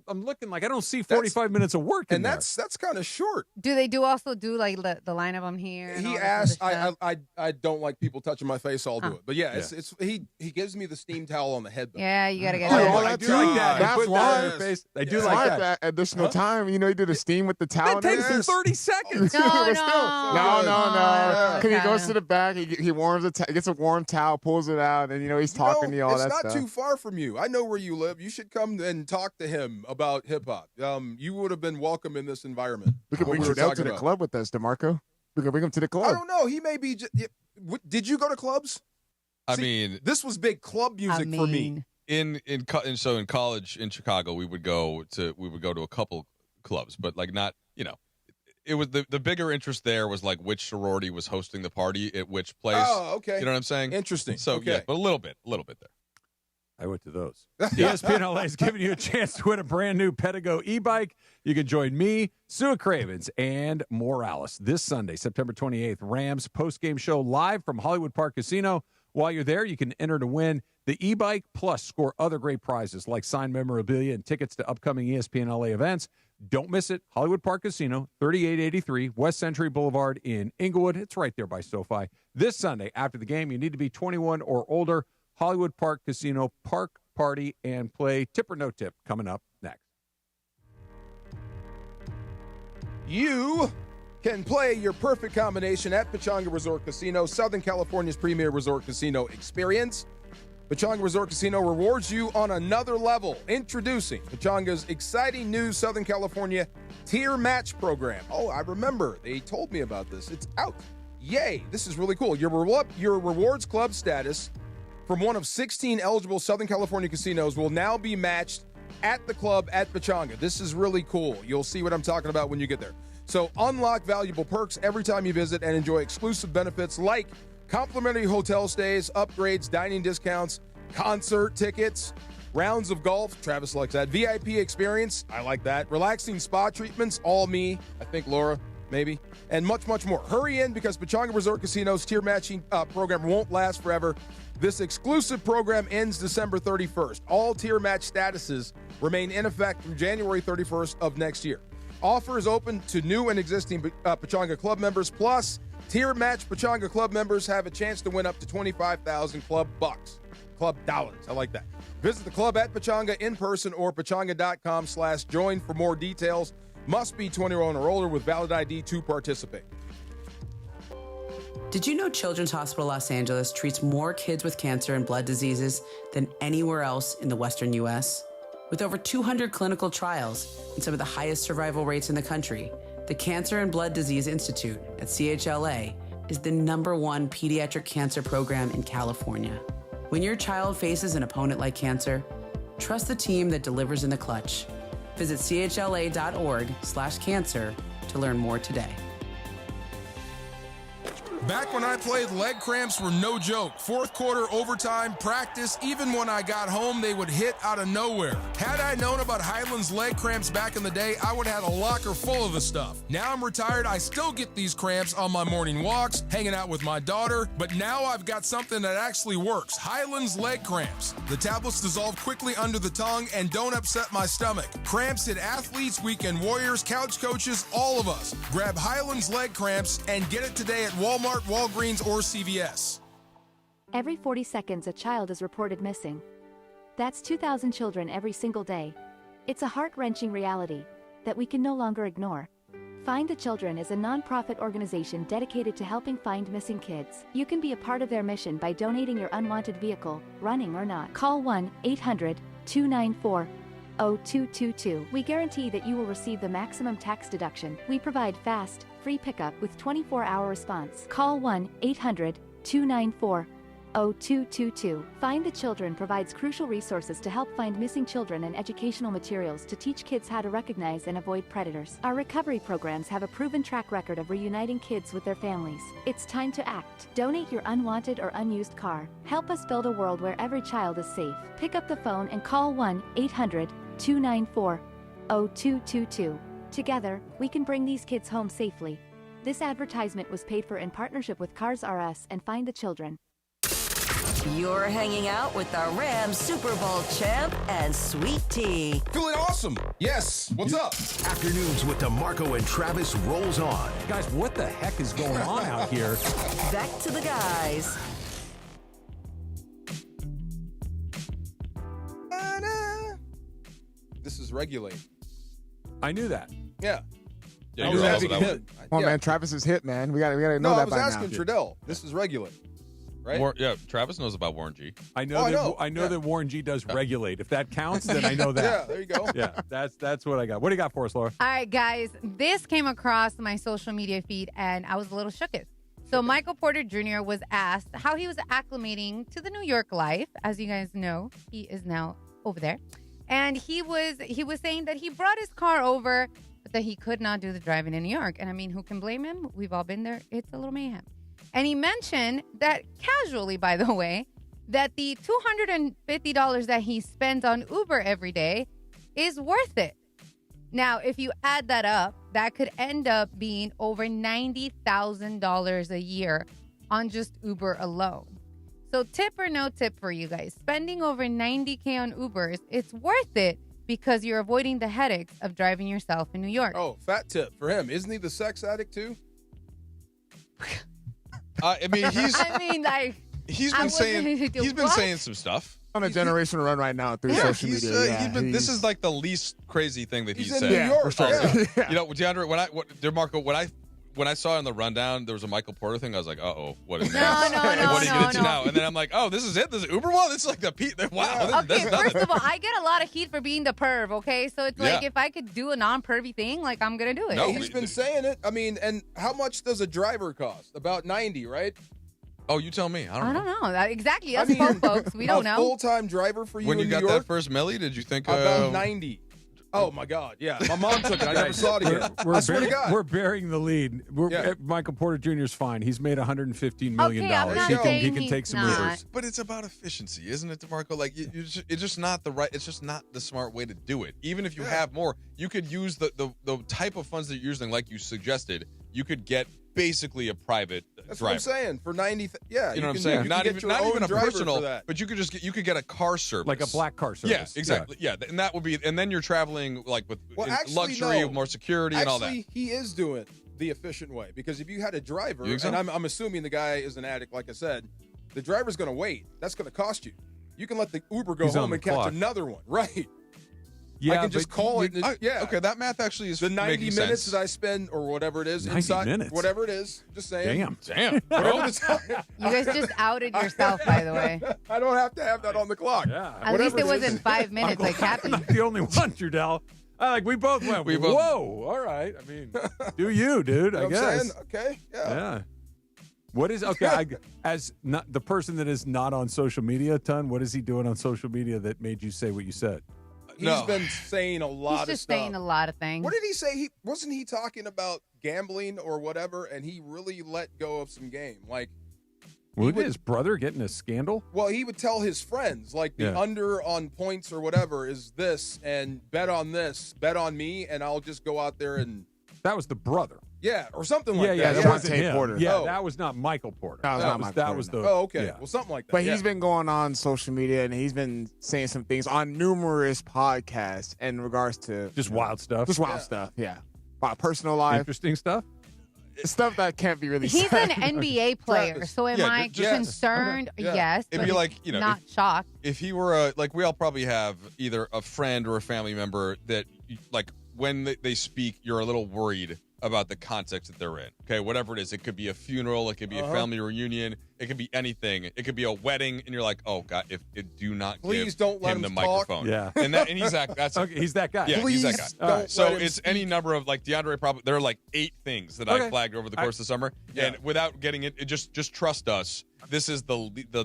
I'm looking like I don't see 45 minutes of work in And there. that's kind of short. Do they also do like the lineup I'm here? And He all this asked. other stuff? I don't like people touching my face. I'll do it. But yeah, it's he gives me the steam towel on the head. Though. Yeah, you gotta get Oh, that. all I that do too. like that. That's Put that why. on your face. I do It's like like that. additional time. You you do the steam with the towel. That takes him 30 seconds. No, But still. no. No. Because he Okay. goes to the back, he warms gets a warm towel, pulls it out, and he's talking to you, all it's that not stuff. too far from you. I know where you live. You should come and talk to him about hip hop. You would have been welcome in this environment. We could What bring we were Trudell to talking the about. club with us, DeMarco. We could bring him to the I club. don't know. He may be. Did you go to clubs? I See, mean, this was big club music for me. in college in Chicago, we would go to a couple clubs, but like not, it was the bigger interest there was like which sorority was hosting the party at which place. Oh, okay. You know what I'm saying? Interesting. So Okay. yeah, but a little bit there. I went to those. ESPN LA is giving you a chance to win a brand new Pedigo e-bike. You can join me, Sue Cravens, and Morales this Sunday, September 28th. Rams postgame show live from Hollywood Park Casino. While you're there, you can enter to win the e-bike plus score other great prizes like signed memorabilia and tickets to upcoming ESPN LA events. Don't miss it. Hollywood Park Casino, 3883 West Century Boulevard in Inglewood. It's right there by SoFi. This Sunday after the game, you need to be 21 or older. Hollywood Park Casino, park, party, and play. Tip or no tip coming up next. You can play your perfect combination at Pechanga Resort Casino, Southern California's premier resort casino experience. Pechanga Resort Casino rewards you on another level. Introducing Pechanga's exciting new Southern California tier match program. Oh, I remember. They told me about this. It's out. Yay. This is really cool. Your rewards club status from one of 16 eligible Southern California casinos will now be matched at the club at Pechanga. This is really cool. You'll see what I'm talking about when you get there. So unlock valuable perks every time you visit and enjoy exclusive benefits like complimentary hotel stays, upgrades, dining discounts, concert tickets, rounds of golf. Travis likes that. VIP experience. I like that. Relaxing spa treatments. All me. I think Laura, maybe. And much, much more. Hurry in because Pechanga Resort Casino's tier matching program won't last forever. This exclusive program ends December 31st. All tier match statuses remain in effect through January 31st of next year. Offer is open to new and existing Pechanga Club members. Plus, tier match Pechanga Club members have a chance to win up to $25,000 club bucks. Club Dollars. I like that. Visit the club at Pechanga in person or pechanga.com/join for more details. Must be 21 or older with valid ID to participate. Did you know Children's Hospital Los Angeles treats more kids with cancer and blood diseases than anywhere else in the Western U.S.? With over 200 clinical trials and some of the highest survival rates in the country, the Cancer and Blood Disease Institute at CHLA is the #1 pediatric cancer program in California. When your child faces an opponent like cancer, trust the team that delivers in the clutch. Visit chla.org/cancer to learn more today. Back when I played, leg cramps were no joke. Fourth quarter, overtime, practice, even when I got home, they would hit out of nowhere. Had I known about Highlands leg cramps back in the day, I would have had a locker full of the stuff. Now I'm retired, I still get these cramps on my morning walks, hanging out with my daughter, but now I've got something that actually works. Highlands leg cramps. The tablets dissolve quickly under the tongue and don't upset my stomach. Cramps hit athletes, weekend warriors, couch coaches, all of us. Grab Highlands leg cramps and get it today at Walmart, Walgreens, or CVS. Every 40 seconds, a child is reported missing. That's 2,000 children every single day. It's a heart-wrenching reality that we can no longer ignore. Find the Children is a non-profit organization dedicated to helping find missing kids. You can be a part of their mission by donating your unwanted vehicle, running or not. Call 1-800-294-0222. We guarantee that you will receive the maximum tax deduction. We provide fast, free pickup with 24-hour response. Call 1-800-294-0222. Find the Children provides crucial resources to help find missing children and educational materials to teach kids how to recognize and avoid predators. Our recovery programs have a proven track record of reuniting kids with their families. It's time to act. Donate your unwanted or unused car. Help us build a world where every child is safe. Pick up the phone and call 1-800-294-0222. Together, we can bring these kids home safely. This advertisement was paid for in partnership with Cars R Us and Find the Children. You're hanging out with the Rams Super Bowl champ and Sweet Tea. Feeling awesome. Yes. What's up? Afternoons with DeMarco and Travis rolls on. Guys, what the heck is going on out here? Back to the guys. This is regulated. I knew that. Yeah. Yeah, I was asking Come on, man. Travis is hit, man. We gotta know No, that I was by asking now. Trudell. This is regulated, right? Travis knows about Warren G. I know that Warren G does regulate. If that counts, then I know that. Yeah, there you go. Yeah, that's what I got. What do you got for us, Laura? All right, guys. This came across my social media feed, and I was a little shooketh. So Michael Porter Jr. was asked how he was acclimating to the New York life. As you guys know, he is now over there. And he was saying that he brought his car over, but that he could not do the driving in New York. And I mean, who can blame him? We've all been there. It's a little mayhem. And he mentioned that casually, by the way, that the $250 that he spends on Uber every day is worth it. Now, if you add that up, that could end up being over $90,000 a year on just Uber alone. So tip or no tip for you guys, spending over $90K on Ubers, it's worth it because you're avoiding the headaches of driving yourself in New York. Oh, fat tip for him. Isn't he the sex addict too? I mean, he's been saying some stuff. On a generational run right now through social media. This is like the least crazy thing that he's in said. New York. For sure. Yeah. You know, DeAndre, DeMarco, when I saw in the rundown there was a Michael Porter thing, I was like, what is that? No, what are you getting to now? And then I'm like, oh, this is it? This is Uber one? This is like the wow. Okay, first of all, I get a lot of heat for being the perv, okay? So it's like if I could do a non-pervy thing, like I'm going to do it. No, he's been saying it. I mean, and how much does a driver cost? About 90, right? Oh, you tell me. I don't know. Exactly. Us poor folks, we don't know. A full-time driver for you when you in got New York? that first milli, did you think about 90? Oh, my God. Yeah. My mom took it. I never saw it again. I swear to God. We're bearing the lead. Michael Porter Jr. is fine. He's made $115 million. Okay, I'm not he can take some Ubers. But it's about efficiency, isn't it, DeMarco? Like, it's just not it's just not the smart way to do it. Even if you have more, you could use the type of funds that you're using, like you suggested. You could get basically a private That's driver. what I'm saying. For 90, yeah. You know what I'm saying? Not even a personal, but you could get a car service. Like a black car service. Yeah, exactly. Yeah. And that would be, and then you're traveling like with luxury, more security and all that. Actually, he is doing the efficient way, because if you had a driver, and I'm assuming the guy is an addict, like I said, the driver's going to wait. That's going to cost you. You can let the Uber go He's on home the and catch clock. another one. Right. Yeah, I can just but call it. Yeah. Okay, that math actually is The 90 making minutes sense. that I spend or whatever it is 90 inside. minutes? Whatever it is. Just saying. Damn. Whatever the time. You guys just outed yourself, by the way. I don't have to have that on the clock. Yeah. At least it wasn't 5 minutes like Happy. I'm not the only one, Trudell. We both went, whoa, all right. I mean, do you, dude, I You know what I'm guess. saying? Okay. Yeah. What is, as not the person that is not on social media a ton, what is he doing on social media that made you say what you said? He's been saying a lot He's of just stuff. saying a lot of things. What did he say? Wasn't he talking about gambling or whatever, and he really let go of some game? Like, Would his brother get in a scandal? well, he would tell his friends, like, the under on points or whatever is this, and bet on this, bet on me, and I'll just go out there and... That was the brother. Yeah, or something like Yeah, that. that wasn't him. Porter. Yeah, Oh. that was not Michael Porter. No, it was not Michael That Porter, was the... no. Oh, okay. yeah. Well, something like that. But yeah. he's been going on social media and he's been saying some things on numerous podcasts in regards to Just wild stuff. Just wild stuff, yeah. About personal life. Interesting stuff. Stuff that can't be really He's said. an NBA player, so am I concerned? Yeah. Yes. It'd but be like, you know, not shocked. If he were like, we all probably have either a friend or a family member that, like, when they speak, you're a little worried about the context that they're in. Okay, whatever it is, it could be a funeral, it could be a family reunion, it could be anything. It could be a wedding, and you're like, oh God, if do not Please give don't let him the him talk. microphone. Yeah, and he's that's okay, he's that guy. Yeah, Please he's that guy. don't So let him it's any number of like DeAndre. Probably there are like 8 things that I flagged over the course of the summer, and without getting it, just trust us. This is the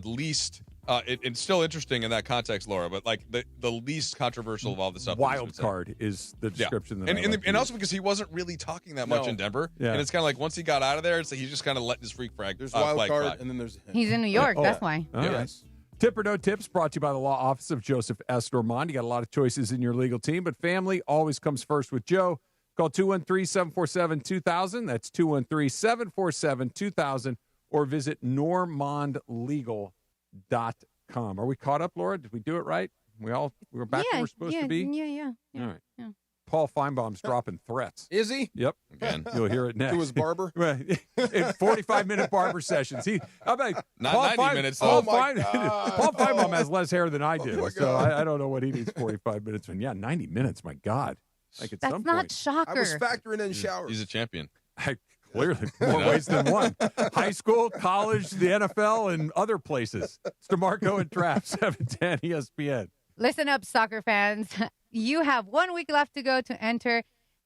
least. It's still interesting in that context, Laura, but like the least controversial of all the stuff. Wild card is the description. That I like to and use. also because he wasn't really talking that much in Denver, Yeah. and it's kind of like once he got out of there, it's like he's just kind of letting his freak flag. There's wild flag card, fly. and then there's him. He's in New York. That's why. All right. Tip or no tips brought to you by the law office of Joseph S. Normand. You got a lot of choices in your legal team, but family always comes first with Joe. Call 213-747-2000. That's 213-747-2000, or visit normandlegal.com. Are we caught up, Laura? Did we do it right? We were back where we're supposed to be? Yeah. All right. Yeah. Paul Feinbaum's dropping threats. Is he? Yep. Again. You'll hear it next. To his barber? In 45-minute barber sessions. Not 90 minutes, Paul though. Feinbaum has less hair than I do, my so God. I don't know what he needs 45 minutes in. Yeah, 90 minutes, my God. Like at That's some not point. shocker. I was factoring in showers. He's a champion. Clearly, more ways than one. High school, college, the NFL, and other places. It's DeMarco and Travis, 710 ESPN. Listen up, soccer fans. You have 1 week left to go to enter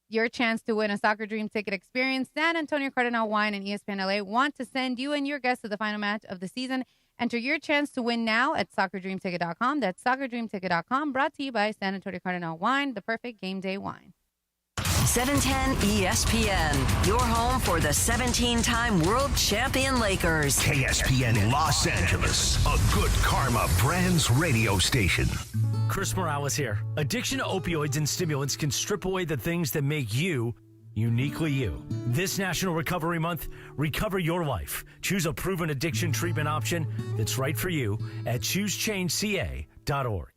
your chance to win a Soccer Dream ticket experience. San Antonio Cardinal Wine and ESPN LA want to send you and your guests to the final match of the season. Enter your chance to win now at SoccerDreamTicket.com. That's SoccerDreamTicket.com, brought to you by San Antonio Cardinal Wine, the perfect game day wine. 710 ESPN, your home for the 17-time world champion Lakers. KSPN Los Angeles, a good karma brands radio station. Chris Morales here. Addiction to opioids and stimulants can strip away the things that make you uniquely you. This National Recovery Month, recover your life. Choose a proven addiction treatment option that's right for you at choosechangeca.org.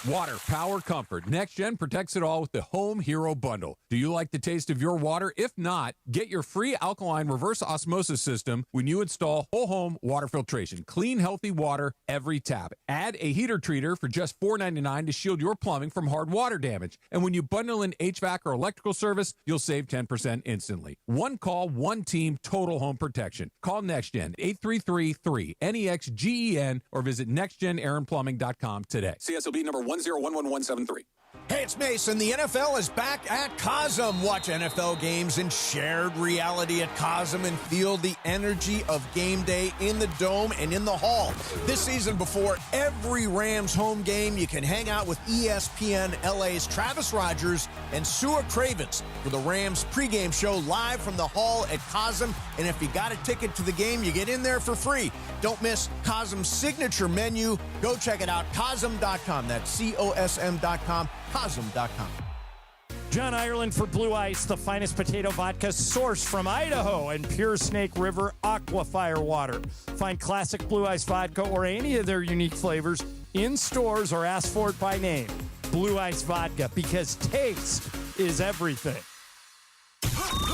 Water, power, comfort. NextGen protects it all with the Home Hero Bundle. Do you like the taste of your water? If not, get your free alkaline reverse osmosis system when you install whole home water filtration. Clean, healthy water every tap. Add a heater treater for just $4.99 to shield your plumbing from hard water damage. And when you bundle in HVAC or electrical service, you'll save 10% instantly. One call, one team, total home protection. Call NextGen, 833-3-NEXGEN, or visit nextgenaaronplumbing.com today. CSLB number 1011173. Hey, it's Mason. The NFL is back at Cosm. Watch NFL games in shared reality at Cosm and feel the energy of game day in the Dome and in the Hall. This season, before every Rams home game, you can hang out with ESPN LA's Travis Rogers and Sua Cravens for the Rams pregame show live from the Hall at Cosm. And if you got a ticket to the game, you get in there for free. Don't miss Cosm's signature menu. Go check it out, Cosm.com. That's COSM.com. Cosm.com. John Ireland for Blue Ice, the finest potato vodka sourced from Idaho and Pure Snake River Aquafire water. Find classic Blue Ice vodka or any of their unique flavors in stores or ask for it by name. Blue Ice vodka, because taste is everything.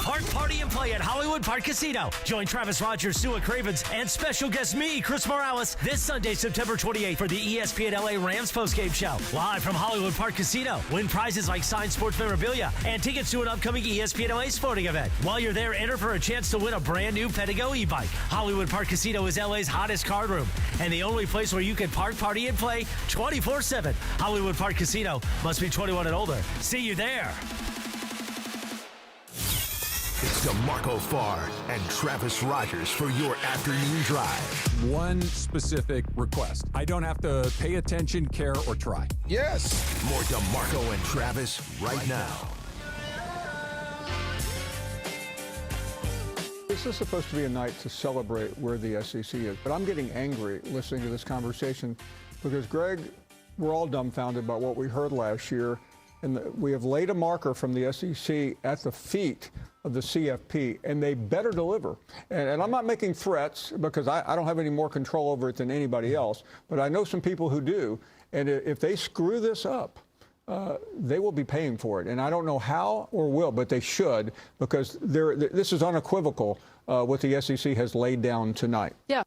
Park Party in play at Hollywood Park Casino. Join Travis Rogers, Stuart Cravens, and special guest me, Chris Morales, this Sunday, September 28th for the ESPN LA Rams postgame show. Live from Hollywood Park Casino. Win prizes like signed sports memorabilia and tickets to an upcoming ESPN LA sporting event. While you're there, enter for a chance to win a brand new Pedigo e-bike. Hollywood Park Casino is LA's hottest card room and the only place where you can park, party, and play 24/7. Hollywood Park Casino must be 21 and older. See you there. It's DeMarco Farr and Travis Rogers for your afternoon drive. One specific request. I don't have to pay attention, care, or try. Yes. More DeMarco and Travis right now. This is supposed to be a night to celebrate where the SEC is, but I'm getting angry listening to this conversation because, Greg, we're all dumbfounded by what we heard last year, and we have laid a marker from the SEC at the feet of the CFP, and they better deliver. And I'm not making threats because I don't have any more control over it than anybody else, but I know some people who do, and if they screw this up, they will be paying for it. And I don't know how or will, but they should, because this is unequivocal what the SEC has laid down tonight. Yeah.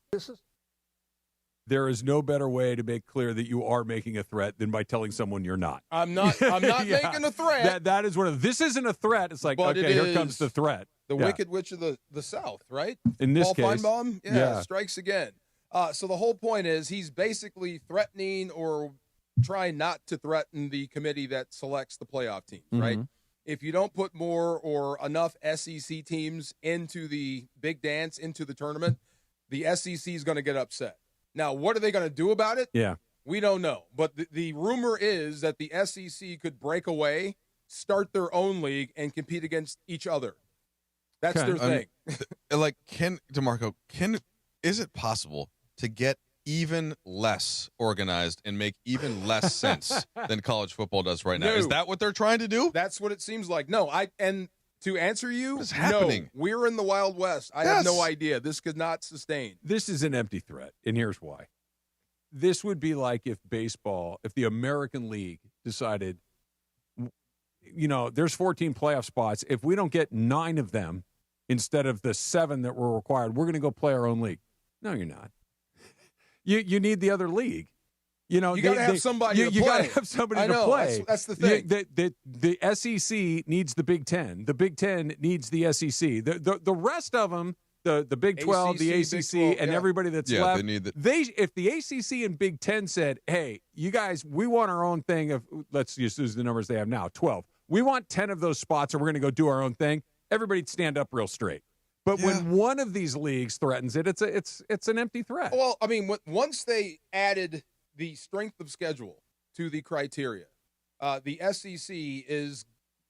There is no better way to make clear that you are making a threat than by telling someone you're not. I'm not making a threat. That is one of this isn't a threat. It's like, but okay, here comes the threat. The Wicked Witch of the South, right? In this Paul case. Feinbaum, strikes again. So the whole point is he's basically threatening or trying not to threaten the committee that selects the playoff teams, right? If you don't put more or enough SEC teams into the big dance, into the tournament, the SEC is going to get upset. Now, what are they going to do about it? Yeah. We don't know. But the rumor is that the SEC could break away, start their own league, and compete against each other. That's their thing. DeMarco, is it possible to get even less organized and make even less sense than college football does right now? No. Is that what they're trying to do? That's what it seems like. No, and to answer you, what is happening? No, we're in the Wild West. I have no idea. This could not sustain. This is an empty threat, and here's why. This would be like if the American League decided, there's 14 playoff spots. If we don't get 9 of them instead of the 7 that were required, we're going to go play our own league. No, you're not. You need the other league. You got to have somebody to play. You got to have somebody to play. That's the thing. The SEC needs the Big Ten. The Big Ten needs the SEC. The rest of them, the Big 12, the ACC, and everybody that's left. They need if the ACC and Big Ten said, hey, you guys, we want our own thing of, let's just use the numbers they have now, 12. We want 10 of those spots, or we're going to go do our own thing. Everybody'd stand up real straight. But when one of these leagues threatens it, it's an empty threat. Well, I mean, once they added the strength of schedule to the criteria, the SEC is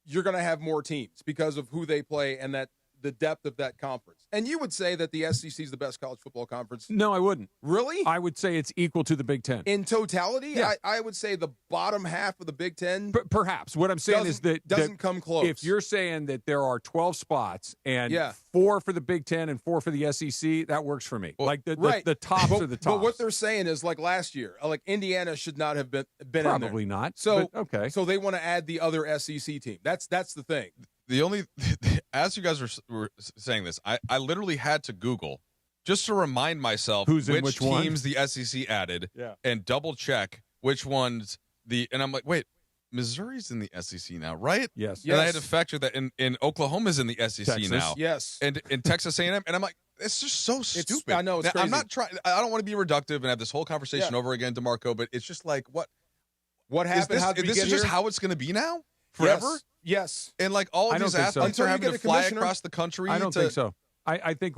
you're going to have more teams because of who they play and that the depth of that conference. And you would say that the SEC is the best college football conference? No, I wouldn't. Really? I would say it's equal to the Big Ten. In totality? Yeah. I would say the bottom half of the Big Ten. Perhaps. What I'm saying is that doesn't come close. If you're saying that there are 12 spots and 4 for the Big Ten and 4 for the SEC, that works for me. Well, the tops are the tops. But what they're saying is, like last year, like Indiana should not have been Probably in there. not. So okay. So they want to add the other SEC team. That's the thing. As you guys were saying this, I literally had to Google just to remind myself which teams the SEC added and double check which ones and I'm like, wait, Missouri's in the SEC now, right? Yes. And I had to fact check that in Oklahoma's in the SEC Texas. now. Yes. And in Texas A&M, and I'm like, it's just so stupid. I know, it's crazy. I'm not trying. I don't want to be reductive and have this whole conversation over again, DeMarco, but it's just like, what happened? This is just how it's going to be now? Forever? Yes. And like all of these athletes are having to fly across the country. I don't think so. I think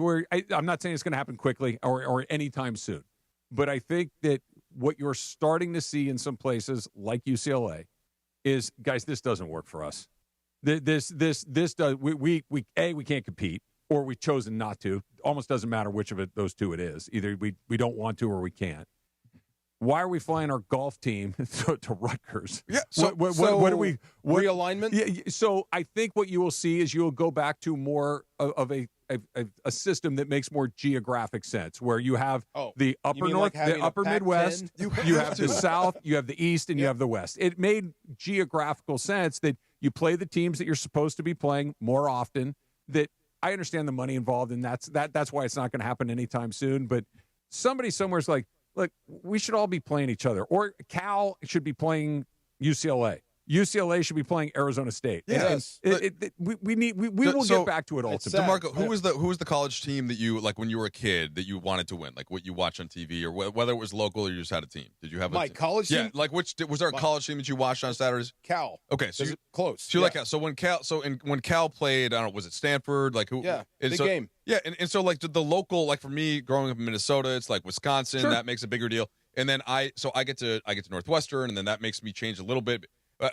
I'm not saying it's going to happen quickly or anytime soon, but I think that what you're starting to see in some places like UCLA is, guys, this doesn't work for us. This does. We can't compete, or we've chosen not to. Almost doesn't matter which of those two it is. Either we don't want to or we can't. Why are we flying our golf team to Rutgers? Yeah. What are we realignment? Yeah. So I think what you will see is you will go back to more of a system that makes more geographic sense, where you have the upper north, the upper Midwest, you have the South, you have the East, and you have the West. It made geographical sense that you play the teams that you're supposed to be playing more often. That I understand the money involved, and that's why it's not going to happen anytime soon. But somebody somewhere's like, look, we should all be playing each other, or Cal should be playing UCLA. UCLA should be playing Arizona State. Yes. We will get back to it ultimately. DeMarco, who was the college team that you, like when you were a kid, that you wanted to win? Like what you watched on TV, or whether it was local or you just had a team? Did you have my college team? Yeah, like was there a college team that you watched on Saturdays? Cal. Okay, so you're close. So you like Cal. So when Cal played, I don't know, was it Stanford? Like who? Yeah, big so, game. Yeah, and so like the local, like for me growing up in Minnesota, it's like Wisconsin. Sure. That makes a bigger deal. And then I get to Northwestern, and then that makes me change a little bit.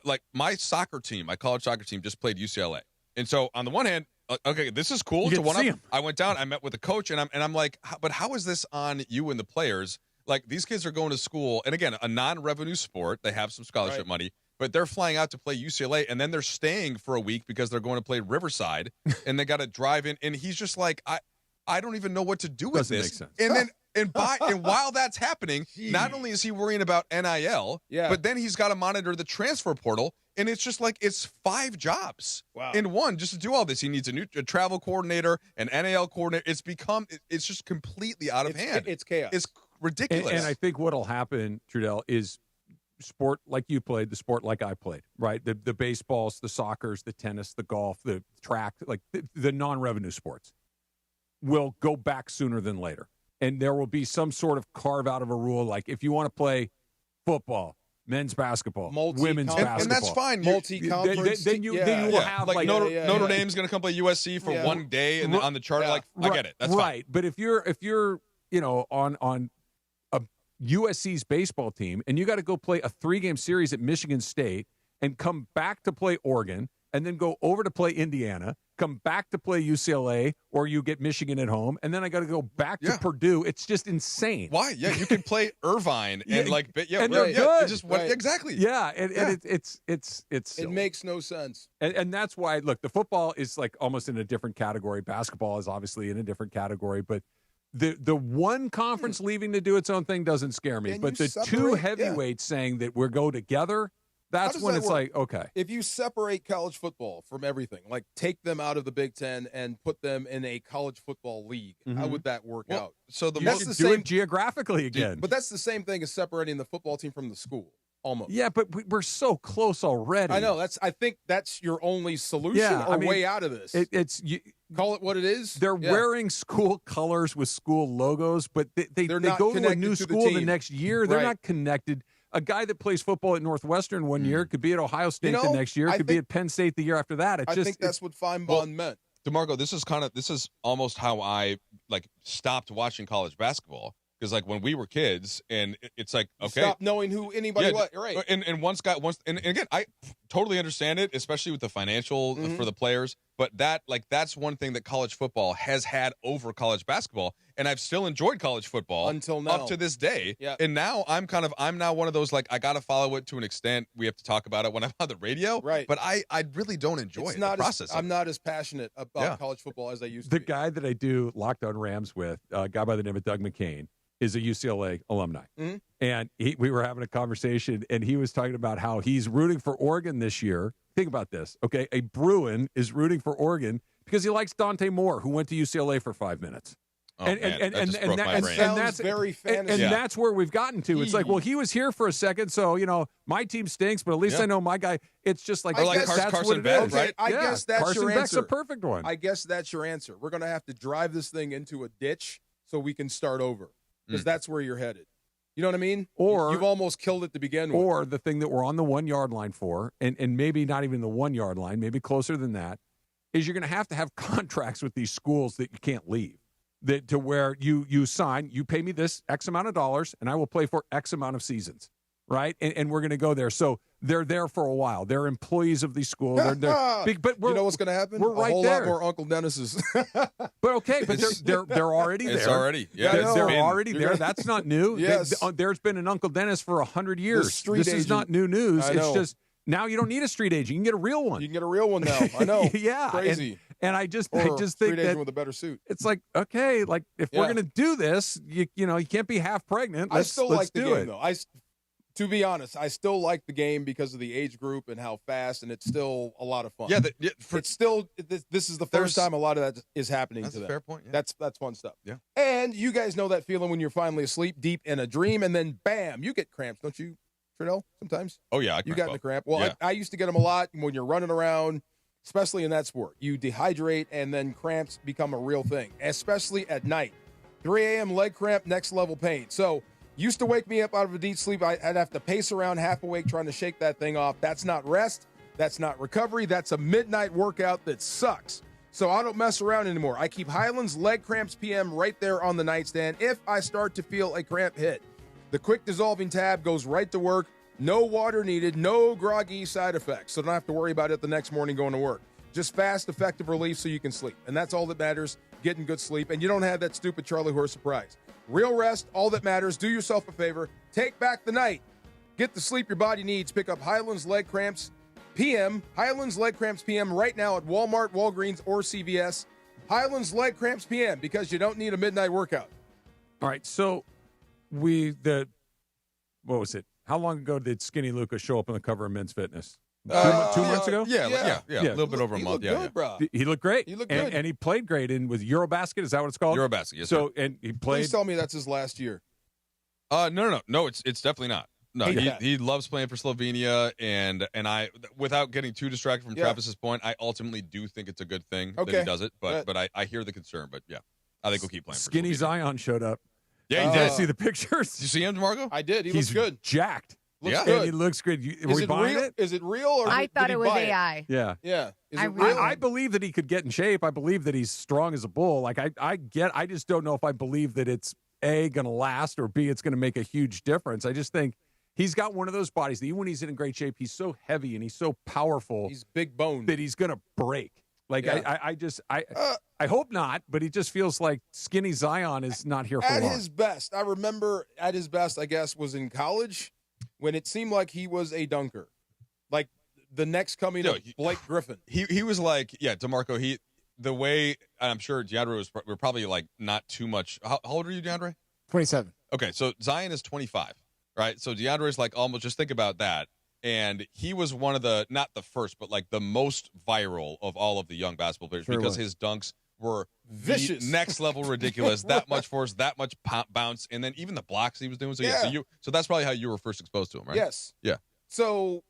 Like my college soccer team just played UCLA, and so on the one hand, okay, this is cool. I went down, I met with the coach, and I'm like, but how is this on you and the players? Like these kids are going to school, and again, a non-revenue sport. They have some scholarship money, but they're flying out to play UCLA, and then they're staying for a week because they're going to play Riverside, and they got to drive in. And he's just like, I don't even know what to do with this. Doesn't make sense. And then. And while that's happening, not only is he worrying about NIL, but then he's got to monitor the transfer portal, and it's just like it's 5 jobs in one just to do all this. He needs a travel coordinator, an NIL coordinator. It's just completely out of hand. It's chaos. It's ridiculous. And I think what'll happen, Trudell, is sport like you played, the sport like I played, right? The baseballs, the soccers, the tennis, the golf, the track, like the non-revenue sports will go back sooner than later. And there will be some sort of carve out of a rule, like if you want to play football, men's basketball, women's basketball, and that's fine. Multi-conference. Then you will have like Notre Dame's going to come play USC for one day and on the chart. Like I get it, that's right. Fine. But if you're on a USC's baseball team and you got to go play a 3-game series at Michigan State and come back to play Oregon and then go over to play Indiana, come back to play UCLA, or you get Michigan at home, and then I got to go back to Purdue. It's just insane. Why? Yeah, you can play Irvine and they're good. Exactly. Yeah, and it's it makes no sense. And that's why, look, the football is like almost in a different category. Basketball is obviously in a different category, but the one conference leaving to do its own thing doesn't scare me. But the two heavyweights saying that we'll go together, that's when it's like, okay. If you separate college football from everything, like take them out of the Big Ten and put them in a college football league, how would that work out? So that's the same geographically again. But that's the same thing as separating the football team from the school, almost. Yeah, but we're so close already. I know. I think that's your only solution way out of this. Call it what it is. They're wearing school colors with school logos, but they go to a new school the next year. They're not connected. A guy that plays football at Northwestern one year could be at Ohio State the next year, could be at Penn State the year after that. I think that's what Feinbaum meant. DeMarco, this is almost how I stopped watching college basketball. Because when we were kids, and it's like, okay, stop knowing who anybody was, right? And again, I totally understand it, especially with the financial for the players. But that's one thing that college football has had over college basketball, and I've still enjoyed college football until now, up to this day. Yeah. And now I'm now one of those I got to follow it to an extent. We have to talk about it when I'm on the radio, right? But I really don't enjoy the process. I'm not as passionate about college football as I used to. The guy that I do Locked On Rams with, a guy by the name of Doug McCain, is a UCLA alumni. Mm-hmm. And we were having a conversation, and he was talking about how he's rooting for Oregon this year. Think about this, okay? A Bruin is rooting for Oregon because he likes Dante Moore, who went to UCLA for 5 minutes. Oh, That's very fantasy. And that's where we've gotten to. It's like, well, he was here for a second, so, my team stinks, but at least I know my guy. It's just like, that's Carson what it Beck, is. right? I guess that's Carson your Beck's answer. a perfect one. I guess that's your answer. We're going to have to drive this thing into a ditch so we can start over. Because that's where you're headed. You know what I mean? Or you've almost killed it to begin with. Or the thing that we're on the 1 yard line for, and maybe not even the 1 yard line, maybe closer than that, is you're going to have contracts with these schools that you can't leave. That to where you sign, you pay me this X amount of dollars, and I will play for X amount of seasons, right? And we're going to go there. So they're there for a while. They're employees of these schools. They're big, but you know what's going to happen? We're right a whole there. lot more Uncle Dennis's. But okay, but they're already there. It's already, they're already there. That's not new. Yes. There's been an Uncle Dennis for 100 years. This is not new news. I It's know. just now you don't need a street agent. You can get a real one. You can get a real one now. I know. Yeah, crazy. And I just Or think street that agent with a better suit. it's like, okay, like if we're gonna do this, you can't be half pregnant. I still like the do game it. though. To be honest, I still like the game because of the age group and how fast, and it's still a lot of fun. Yeah, it's still this is the first time a lot of that is happening That's to a them. fair point, yeah. That's fun stuff. Yeah. And you guys know that feeling when you're finally asleep, deep in a dream, and then bam, you get cramps, don't you, Trudell? Sometimes. Oh yeah, you got the cramp. Well, Yeah. I used to get them a lot when you're running around, especially in that sport. You dehydrate, and then cramps become a real thing, especially at night. 3 a.m. leg cramp, next level pain. So. Used to wake me up out of a deep sleep. I'd have to pace around half awake trying to shake that thing off. That's not rest. That's not recovery. That's a midnight workout that sucks. So I don't mess around anymore. I keep Highlands Leg Cramps PM right there on the nightstand if I start to feel a cramp hit. The quick dissolving tab goes right to work. No water needed. No groggy side effects. So don't have to worry about it the next morning going to work. Just fast, effective relief so you can sleep. And that's all that matters, getting good sleep. And you don't have that stupid Charlie horse surprise. Real rest, all that matters. Do yourself a favor. Take back the night. Get the sleep your body needs. Pick up Highlands Leg Cramps PM. Highlands Leg Cramps PM right now at Walmart, Walgreens, or CVS. Highlands Leg Cramps PM because you don't need a midnight workout. All right, so what was it? How long ago did Skinny Luca show up on the cover of Men's Fitness? 2 months ago? Yeah. A little bit over a month. He looked good, bro. He looked great. He looked and, good. and he played great with Eurobasket. Is that what it's called? Eurobasket, yes, So, sir. and he played. Please tell me that's his last year. No, it's definitely not. No, Yeah. he loves playing for Slovenia, and I, without getting too distracted from Travis's point, I ultimately do think it's a good thing that he does it. But I hear the concern. But yeah, I think we'll keep playing. Skinny Zion showed up. Yeah, he Did did. I see the pictures? Did you see him, DeMarco? I did. He He's looks good. Jacked. Looks And good. he looks good. Were Is we it buying real? it? Is it real? Or I did thought he it was buy AI. Yeah. Yeah. Is I it real? I believe that he could get in shape. I believe that he's strong as a bull. Like I just don't know if I believe that it's A, going to last, or B, it's going to make a huge difference. I just think he's got one of those bodies that even when he's in great shape, he's so heavy and he's so powerful. He's big boned. That he's going to break. Like Yeah. I hope not, but he just feels like Skinny Zion is not here for At long. his best, I remember at his best, I guess, was in college when it seemed like he was a dunker. Like the next coming of Blake Griffin. He was like, DeMarco, the way, I'm sure DeAndre we're probably like not too much. How old are you, DeAndre? 27. Okay, so Zion is 25, right? So DeAndre's like almost, just think about that. And he was one of the, not the first, but like the most viral of all of the young basketball players because his dunks were vicious, next level ridiculous, that much force, that much bounce, and then even the blocks he was doing. So so that's probably how you were first exposed to him, right? Yes. Yeah. So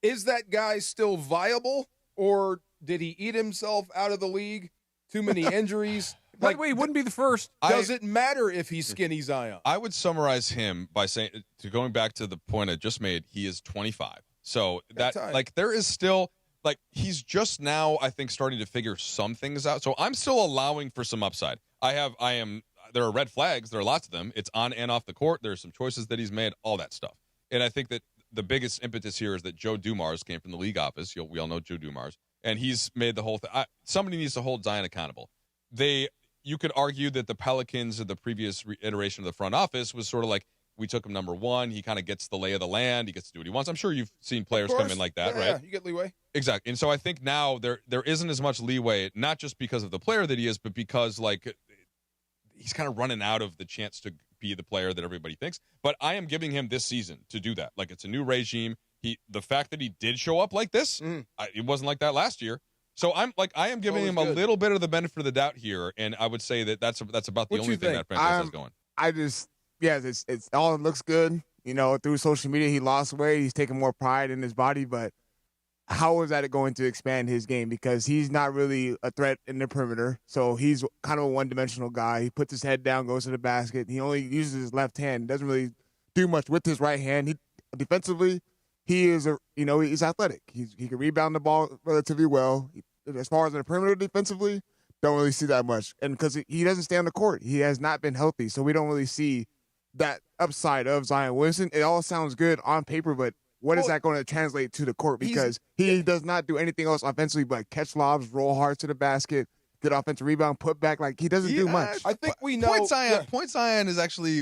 is that guy still viable, or did he eat himself out of the league? Too many injuries? By the way, he wouldn't be the first. Does it matter if he's Skinny Zion? I would summarize him by saying, going back to the point I just made, he is 25. So that, like, there is still, like, he's just now, I think, starting to figure some things out. So I'm still allowing for some upside. There are red flags. There are lots of them. It's on and off the court. There's some choices that he's made, all that stuff. And I think that the biggest impetus here is that Joe Dumars came from the league office. We all know Joe Dumars. And he's made the whole thing. Somebody needs to hold Zion accountable. You could argue that the Pelicans in the previous iteration of the front office was sort of like, we took him number one. He kind of gets the lay of the land. He gets to do what he wants. I'm sure you've seen players come in like that, right? Yeah, you get leeway. Exactly. And so I think now there isn't as much leeway, not just because of the player that he is, but because like he's kind of running out of the chance to be the player that everybody thinks. But I am giving him this season to do that. Like, it's a new regime. The fact that he did show up like this, it wasn't like that last year. So I am giving him a little bit of the benefit of the doubt here, and I would say that's about the only thing that franchise has going. It's all looks good. You know, through social media, he lost weight. He's taking more pride in his body, but how is that going to expand his game? Because he's not really a threat in the perimeter. So he's kind of a one-dimensional guy. He puts his head down, goes to the basket. He only uses his left hand. Doesn't really do much with his right hand. Defensively, he's athletic. He can rebound the ball relatively well. As far as the perimeter defensively, don't really see that much. And because he doesn't stay on the court, he has not been healthy. So we don't really see that upside of Zion Williamson. It all sounds good on paper, but what is that going to translate to the court? Because he does not do anything else offensively but catch lobs, roll hard to the basket, get offensive rebound, put back. Like, he doesn't do much. I think we know. Point Zion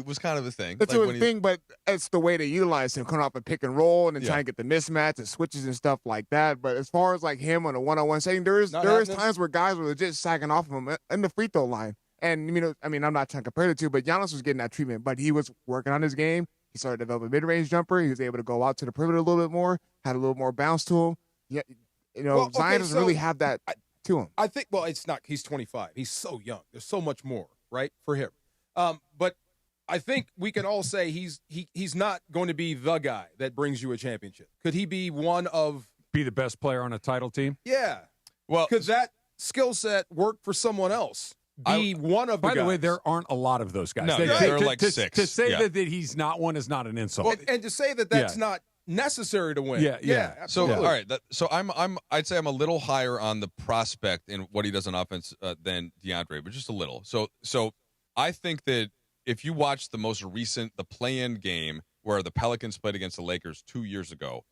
was kind of a thing. It's a thing, but it's the way they utilize him, coming off a pick and roll and then trying to get the mismatch and switches and stuff like that. But as far as like him on a one-on-one setting, there is times where guys were legit sagging off of him in the free throw line. And, I'm not trying to compare the two, but Giannis was getting that treatment, but he was working on his game. He started to develop a mid-range jumper. He was able to go out to the perimeter a little bit more, had a little more bounce to him. Yeah, Zion doesn't really have that to him. I think, well, it's not. He's 25. He's so young. There's so much more, right, for him. But I think we can all say he's not going to be the guy that brings you a championship. Could he be be the best player on a title team? Yeah. Well, could that skill set work for someone else? Be one of the By the guys? way, there aren't a lot of those guys. No, there are like 6. To say Yeah. that he's not one is not an insult. Well, and to say that that's not necessary to win. Yeah. So absolutely. all right, I'd say I'm a little higher on the prospect in what he does on offense than DeAndre, but just a little. So I think that if you watch the most recent play-in game where the Pelicans played against the Lakers 2 years ago,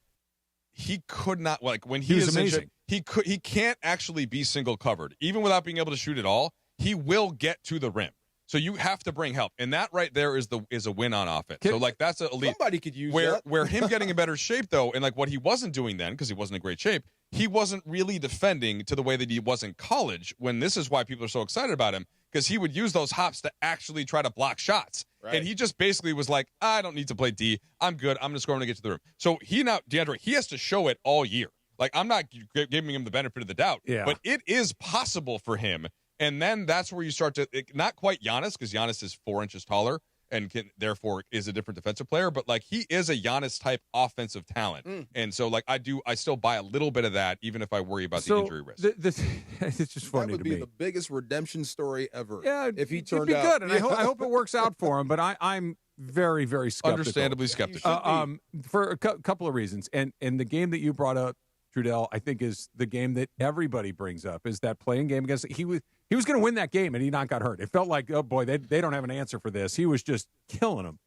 he could not when he was is amazing. injured, he can't actually be single covered even without being able to shoot at all. He will get to the rim. So you have to bring help, and that right there is a win on offense. So that's an elite. Somebody could use where that. where him getting in better shape though, and what he wasn't doing then because he wasn't in great shape. He wasn't really defending to the way that he was in college. When this is why people are so excited about him because he would use those hops to actually try to block shots, and he just basically was like, I don't need to play D. I'm good. I'm just going to get to the rim. So DeAndre, he has to show it all year. I'm not giving him the benefit of the doubt, but it is possible for him. And then that's where you start to not quite Giannis because Giannis is 4 inches taller and therefore is a different defensive player, but he is a Giannis type offensive talent. And so I still buy a little bit of that even if I worry about the injury risk. It's just funny that would to be me. the biggest redemption story ever. Yeah, if he it'd turned be out good, and I hope it works out for him. But I'm very, very skeptical. Understandably skeptical. For a couple of reasons, and the game that you brought up, Trudell, I think is the game that everybody brings up is that playing game against he was going to win that game and he got hurt. It felt like, oh boy, they don't have an answer for this. He was just killing them.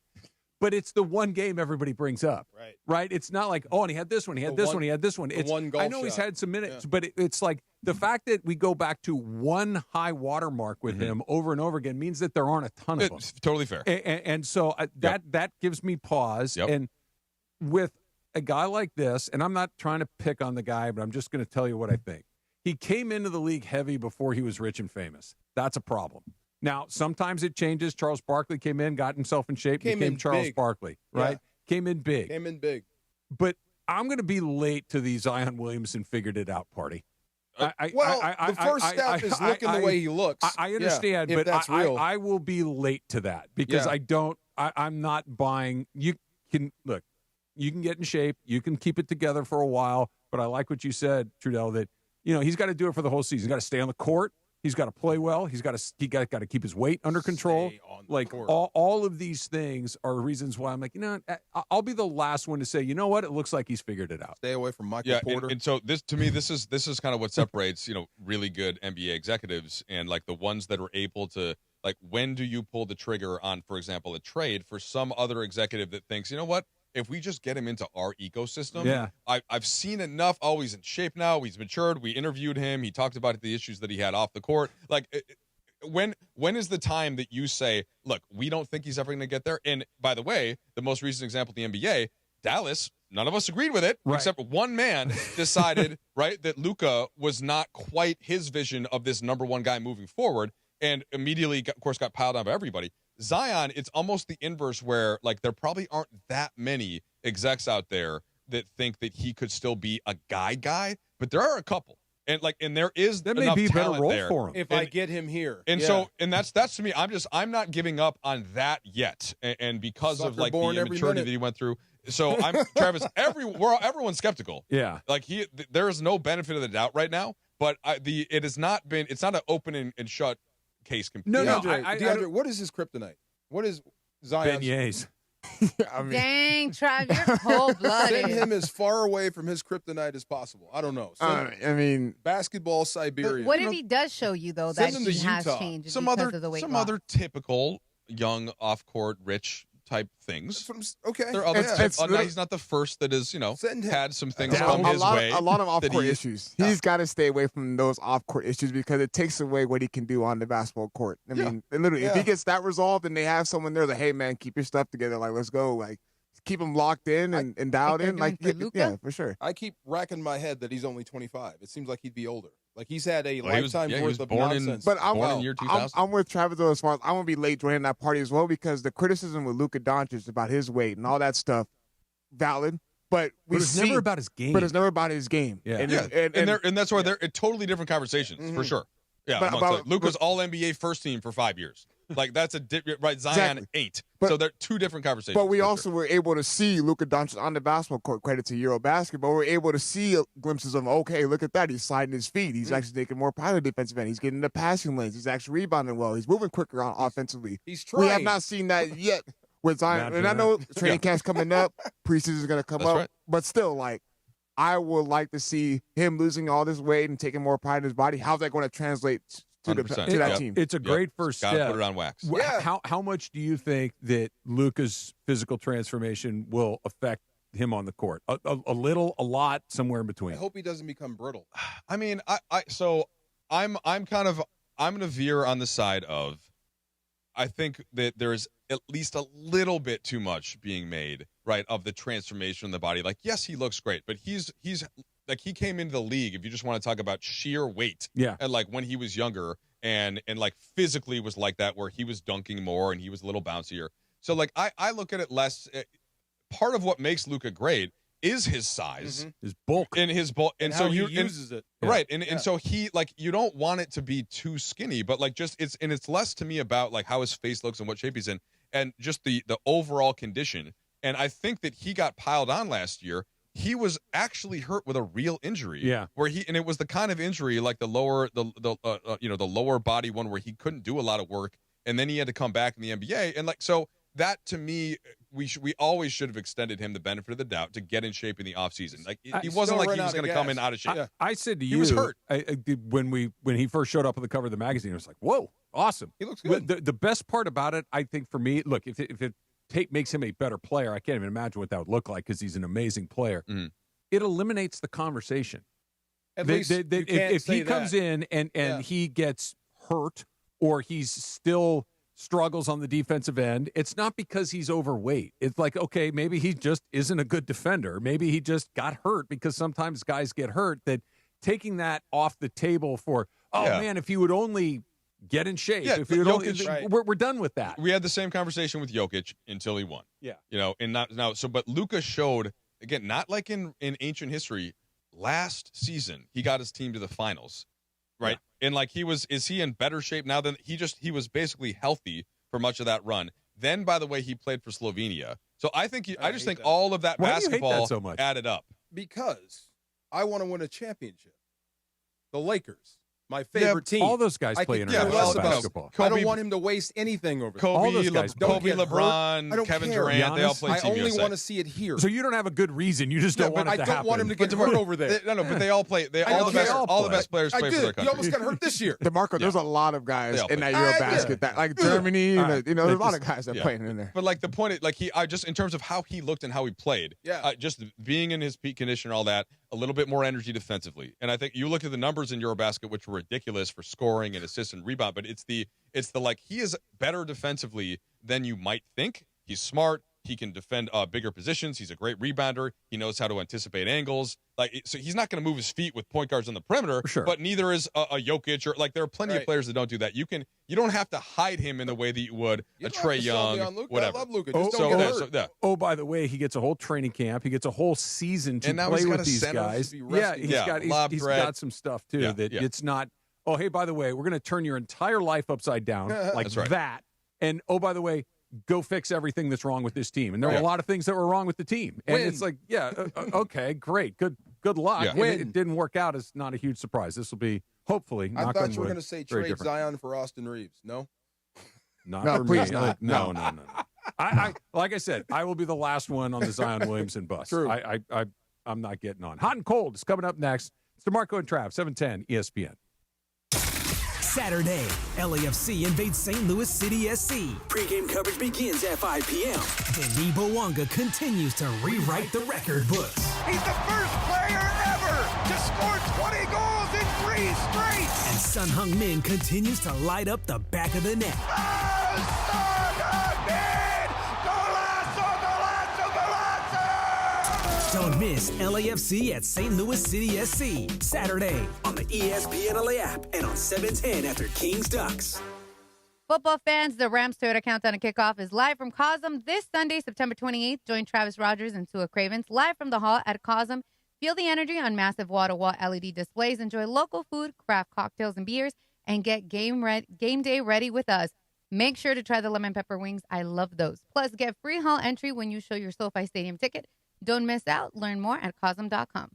But it's the one game everybody brings up, right? It's not like, oh, and he had this one, he had this one, he had this one. It's one golf I know he's shot. had some minutes, but it's like the fact that we go back to one high water mark with him over and over again means that there aren't a ton of them. It's totally fair. And so that gives me pause. Yep. And with a guy like this, and I'm not trying to pick on the guy, but I'm just going to tell you what I think. He came into the league heavy before he was rich and famous. That's a problem. Now, sometimes it changes. Charles Barkley came in, got himself in shape, became Charles Barkley, right? Came in big. But I'm going to be late to the Zion Williamson figured it out party. the first step is looking the way he looks. I understand, if but that's real. I will be late to that because I'm not buying. You can look. You can get in shape. You can keep it together for a while. But I like what you said, Trudell, that he's got to do it for the whole season. He's got to stay on the court. He's got to play well. He's got to keep his weight under control. All of these things are reasons why I'm like, I'll be the last one to say, you know what? It looks like he's figured it out. Stay away from Michael Porter. And so this is kind of what separates really good NBA executives and the ones that are able to when do you pull the trigger on, for example, a trade for some other executive that thinks, you know what? If we just get him into our ecosystem, I've seen enough. Oh, he's in shape now. He's matured. We interviewed him. He talked about the issues that he had off the court. When is the time that you say, look, we don't think he's ever going to get there? And by the way, the most recent example in the NBA, Dallas, none of us agreed with it, except one man decided, that Luka was not quite his vision of this number one guy moving forward, and immediately, of course, got piled on by everybody. Zion, it's almost the inverse where there probably aren't that many execs out there that think that he could still be a guy, but there are a couple. And there is that may enough be a better talent role there. for him if I get him here. And that's to me. I'm not giving up on that yet. And because of the immaturity that he went through. So I'm Travis. Everyone's skeptical. Yeah. There is no benefit of the doubt right now. But it's not an open and shut case. DeAndre, what is his kryptonite? What is Zion's? Beignets. Dang, Trav, you're cold-blooded. Send him as far away from his kryptonite as possible. I don't know. Basketball Siberia. What if he does show you, though, that he has changed because of the weight loss? Other typical young off-court rich type things. Okay. There are other he's not the first that is, had some things come his way. A lot of off-court issues. He's got to stay away from those off-court issues because it takes away what he can do on the basketball court. I mean, literally, if he gets that resolved and they have someone there, hey, man, keep your stuff together. Let's go. Keep him locked in and dialed in. For sure. I keep racking my head that he's only 25. It seems like he'd be older. Like he's had a lifetime worth of nonsense. But born in year 2000. I'm with Travis though, as far as I won't be late joining that party as well, because the criticism with Luka Doncic about his weight and all that stuff, valid. But it's never about his game. But it's never about his game. Yeah. And that's why they're totally different conversations for sure. Yeah, But Luka's all NBA first team for 5 years. Like that's right. Zion Exactly. 8. So they're two different conversations. But we also were able to see Luka Doncic on the basketball court, credit to Eurobasket, but we're able to see glimpses of, okay, look at that. He's sliding his feet. He's actually taking more pride in the defensive end. He's getting the passing lanes. He's actually rebounding well. He's moving quicker on offensively. He's trying. We have not seen that yet with Zion. And I know training camp's coming up. Preseason is going to come up. Right. But still, like, I would like to see him losing all this weight and taking more pride in his body. How's that going to translate to that team? It's a great first step. Gotta put it on wax. How much do you think that Luka's physical transformation will affect him on the court? A little, a lot, somewhere in between. I hope he doesn't become brittle. I mean, I'm going to veer on the side of, I think that there's at least a little bit too much being made, right, of the transformation in the body. Like, yes, he looks great, but he's like, he came into the league, if you just want to talk about sheer weight. Yeah. And like when he was younger and like physically was like that, where he was dunking more and he was a little bouncier. So like, I look at it less. Part of what makes Luka great is his size, his bulk, and his bulk, and so how he you uses it. right, and so he, like, you don't want it to be too skinny, but like just it's less to me about like how his face looks and what shape he's in, and just the overall condition. And I think that he got piled on last year. He was actually hurt with a real injury. Yeah, where it was the kind of injury like the lower the lower body one where he couldn't do a lot of work, and then he had to come back in the NBA, and like so. That, to me, we always should have extended him the benefit of the doubt to get in shape in the offseason. Like, he wasn't like he was going to come in out of shape. I said to you, he was hurt. When he first showed up on the cover of the magazine, I was like, whoa, awesome. He looks good. The best part about it, I think, for me, look, if it makes him a better player, I can't even imagine what that would look like because he's an amazing player. Mm-hmm. It eliminates the conversation. At least you can't if say he comes in and he gets hurt or he's still struggles on the defensive end, it's not because he's overweight. It's like, okay, maybe he just isn't a good defender. Maybe he just got hurt, because sometimes guys get hurt. That taking that off the table for, man, if he would only get in shape, if he would Jokic, we're done with that. We had the same conversation with Jokic until he won. Yeah. And not now. So, but Luka showed, again, not like in ancient history, last season, he got his team to the finals. Right. Yeah. And like is he in better shape now than he was basically healthy for much of that run. Then, by the way, he played for Slovenia. So I think I just think all of that basketball do you hate that so much? Added up. Because I want to win a championship. The Lakers, my favorite team. All those guys play international basketball. I don't want him to waste anything over there. Kobe, don't get LeBron, hurt. I don't Kevin care. Durant, they all play I Team only USA. want to see it here. So you don't have a good reason. You just don't want it to happen. I don't want him to get hurt over there. But they all play. All the best players play for their country. He almost got hurt this year. DeMarco, there's a lot of guys in that Eurobasket that, like Germany, there's a lot of guys that are playing in there. But like the point, like I just in terms of how he looked and how he played, just being in his peak condition and all that, a little bit more energy defensively. And I think you look at the numbers in Eurobasket, which were ridiculous for scoring and assists and rebound, but it's the like he is better defensively than you might think. He's smart. He can defend bigger positions. He's a great rebounder. He knows how to anticipate angles. So he's not going to move his feet with point guards on the perimeter. Sure. But neither is a Jokic, or like there are plenty of players that don't do that. You don't have to hide him in the way that you would a Trae Young, whatever. I love Luka. Just don't get hurt. Oh, by the way, he gets a whole training camp. He gets a whole season to play with these guys. Yeah, he's got some stuff too it's not. Oh, hey, by the way, we're going to turn your entire life upside down like that. And oh, by the way, go fix everything that's wrong with this team. And there were a lot of things that were wrong with the team. And it's like, okay, great, good luck. Yeah. It didn't work out. It's not a huge surprise. This will be hopefully. I thought you were going to say trade Zion for Austin Reeves. No, for please me. not. No. I like I said, I will be the last one on the Zion Williamson bus. True. I'm not getting on. Hot and Cold is coming up next. It's DeMarco and Travis, 710 ESPN. Saturday, LAFC invades St. Louis City SC. Pre-game coverage begins at 5 p.m. Denis Bouanga continues to rewrite the record books. He's the first player ever to score 20 goals in 3 straight. And Son Heung-min continues to light up the back of the net. Don't miss LAFC at St. Louis City SC, Saturday on the ESPN LA app and on 710 after Kings Ducks. Football fans, the Rams Toyota Countdown to Kickoff is live from Cosm this Sunday, September 28th. Join Travis Rogers and Tua Cravens live from the hall at Cosm. Feel the energy on massive wall-to-wall LED displays. Enjoy local food, craft cocktails and beers, and get game day ready with us. Make sure to try the lemon pepper wings. I love those. Plus, get free hall entry when you show your SoFi Stadium ticket. Don't miss out. Learn more at Cosm.com.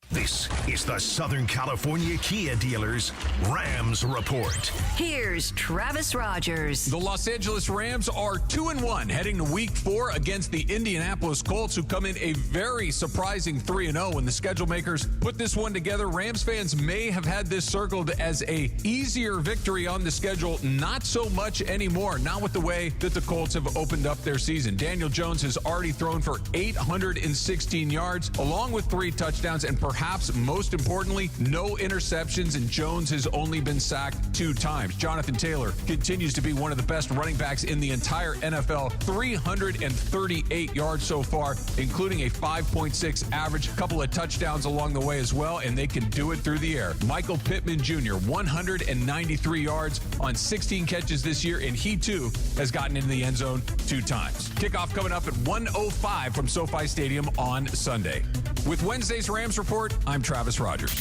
This is the Southern California Kia Dealers Rams Report. Here's Travis Rogers. The Los Angeles Rams are 2-1 heading to Week 4 against the Indianapolis Colts, who come in a very surprising 3-0. When the schedule makers put this one together, Rams fans may have had this circled as a easier victory on the schedule. Not so much anymore, not with the way that the Colts have opened up their season. Daniel Jones has already thrown for 816 yards, along with 3 touchdowns, and perhaps most importantly, no interceptions, and Jones has only been sacked 2 times. Jonathan Taylor continues to be one of the best running backs in the entire NFL. 338 yards so far, including a 5.6 average, a couple of touchdowns along the way as well, and they can do it through the air. Michael Pittman Jr., 193 yards on 16 catches this year, and he too has gotten into the end zone 2 times. Kickoff coming up at 1:05 from SoFi Stadium on Sunday. With Wednesday's Rams Report, I'm Travis Rogers.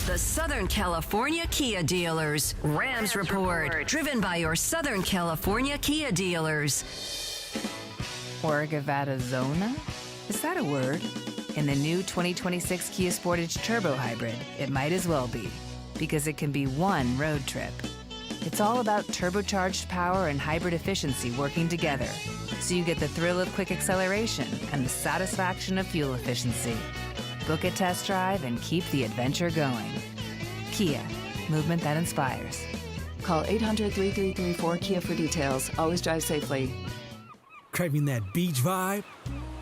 The Southern California Kia Dealers Rams Report. Driven by your Southern California Kia dealers. Orgavattazona? Is that a word? In the new 2026 Kia Sportage Turbo Hybrid, it might as well be, because it can be one road trip. It's all about turbocharged power and hybrid efficiency working together, so you get the thrill of quick acceleration and the satisfaction of fuel efficiency. Book a test drive and keep the adventure going. Kia, movement that inspires. Call 800-3334-KIA for details. Always drive safely. Craving that beach vibe?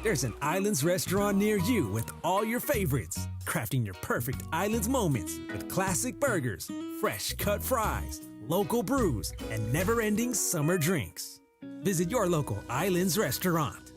There's an Islands restaurant near you with all your favorites. Crafting your perfect Islands moments with classic burgers, fresh cut fries, local brews, and never-ending summer drinks. Visit your local Islands restaurant.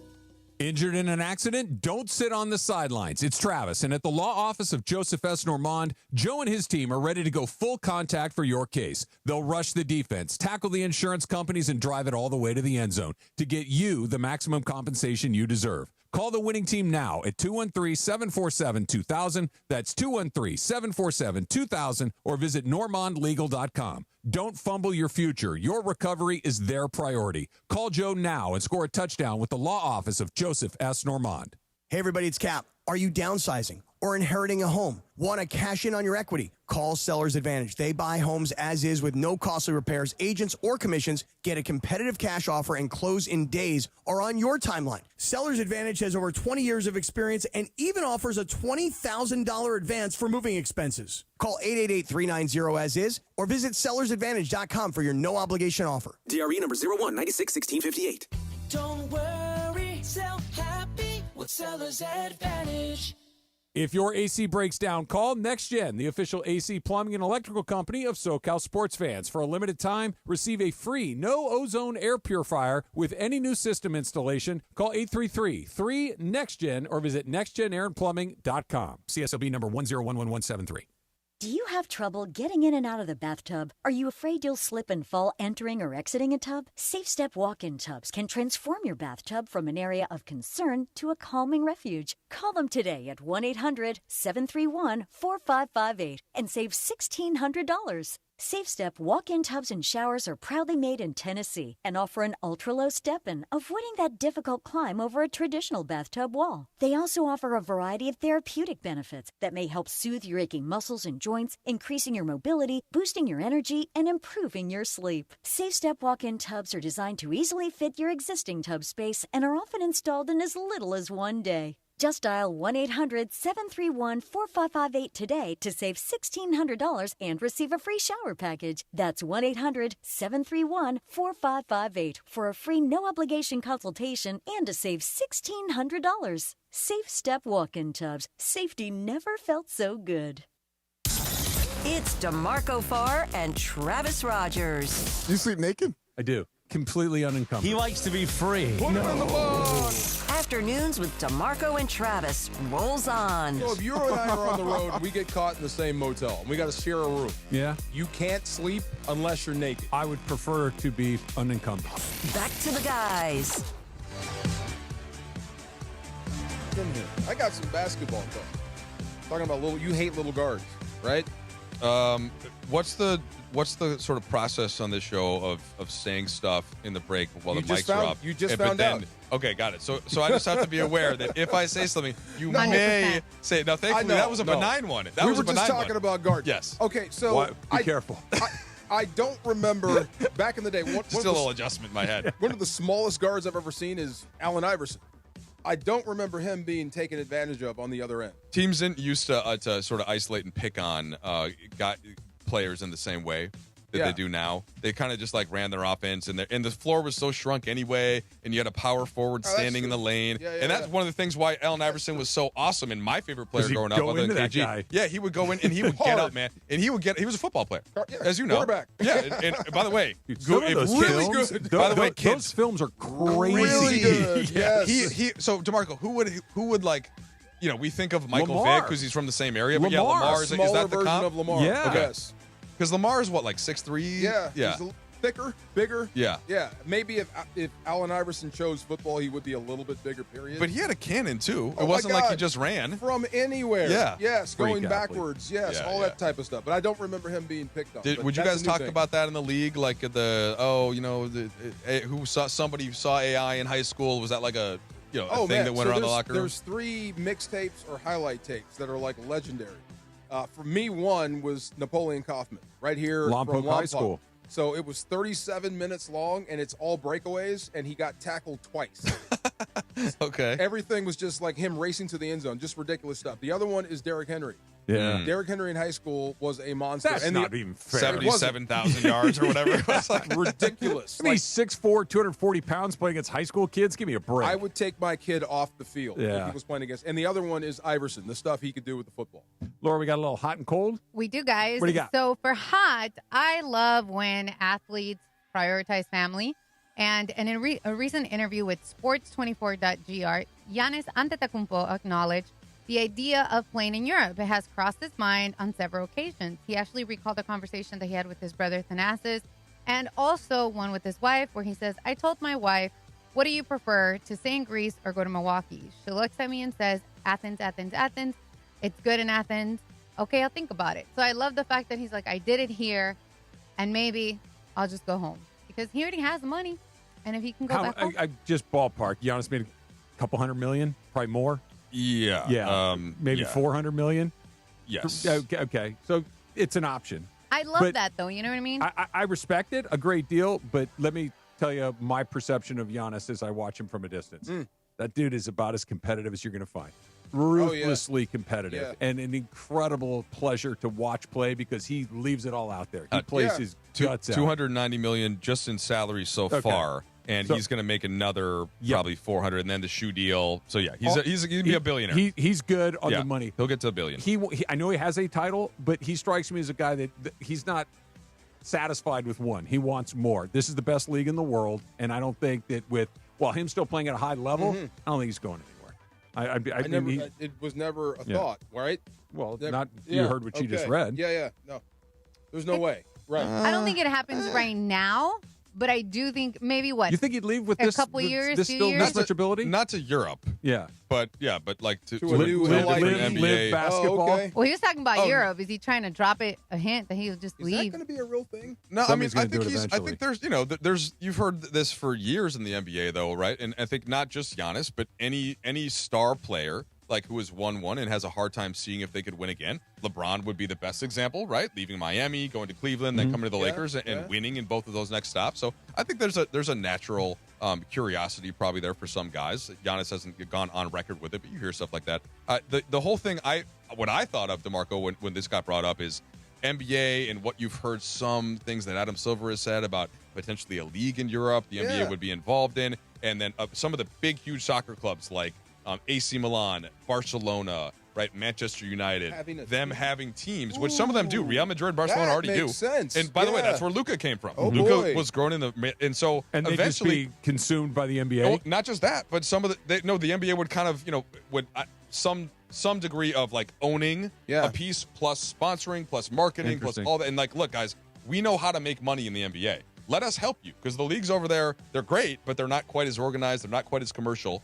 Injured in an accident? Don't sit on the sidelines. It's Travis, and at the law office of Joseph S. Normand, Joe and his team are ready to go full contact for your case. They'll rush the defense, tackle the insurance companies, and drive it all the way to the end zone to get you the maximum compensation you deserve. Call the winning team now at 213-747-2000. That's 213-747-2000, or visit normandlegal.com. Don't fumble your future. Your recovery is their priority. Call Joe now and score a touchdown with the law office of Joseph S. Normand. Hey, everybody, it's Cap. Are you downsizing or inheriting a home? Want to cash in on your equity? Call Sellers Advantage. They buy homes as is with no costly repairs, agents, or commissions. Get a competitive cash offer and close in days or on your timeline. Sellers Advantage has over 20 years of experience and even offers a $20,000 advance for moving expenses. Call 888-390-AS-IS or visit sellersadvantage.com for your no-obligation offer. DRE number 01961658. Don't worry, sell happy with Sellers Advantage. If your AC breaks down, call NextGen, the official AC plumbing and electrical company of SoCal sports fans. For a limited time, receive a free no-ozone air purifier with any new system installation. Call 833-3-NEXTGEN or visit nextgenairandplumbing.com. CSLB number 1011173. Do you have trouble getting in and out of the bathtub? Are you afraid you'll slip and fall entering or exiting a tub? Safe Step walk-in tubs can transform your bathtub from an area of concern to a calming refuge. Call them today at 1-800-731-4558 and save $1,600. Safe Step walk-in tubs and showers are proudly made in Tennessee and offer an ultra-low step-in, avoiding that difficult climb over a traditional bathtub wall. They also offer a variety of therapeutic benefits that may help soothe your aching muscles and joints, increasing your mobility, boosting your energy, and improving your sleep. Safe Step walk-in tubs are designed to easily fit your existing tub space and are often installed in as little as 1 day. Just dial 1-800-731-4558 today to save $1,600 and receive a free shower package. That's 1-800-731-4558 for a free no-obligation consultation and to save $1,600. Safe Step walk-in tubs. Safety never felt so good. It's DeMarco Farr and Travis Rogers. You sleep naked? I do. Completely unencumbered. He likes to be free. Put him in the box. Afternoons with DeMarco and Travis rolls on. So if you and I are on the road and we get caught in the same motel and we got to share a room, you can't sleep unless you're naked. I would prefer to be unencumbered. Back to the guys. I got some basketball talk. Talking about you hate little guards, right? What's the sort of process on this show of saying stuff in the break while the mics are up? You just found out. Okay, got it. So I just have to be aware that if I say something, you 100%. may say. Now, thankfully, that was a benign one. We were just talking about guards. Yes. Okay, so be careful. I don't remember back in the day. Still a little adjustment in my head. One of the smallest guards I've ever seen is Allen Iverson. I don't remember him being taken advantage of on the other end. Teams didn't used to sort of isolate and pick on players in the same way that they do now. They kind of just like ran their offense, and the floor was so shrunk anyway, and you had a power forward standing in the lane. And that's one of the things why Allen Iverson was so awesome and my favorite player growing up, other than KG. Yeah, he would go in and he would get up, man. And he was a football player, as you know. Quarterback. Yeah, and by the way, really good. By the way, kids, those films are crazy. Really good. Yes. So DeMarco, who would like, we think of Michael Lamar. Vick because he's from the same area, but Lamar, is that smaller the version comp? of Lamar. Yeah. Okay. Yes. Because Lamar is what, like 6'3"? Yeah. Yeah. He's thicker, bigger. Yeah. Yeah. Maybe if Allen Iverson chose football, he would be a little bit bigger, period. But he had a cannon, too. Oh It wasn't my like he God. just ran. From anywhere. Yeah. Yes, Freak going athlete. backwards. Yes, Yeah, all yeah. that type of stuff. But I don't remember him being picked on. Would you guys talk about that in the league? Like somebody who saw AI in high school? Was that like a thing that went around the locker room? There's 3 mixtapes or highlight tapes that are like legendary. For me, one was Napoleon Kaufman, right here from Lompoc High School. So it was 37 minutes long, and it's all breakaways, and he got tackled twice. Okay. Everything was just like him racing to the end zone, just ridiculous stuff. The other one is Derrick Henry. Yeah. Derrick Henry in high school was a monster. That's not even fair. 77,000 yards or whatever. It was like ridiculous. I mean, he's 6'4", 240 pounds playing against high school kids. Give me a break. I would take my kid off the field if Yeah. he was playing against. And the other one is Iverson, the stuff he could do with the football. Laura, we got a little hot and cold. We do, guys. What do you got? So for hot, I love when athletes prioritize family. And in a recent interview with Sports24.gr, Giannis Antetokounmpo acknowledged the idea of playing in Europe. It has crossed his mind on several occasions. He actually recalled a conversation that he had with his brother Thanasis, and also one with his wife, where he says, I told my wife, what do you prefer, to stay in Greece or go to Milwaukee? She looks at me and says, Athens, Athens, Athens. It's good in Athens. Okay, I'll think about it. So I love the fact that he's like, I did it here, and maybe I'll just go home. Because he already has the money. And if he can go back home. I just ballpark. Giannis made a couple $100 million, probably more. Yeah. Yeah. Maybe $400 million. Yes. Okay. So it's an option. I love that, though. You know what I mean? I respect it a great deal, but let me tell you my perception of Giannis as I watch him from a distance. That dude is about as competitive as you're going to find. Ruthlessly competitive, and an incredible pleasure to watch play because he leaves it all out there. He plays his guts out. $290 million just in salary so far, and he's going to make another probably $400, and then the shoe deal. So yeah, he's going to be a billionaire. He's good on the money. He'll get to $1 billion. I know he has a title, but he strikes me as a guy that he's not satisfied with one. He wants more. This is the best league in the world, and I don't think that while him still playing at a high level, I don't think he's going anywhere. It was never a thought, right? Well, you heard what you just read. Yeah. No, there's no way. Right. I don't think it happens right now, but I do think maybe You think he'd leave with a this couple years, this 2 still years? this much ability? Not to Europe. Yeah. But like to a new live live basketball. Oh, okay. Well, he was talking about Europe. Is he trying to drop it a hint that he'll just Is leave? that going to be a real thing? No, Somebody's I gonna do think it I think there's you've heard this for years in the NBA though, right? And I think not just Giannis, but any star player like who has won one and has a hard time seeing if they could win again. LeBron would be the best example, right? Leaving Miami, going to Cleveland, then coming to the Lakers and winning in both of those next stops. So I think there's a natural curiosity probably there for some guys. Giannis hasn't gone on record with it, but you hear stuff like that. The whole thing, what I thought of, DeMarco, when this got brought up is NBA and what you've heard some things that Adam Silver has said about potentially a league in Europe the NBA would be involved in, and then some of the big, huge soccer clubs like AC Milan, Barcelona, right? Manchester United, them team. having teams, which some of them do. Real Madrid, Barcelona already do. Sense. And by the way, that's where Luka came from. Oh, Luka boy. was grown in the, and so and they eventually just be consumed by the NBA. Oh, not just that, but some of the the NBA would kind of would some degree of like owning a piece plus sponsoring plus marketing plus all that. And like, look, guys, we know how to make money in the NBA. Let us help you, because the leagues over there, they're great, but they're not quite as organized. They're not quite as commercial.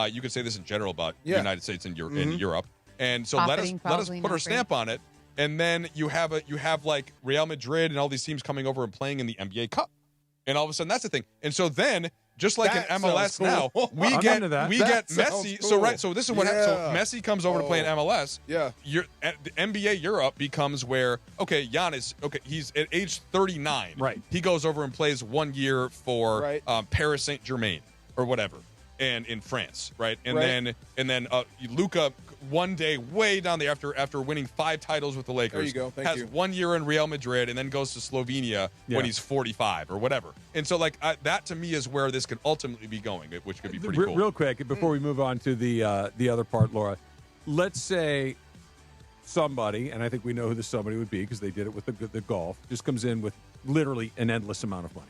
You could say this in general about the United States and in Europe. And so let us put our stamp on it. And then you have like Real Madrid and all these teams coming over and playing in the NBA Cup. And all of a sudden, that's the thing. And so then, just like That in MLS sounds cool. now, we get Messi. Cool. So this is what happens. So Messi comes over to play in MLS. Yeah. The NBA Europe becomes where, okay, Giannis, he's at age 39. Right. He goes over and plays 1 year for Paris Saint-Germain or whatever, and in France, right? And then Luka, one day way down there after winning 5 titles with the Lakers, there you go. Thank has you. 1 year in Real Madrid and then goes to Slovenia when he's 45 or whatever. And so like that to me is where this could ultimately be going, which could be pretty cool. Real quick, before we move on to the other part, Laura, let's say somebody, and I think we know who the somebody would be because they did it with the golf, just comes in with literally an endless amount of money.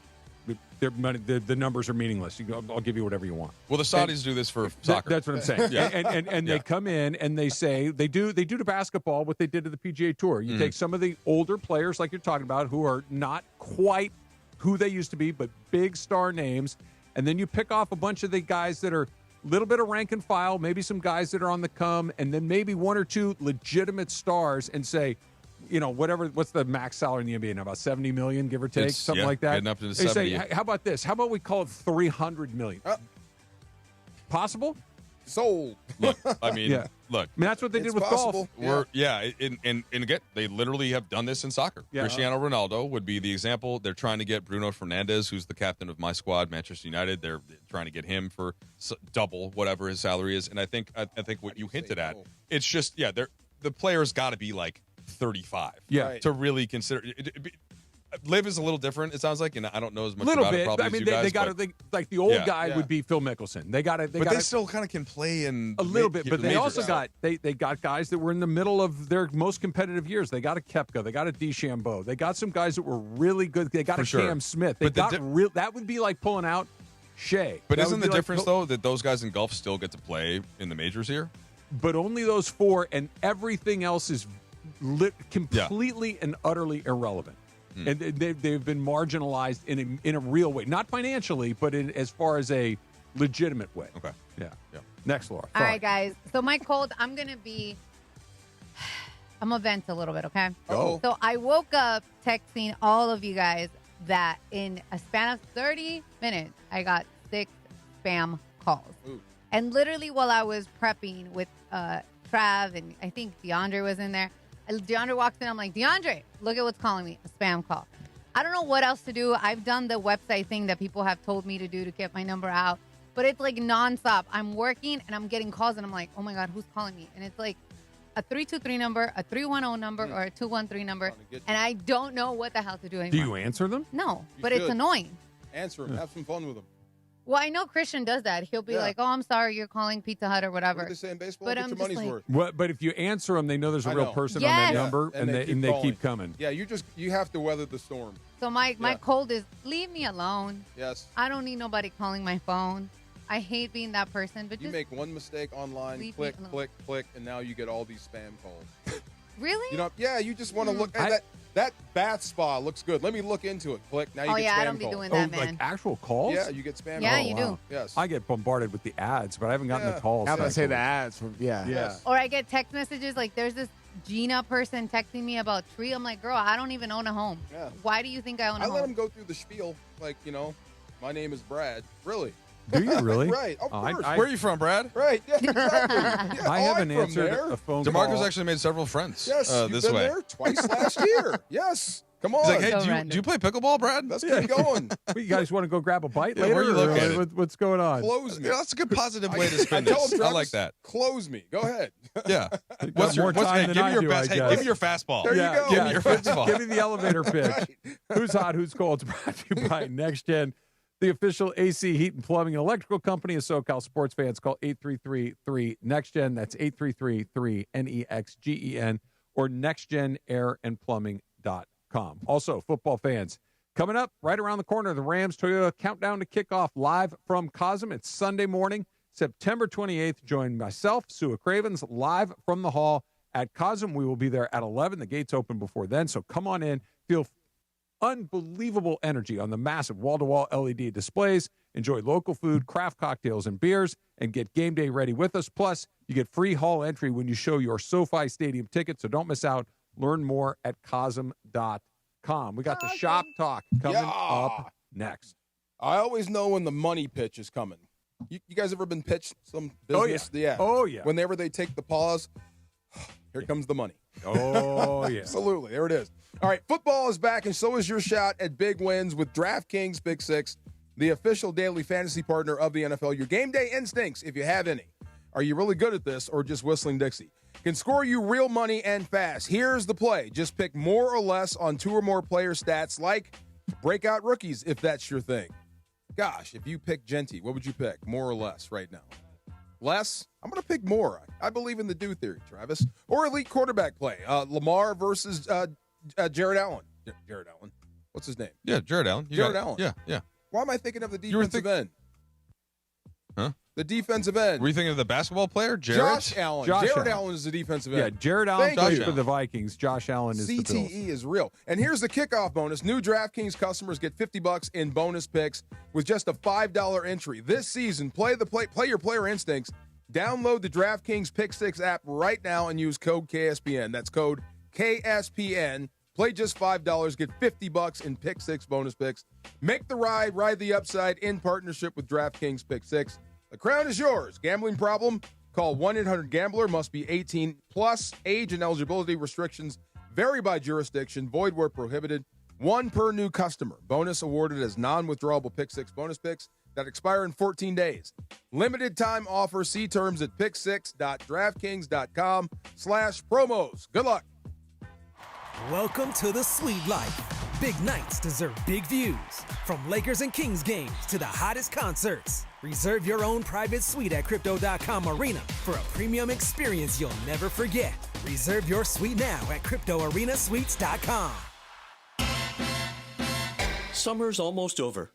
Their money, the numbers are meaningless. I'll give you whatever you want. Well, the Saudis do this for soccer. That's what I'm saying. Yeah. And they come in and they say they do to basketball what they did to the PGA Tour. You take some of the older players like you're talking about who are not quite who they used to be, but big star names, and then you pick off a bunch of the guys that are a little bit of rank and file, maybe some guys that are on the come, and then maybe 1 or 2 legitimate stars, and say, what's the max salary in the NBA now? About $70 million, give or take, something like that. Getting up to the they 70. say, how about this? How about we call it $300 million? Possible? Sold. Look, I mean, look. I mean, that's what they did with possible. golf. And again, they literally have done this in soccer. Yeah. Cristiano Ronaldo would be the example. They're trying to get Bruno Fernandes, who's the captain of my squad, Manchester United. They're trying to get him for double whatever his salary is. And I think what you hinted at, it's just the player's got to be like 35 to really consider Live is a little different, it sounds like, and I don't know as much about it probably I mean, as you guys. They got to like the old guy would be Phil Mickelson. They still kind of can play in a little bit, but they also got they got guys that were in the middle of their most competitive years. They got a Koepka, they got a DeChambeau, they got some guys that were really good. They got a Cam Smith. They got that would be like pulling out Shea. But isn't the difference though that those guys in golf still get to play in the majors here? But only those 4, and everything else is completely and utterly irrelevant. And they've been marginalized in a real way, not financially, but as far as a legitimate way. Okay. Yeah. Next, Laura. All right, guys. So my cold, I'm going to vent a little bit, okay? Oh. So I woke up texting all of you guys that in a span of 30 minutes, I got 6 spam calls. Ooh. And literally while I was prepping with Trav, and I think DeAndre was in there, DeAndre walks in. I'm like, DeAndre, look at what's calling me, a spam call. I don't know what else to do. I've done the website thing that people have told me to do to get my number out, but it's like nonstop. I'm working and I'm getting calls and I'm like, oh my God, who's calling me? And it's like a 323 number, a 310 number, or a 213 number, and I don't know what the hell to do anymore. Do you answer them? No, You but should. it's annoying. Answer them. Have some fun with them. Well, I know Christian does that. He'll be like, oh, I'm sorry, you're calling Pizza Hut or whatever. What do they say in baseball? But Get I'm your just money's like- worth. But if you answer them, they know there's a I real know. person Yes. on that Yeah. number, and they calling. keep coming. Yeah, you have to weather the storm. So my cold is leave me alone. Yes. I don't need nobody calling my phone. I hate being that person, but You just make one mistake online, leave click, me alone. click, click, and now you get all these spam calls. really? You just want to look at that bath spa looks good. Let me look into it. Click. Now you Oh, get yeah, spam I don't be calls. doing that, man. Like actual calls? Yeah, you get spam Yeah, calls. you do. Yes. I get bombarded with the ads, but I haven't gotten the calls. How about I say the thankfully. ads from Yeah. Or I get text messages like there's this Gina person texting me about tree. I'm like, girl, I don't even own a home. Yeah. Why do you think I own a I home? let them go through the spiel, like, my name is Brad. Really? Do you really? Right. Of course. Where are you from, Brad? Right. Yeah, exactly. Yeah, I haven't I'm from answered there. a phone DeMarco's call. actually made several friends Yes, you've this been way. there twice last year. Yes. Come on. He's like, hey, So do you random. play pickleball, Brad? Let's get going. Well, you guys want to go grab a bite Yeah, later? where you or located? what's going on? Close me. Yeah, that's a good positive way to spin I told this. I Travis, like that. Close me. Go ahead. Yeah. Got more time than give I me your do, best. I Hey, guess. give me your fastball. There you go. Give me your fastball. Give me the elevator pitch. Who's hot? Who's cold? It's brought to you by NextGen. the official AC heat and plumbing and electrical company of SoCal sports fans. Call 833-3-NEXTGEN. That's 833-3-NEXGEN or nextgenairandplumbing.com. Also, football fans, coming up right around the corner, the Rams Toyota Countdown to Kickoff live from Cosm. It's Sunday morning, September 28th. Join myself, Sua Cravens, live from the hall at Cosm. We will be there at 11. The gates open before then, so come on in. Feel unbelievable energy on the massive wall-to-wall LED displays. Enjoy local food, craft cocktails, and beers, and get game day ready with us. Plus, you get free hall entry when you show your SoFi Stadium ticket, so don't miss out. Learn more at Cosm.com. We got the shop talk coming up next. I always know when the money pitch is coming. You guys ever been pitched some business? Oh, yeah. Whenever they take the pause, here comes the money. Oh, yeah. Absolutely. There it is. All right, football is back, and so is your shot at big wins with DraftKings Pick 6, the official daily fantasy partner of the NFL. Your game day instincts, if you have any. Are you really good at this or just whistling Dixie? Can score you real money and fast. Here's the play. Just pick more or less on 2 or more player stats like breakout rookies, if that's your thing. Gosh, if you pick Genty, what would you pick? More or less right now? Less? I'm going to pick more. I believe in the do theory, Travis. Or elite quarterback play. Lamar versus Jared Allen. Jared Allen. What's his name? Yeah, Jared Allen. Jared Allen. Yeah. Why am I thinking of the defensive end? Huh? The defensive end. Were you thinking of the basketball player, Jared? Josh Allen. Jared Allen is the defensive end. Yeah, Jared Allen plays for the Vikings. Josh Allen is the Bills. CTE is real. And here's the kickoff bonus. New DraftKings customers get $50 in bonus picks with just a $5 entry. This season, play your player instincts. Download the DraftKings Pick 6 app right now and use code KSPN. That's code KSPN. Play just $5, get $50 in Pick 6 bonus picks. Make the ride the upside in partnership with DraftKings Pick 6. The crown is yours. Gambling problem? Call 1-800-GAMBLER. Must be 18 plus. Age and eligibility restrictions vary by jurisdiction. Void where prohibited. 1 per new customer. Bonus awarded as non-withdrawable Pick 6 bonus picks that expire in 14 days. Limited time offer. See terms at pick6.draftkings.com/promos. Good luck. Welcome to the sweet life. Big nights deserve big views. From Lakers and Kings games to the hottest concerts. Reserve your own private suite at Crypto.com Arena for a premium experience you'll never forget. Reserve your suite now at CryptoArenaSuites.com. Summer's almost over,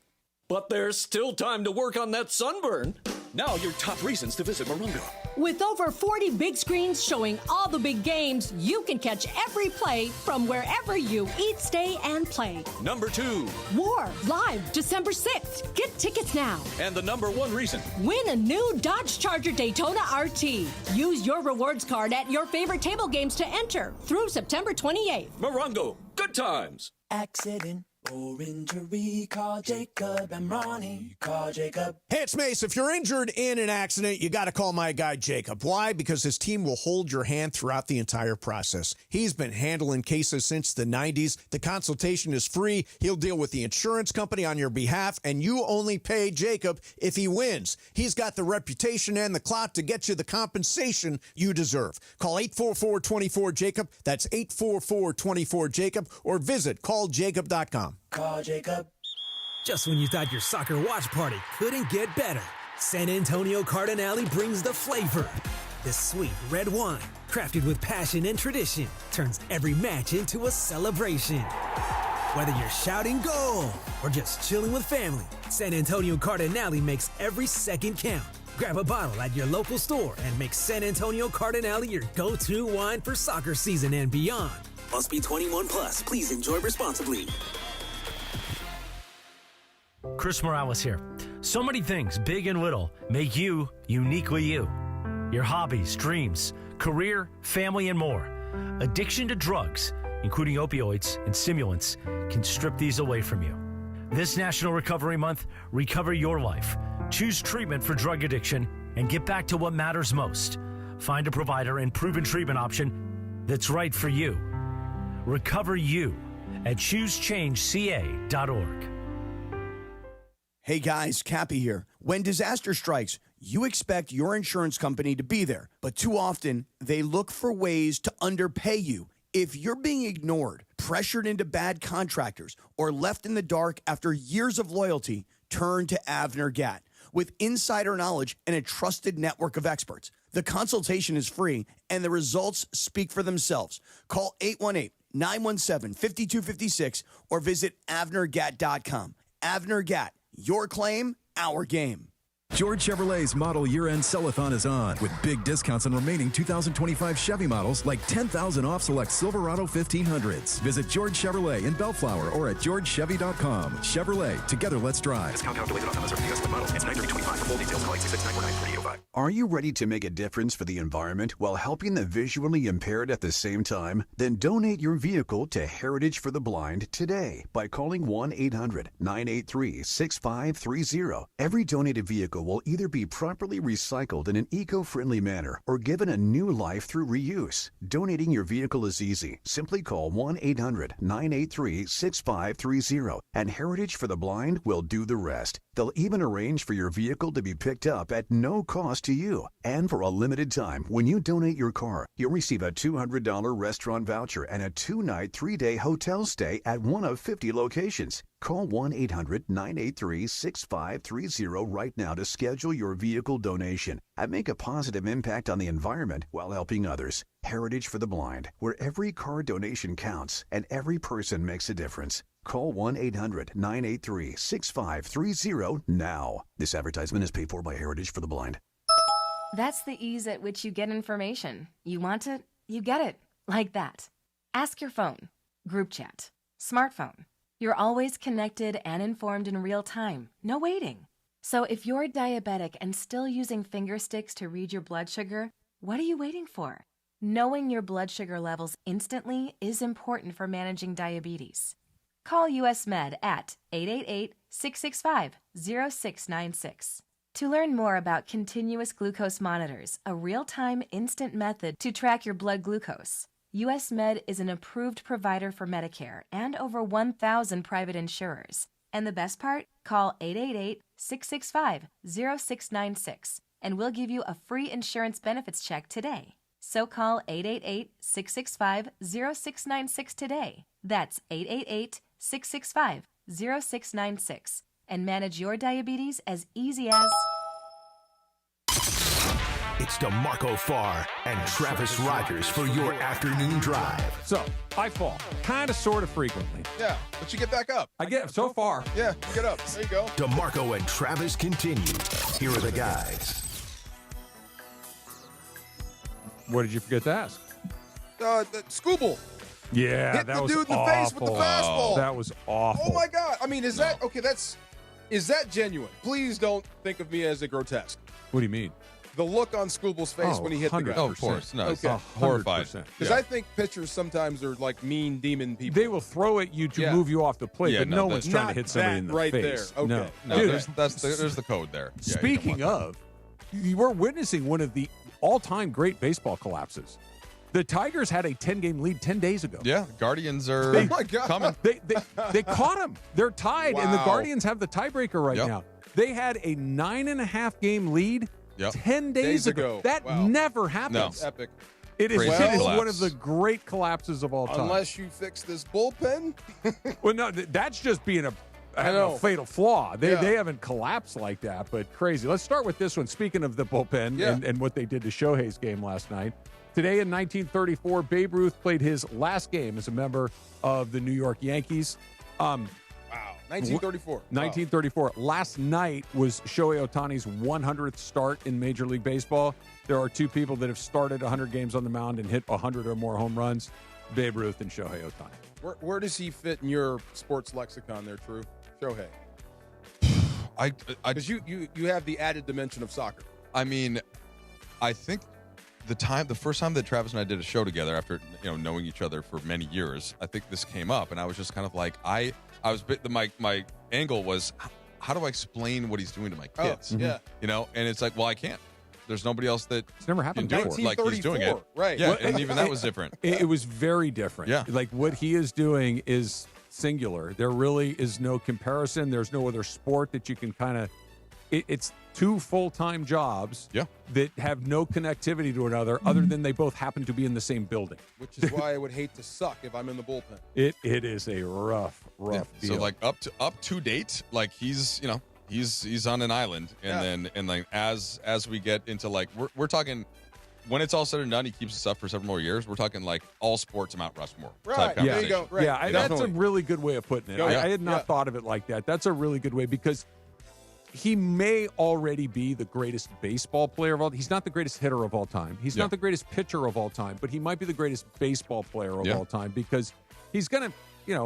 but there's still time to work on that sunburn. Now your top reasons to visit Morango. With over 40 big screens showing all the big games, you can catch every play from wherever you eat, stay, and play. Number 2. War, live December 6th. Get tickets now. And the number 1 reason. Win a new Dodge Charger Daytona RT. Use your rewards card at your favorite table games to enter through September 28th. Morango, good times. Accident or injury, call Jacob and Ronnie. Call Jacob. Hey, it's Mace. If you're injured in an accident, you got to call my guy Jacob. Why? Because his team will hold your hand throughout the entire process. He's been handling cases since the 90s. The consultation is free. He'll deal with the insurance company on your behalf, and you only pay Jacob if he wins. He's got the reputation and the clout to get you the compensation you deserve. Call 844-24-JACOB. That's 844-24-JACOB, or visit calljacob.com. Call Jacob. Just when you thought your soccer watch party couldn't get better, San Antonio Cardinale brings the flavor. The sweet red wine, crafted with passion and tradition, turns every match into a celebration. Whether you're shouting goal or just chilling with family, San Antonio Cardinale makes every second count. Grab a bottle at your local store and make San Antonio Cardinale your go-to wine for soccer season and beyond. Must be 21 plus. Please enjoy responsibly. Chris Morales here. So many things, big and little, make you uniquely you. Your hobbies, dreams, career, family, and more. Addiction to drugs, including opioids and stimulants, can strip these away from you. This National Recovery Month, recover your life. Choose treatment for drug addiction and get back to what matters most. Find a provider and proven treatment option that's right for you. Recover you at ChooseChangeCA.org. Hey guys, Cappy here. When disaster strikes, you expect your insurance company to be there, but too often they look for ways to underpay you. If you're being ignored, pressured into bad contractors, or left in the dark after years of loyalty, turn to Avner Gat. With insider knowledge and a trusted network of experts, the consultation is free and the results speak for themselves. Call 818-917-5256 or visit avnergat.com. Avner Gat, your claim, our game. George Chevrolet's model year-end sell-a-thon is on with big discounts on remaining 2025 Chevy models like $10,000 off select Silverado 1500s. Visit George Chevrolet in Bellflower or at georgechevy.com. Chevrolet, together let's drive. Discount calculated off MSRP model. It's 9/30/25. For full details, call 866-949-4805. Are you ready to make a difference for the environment while helping the visually impaired at the same time? Then donate your vehicle to Heritage for the Blind today by calling 1-800-983-6530. Every donated vehicle will either be properly recycled in an eco-friendly manner or given a new life through reuse. Donating your vehicle is easy. Simply call 1-800-983-6530 and Heritage for the Blind will do the rest. They'll even arrange for your vehicle to be picked up at no cost to you. And for a limited time, when you donate your car, you'll receive a $200 restaurant voucher and a 2-night, 3-day hotel stay at one of 50 locations. Call 1-800-983-6530 right now to schedule your vehicle donation and make a positive impact on the environment while helping others. Heritage for the Blind, where every car donation counts and every person makes a difference. Call 1-800-983-6530 now. This advertisement is paid for by Heritage for the Blind. That's the ease at which you get information. You want it, you get it. Like that. Ask your phone. Group chat. Smartphone. You're always connected and informed in real time. No waiting. So if you're diabetic and still using finger sticks to read your blood sugar, what are you waiting for? Knowing your blood sugar levels instantly is important for managing diabetes. Call US Med at 888-665-0696. To learn more about continuous glucose monitors, a real-time instant method to track your blood glucose, US Med is an approved provider for Medicare and over 1,000 private insurers. And the best part? Call 888-665-0696 and we'll give you a free insurance benefits check today. So call 888-665-0696 today. That's 888-665-0696 and manage your diabetes as easy as... It's DeMarco Farr and Travis Rogers for your afternoon drive. So, I fall, kind of, sort of frequently. Yeah, but you get back up. I get so far. Yeah, you get up. There you go. DeMarco and Travis continue. Here are the guys. What did you forget to ask? The Scooble. Yeah, Hit that the was dude in the awful. face with the fastball. That was awful. Oh my God! I mean, is that okay? Is that genuine? Please don't think of me as a grotesque. What do you mean? The look on Scooble's face when he hit the guy. Oh, of course. No, it's okay. horrified. Because I think pitchers sometimes are like mean demon people. They will throw at you to move you off the plate, but no one's trying to hit somebody in the right face. There. Okay. No, Dude, there's the code there. Yeah, speaking of, we're witnessing one of the all-time great baseball collapses. The Tigers had a 10-game lead 10 days ago. Yeah, Guardians are coming. They caught them. They're tied, and the Guardians have the tiebreaker right Yep. now. They had a 9.5-game lead 10 days ago. That never happens. No. It's epic. It is Crazy one of the great collapses of all time. Unless you fix this bullpen. Well, no, that's just being a fatal flaw. They haven't collapsed like that, but crazy. Let's start with this one. Speaking of the bullpen and what they did to Shohei's game last night. Today in 1934, Babe Ruth played his last game as a member of the New York Yankees. Wow. 1934. 1934. Last night was Shohei Ohtani's 100th start in Major League Baseball. There are two people that have started 100 games on the mound and hit 100 or more home runs, Babe Ruth and Shohei Ohtani. Where does he fit in your sports lexicon there, True? Shohei. Because you have the added dimension of soccer. I mean, I think the first time that Travis and I did a show together after knowing each other for many years, I think this came up, and I was just kind of like, I was my angle was, how do I explain what he's doing to my kids? Yeah, and it's like, well, I can't. There's nobody else that it's never happened can do before. it like he's doing it. Right? Yeah, and even that was different. It was very different. Yeah, like what he is doing is singular. There really is no comparison. There's no other sport that you can kind of. It's two full-time jobs that have no connectivity to another other than they both happen to be in the same building. Which is why I would hate to suck if I'm in the bullpen. It is a rough deal. So like up to date, like he's he's on an island, and then as we get into like we're talking. When it's all said and done, he keeps us up for several more years. We're talking like all sports Mount Rushmore type conversation. There you go. Right. Yeah, that's a really good way of putting it. I had not thought of it like that. That's a really good way because he may already be the greatest baseball player of all. He's not the greatest hitter of all time. He's not the greatest pitcher of all time, but he might be the greatest baseball player of all time because he's going to,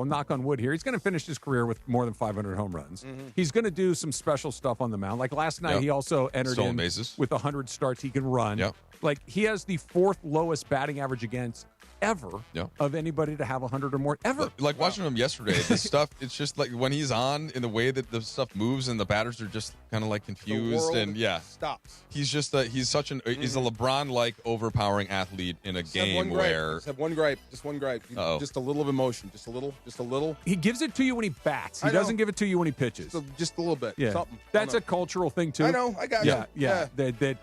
knock on wood here, he's going to finish his career with more than 500 home runs. Mm-hmm. He's going to do some special stuff on the mound. Like last night, he also entered stolen bases with 100 starts. He can run. Yep. Like he has the 4th lowest batting average against ever of anybody to have 100 or more ever. Like watching him yesterday, the stuff, it's just like when he's on in the way that the stuff moves and the batters are just kind of like confused and stops. He's just he's such an he's a LeBron-like overpowering athlete in a game where just have one gripe. Just a little of emotion, just a little. He gives it to you when he bats. He doesn't give it to you when he pitches. Just a little bit. Yeah. Something. That's a cultural thing too. I know. I got you. Yeah.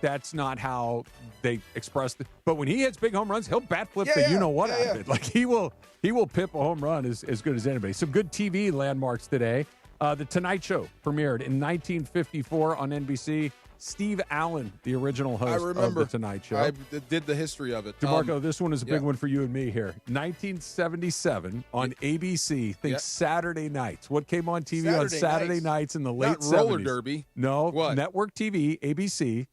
That's not how they express it. But when he hits big home runs, he'll bat flip the out of it. Like he will pip a home run as good as anybody. Some good TV landmarks today. The Tonight Show premiered in 1954 on NBC. Steve Allen, the original host of The Tonight Show. I did the history of it. DeMarco, this one is a big one for you and me here. 1977 on ABC. Think Saturday nights. What came on TV on Saturday nights in the late 70s? Roller derby. No. What? Network TV, ABC.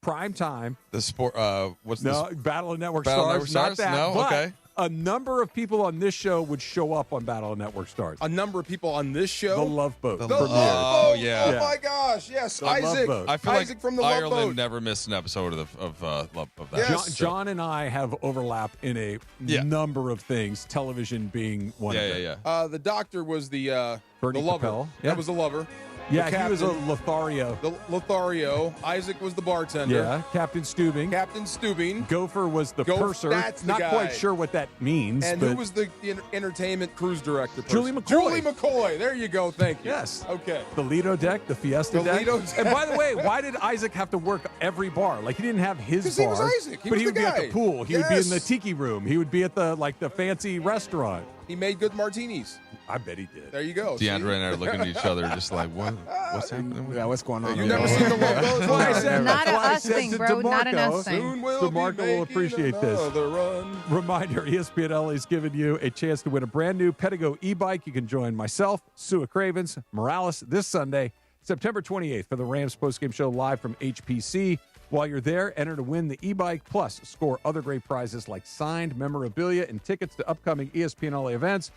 Prime time. The sport. What's no this? Battle of Network Battle Stars? Network Stars? Not that. No. But Okay. a number of people on this show would show up on Battle of Network Stars. A number of people on this show. The Love Boat. The Love Boat. Oh yeah. Oh my gosh. Yes. The Isaac. Love Boat. I feel Isaac like from the Love Ireland Boat. never missed an episode of that. Yes. John and I have overlap in a number of things. Television being one of them. The doctor was the Bernie lover. Capel. That was the lover. Yeah, The he was a captain. Lothario. The Lothario. Isaac was the bartender. Yeah, Captain Stubing. Gopher was the purser. That's the Not guy. quite sure what that means. And but who was the entertainment cruise director? Julie person? McCoy. Julie McCoy. There you go. Thank you. Yes. Okay. The Lido deck, the Fiesta The deck. Lido deck. And by the way, why did Isaac have to work every bar? Like he didn't have his 'Cause bar. he was Isaac. He but was he would the be at guy. the pool. He would be in the Yes. tiki room. He would be at the fancy restaurant. He made good martinis. I bet he did. There you go. DeAndre and I are looking at each other just like, what's happening? Yeah, what's going on? You've never seen the Love Boat? Well, I said, Not well, a I us said thing, to bro. Not an DeMarco, us thing. Soon we'll DeMarco be will making appreciate this. another run. Reminder, ESPN LA is giving you a chance to win a brand new Pedigo e-bike. You can join myself, Sua Cravens, Morales this Sunday, September 28th for the Rams postgame show live from HPC. While you're there, enter to win the e-bike, plus score other great prizes like signed memorabilia and tickets to upcoming ESPN LA events.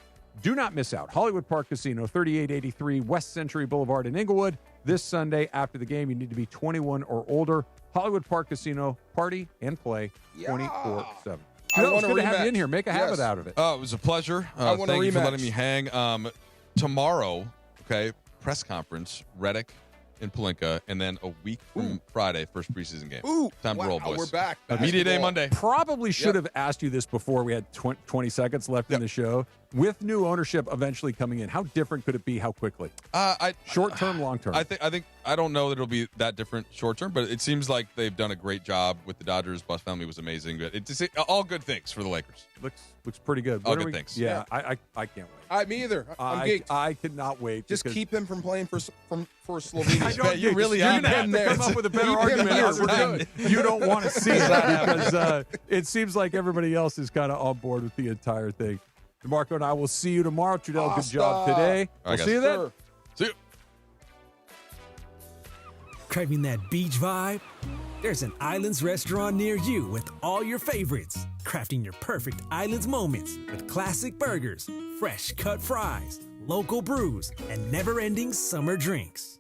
Do not miss out. Hollywood Park Casino, 3883 West Century Boulevard in Inglewood. This Sunday after the game, you need to be 21 or older. Hollywood Park Casino, party and play 24/7. I It's want a good to have you rematch. in here. Make a habit out of it. It was a pleasure. I want a Thank you for rematch. letting me hang. Tomorrow, press conference, Reddick and Palinka, and then a week from Friday, first preseason game. Ooh, Time to roll, boys. We're back. Media Day Basketball. Monday. Probably should have asked you this before we had 20 seconds left in the show. With new ownership eventually coming in, how different could it be? How quickly? Short term, long term. I think I don't know that it'll be that different short term, but it seems like they've done a great job with the Dodgers. Bus family was amazing, but it's all good things for the Lakers. Looks pretty good. All What are good we- things. Yeah, I can't wait. Me either. I'm geeked. I cannot wait. Just because- keep him from playing for Slovenia. I don't you think- really you're have gonna have him to there. come up with a better Keep him argument here. other than you don't want to see it because it seems like everybody else is kind of on board with the entire thing. DeMarco and I will see you tomorrow. Trudell, good job today. All right, We'll see you then. See you. Craving that beach vibe? There's an Islands restaurant near you with all your favorites. Crafting your perfect Islands moments with classic burgers, fresh cut fries, local brews, and never-ending summer drinks.